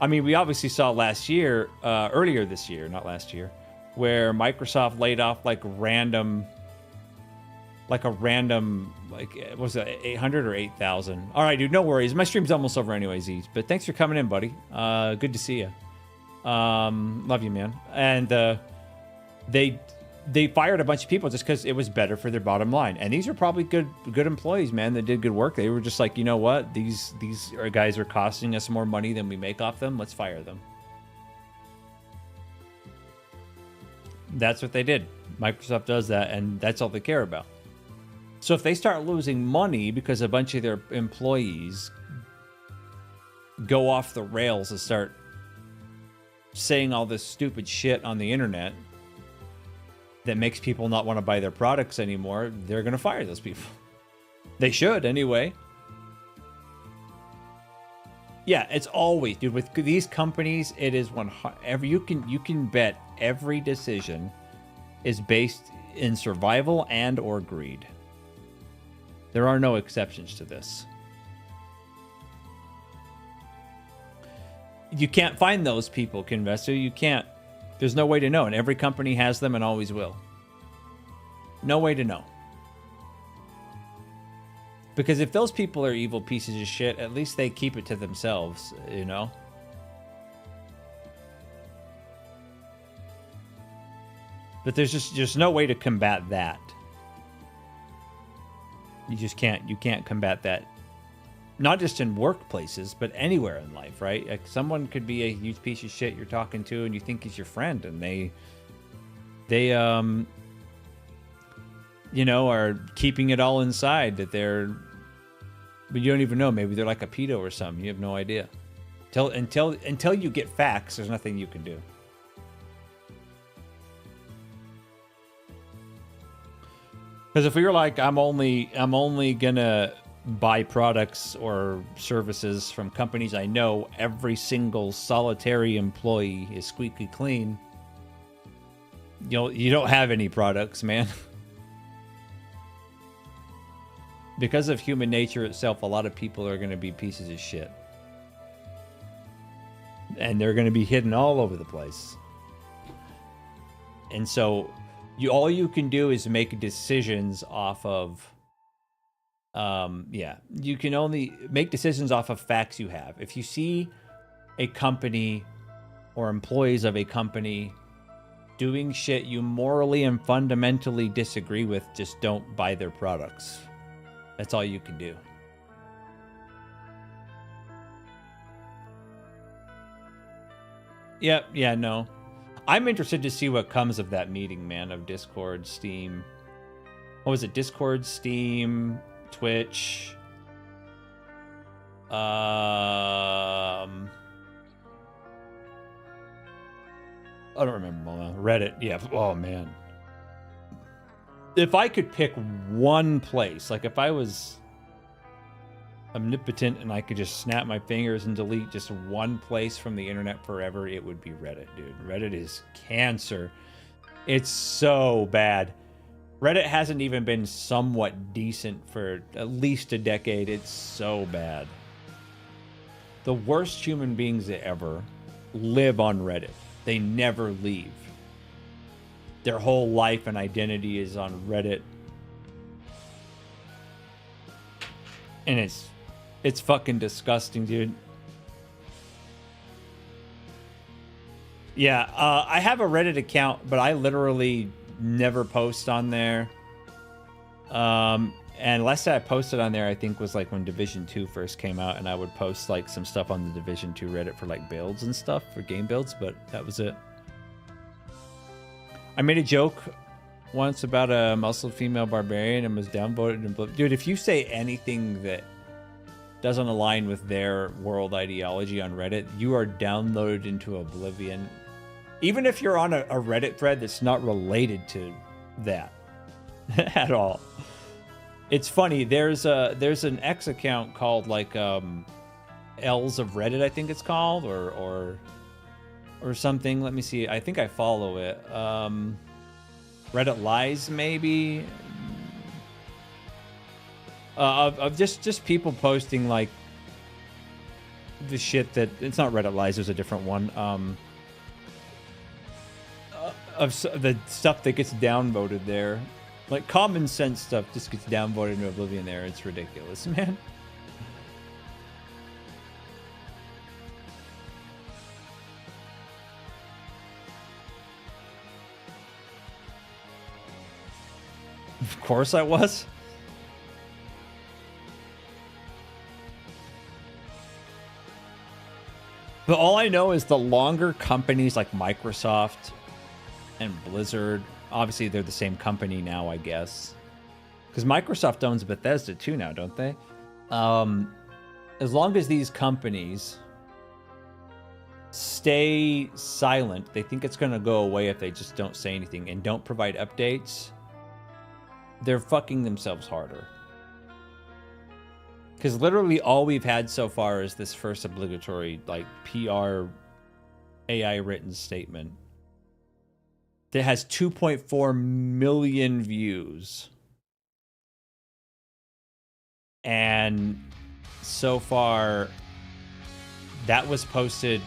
I mean, we obviously saw last year, earlier this year, not last year, where Microsoft laid off like a random, like was it 800 or 8,000? All right, dude, no worries. My stream's almost over anyways, Z's. But thanks for coming in, buddy. Good to see you. Love you, man. And they fired a bunch of people just because it was better for their bottom line. And these are probably good employees, man, that did good work. They were just like, you know what? These guys are costing us more money than we make off them. Let's fire them. That's what they did. Microsoft does that, and that's all they care about. So if they start losing money because a bunch of their employees go off the rails and start saying all this stupid shit on the internet that makes people not want to buy their products anymore, they're going to fire those people. They should anyway. Yeah, it's always, dude, with these companies, it is you can bet every decision is based in survival and or greed. There are no exceptions to this. You can't find those people, Kinvesto. You can't. There's no way to know, and every company has them and always will. No way to know. Because if those people are evil pieces of shit, at least they keep it to themselves, you know? But there's just no way to combat that. You just can't. You can't combat that. Not just in workplaces, but anywhere in life, right? Like someone could be a huge piece of shit you're talking to, and you think he's your friend, and they you know, are keeping it all inside. But you don't even know. Maybe they're like a pedo or something. You have no idea. Until you get facts, there's nothing you can do. Because if you're like, I'm only gonna buy products or services from companies I know every single solitary employee is squeaky clean, you don't have any products, man. Because of human nature itself, a lot of people are going to be pieces of shit. And they're going to be hidden all over the place. And so all you can do is make decisions off of you can only make decisions off of facts you have. If you see a company or employees of a company doing shit you morally and fundamentally disagree with, just don't buy their products. That's all you can do. Yep, yeah, no. I'm interested to see what comes of that meeting, man, of Discord, Steam. What was it? Discord, Steam, Twitch. I don't remember. Reddit. Yeah. Oh, man. If I could pick one place, like if I was omnipotent and I could just snap my fingers and delete just one place from the internet forever, it would be Reddit, dude. Reddit is cancer. It's so bad. Reddit hasn't even been somewhat decent for at least a decade. It's so bad. The worst human beings ever live on Reddit. They never leave. Their whole life and identity is on Reddit. And it's fucking disgusting, dude. Yeah, I have a Reddit account, but I literally never post on there. And last time I posted on there, I think was like when Division 2 first came out, and I would post like some stuff on the Division 2 Reddit for like builds and stuff, for game builds, but that was it. I made a joke once about a muscled female barbarian and was downvoted. Dude, if you say anything that doesn't align with their world ideology on Reddit, you are downloaded into oblivion. Even if you're on a Reddit thread that's not related to that at all. It's funny, there's an X account called like L's of Reddit, I think it's called, or something. Let me see. I think I follow it. Reddit Lies, maybe. Of just people posting like the shit that it's not Reddit Lies. There's a different one. Of the stuff that gets downvoted there, like common sense stuff, just gets downvoted into oblivion. There, it's ridiculous, man. Of course I was. But all I know is the longer companies like Microsoft and Blizzard, obviously they're the same company now, I guess. Because Microsoft owns Bethesda too now, don't they? As long as these companies stay silent, they think it's going to go away if they just don't say anything and don't provide updates. They're fucking themselves harder. Because literally all we've had so far is this first obligatory, like, PR AI written statement that has 2.4 million views. And so far, that was posted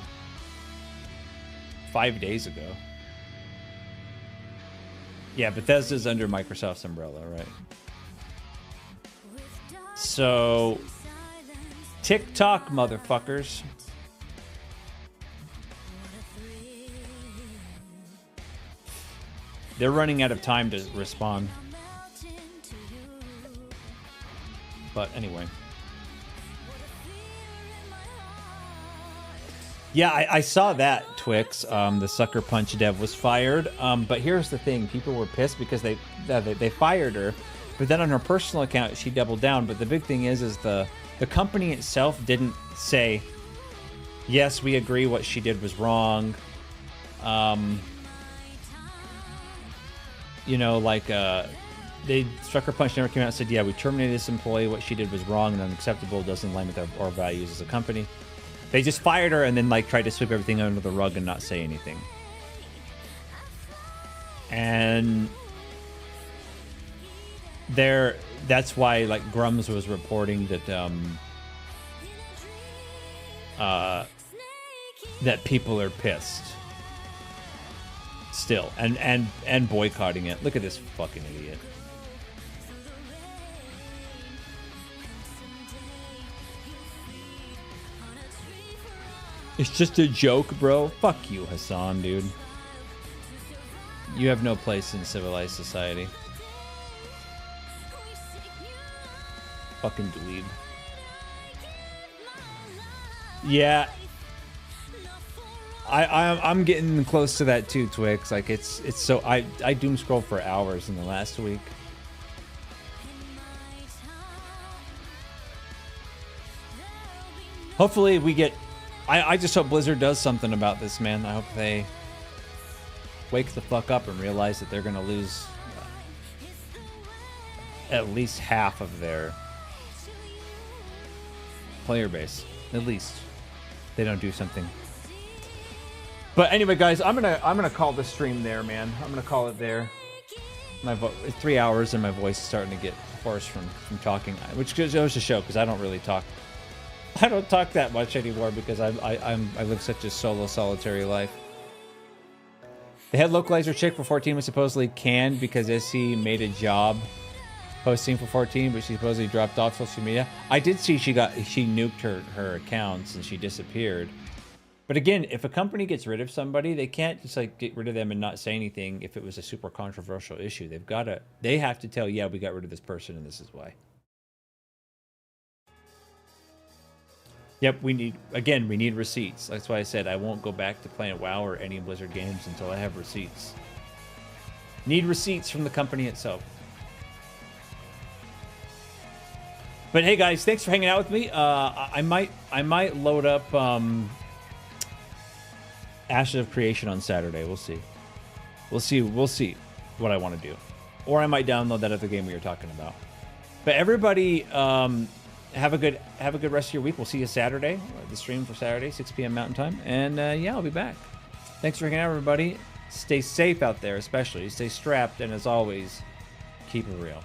5 days ago. Yeah, Bethesda's under Microsoft's umbrella, right? So, TikTok, motherfuckers. They're running out of time to respond. But anyway. Yeah, I saw that, Twix. The Sucker Punch dev was fired. But here's the thing. People were pissed because they fired her. But then on her personal account, she doubled down. But the big thing is the company itself didn't say, yes, we agree what she did was wrong. You know, like, Sucker Punch never came out and said, yeah, we terminated this employee. What she did was wrong and unacceptable. Doesn't align with our values as a company. They just fired her and then, like, tried to sweep everything under the rug and not say anything. And that's why, like, Grums was reporting that that people are pissed still and boycotting it. Look at this fucking idiot. It's just a joke, bro. Fuck you, Hassan, dude. You have no place in civilized society. Fucking dweeb. Yeah. I'm getting close to that too, Twix. Like, it's so I doom scroll for hours in the last week. Hopefully we get I just hope Blizzard does something about this, man. I hope they wake the fuck up and realize that they're going to lose at least half of their player base. At least. They don't do something. But anyway, guys, I'm gonna call the stream there, man. I'm gonna call it there. It's 3 hours and my voice is starting to get hoarse from talking, which goes to show because I don't really talk. I don't talk that much anymore because I live such a solo, solitary life. The head localizer chick for 14 was supposedly canned because SC made a job posting for 14, but she supposedly dropped off social media. I did see she nuked her accounts and she disappeared. But again, if a company gets rid of somebody, they can't just like get rid of them and not say anything if it was a super controversial issue. They have to tell, yeah, we got rid of this person and this is why. Yep, we need receipts. That's why I said I won't go back to playing WoW or any Blizzard games until I have receipts. Need receipts from the company itself. But hey guys, thanks for hanging out with me. I might load up Ashes of Creation on Saturday. We'll see. We'll see what I want to do. Or I might download that other game we were talking about. But everybody, have a good rest of your week. We'll see you Saturday, the stream for Saturday, 6 p.m. Mountain Time. And yeah, I'll be back. Thanks for hanging out, everybody. Stay safe out there, especially. Stay strapped, and as always, keep it real.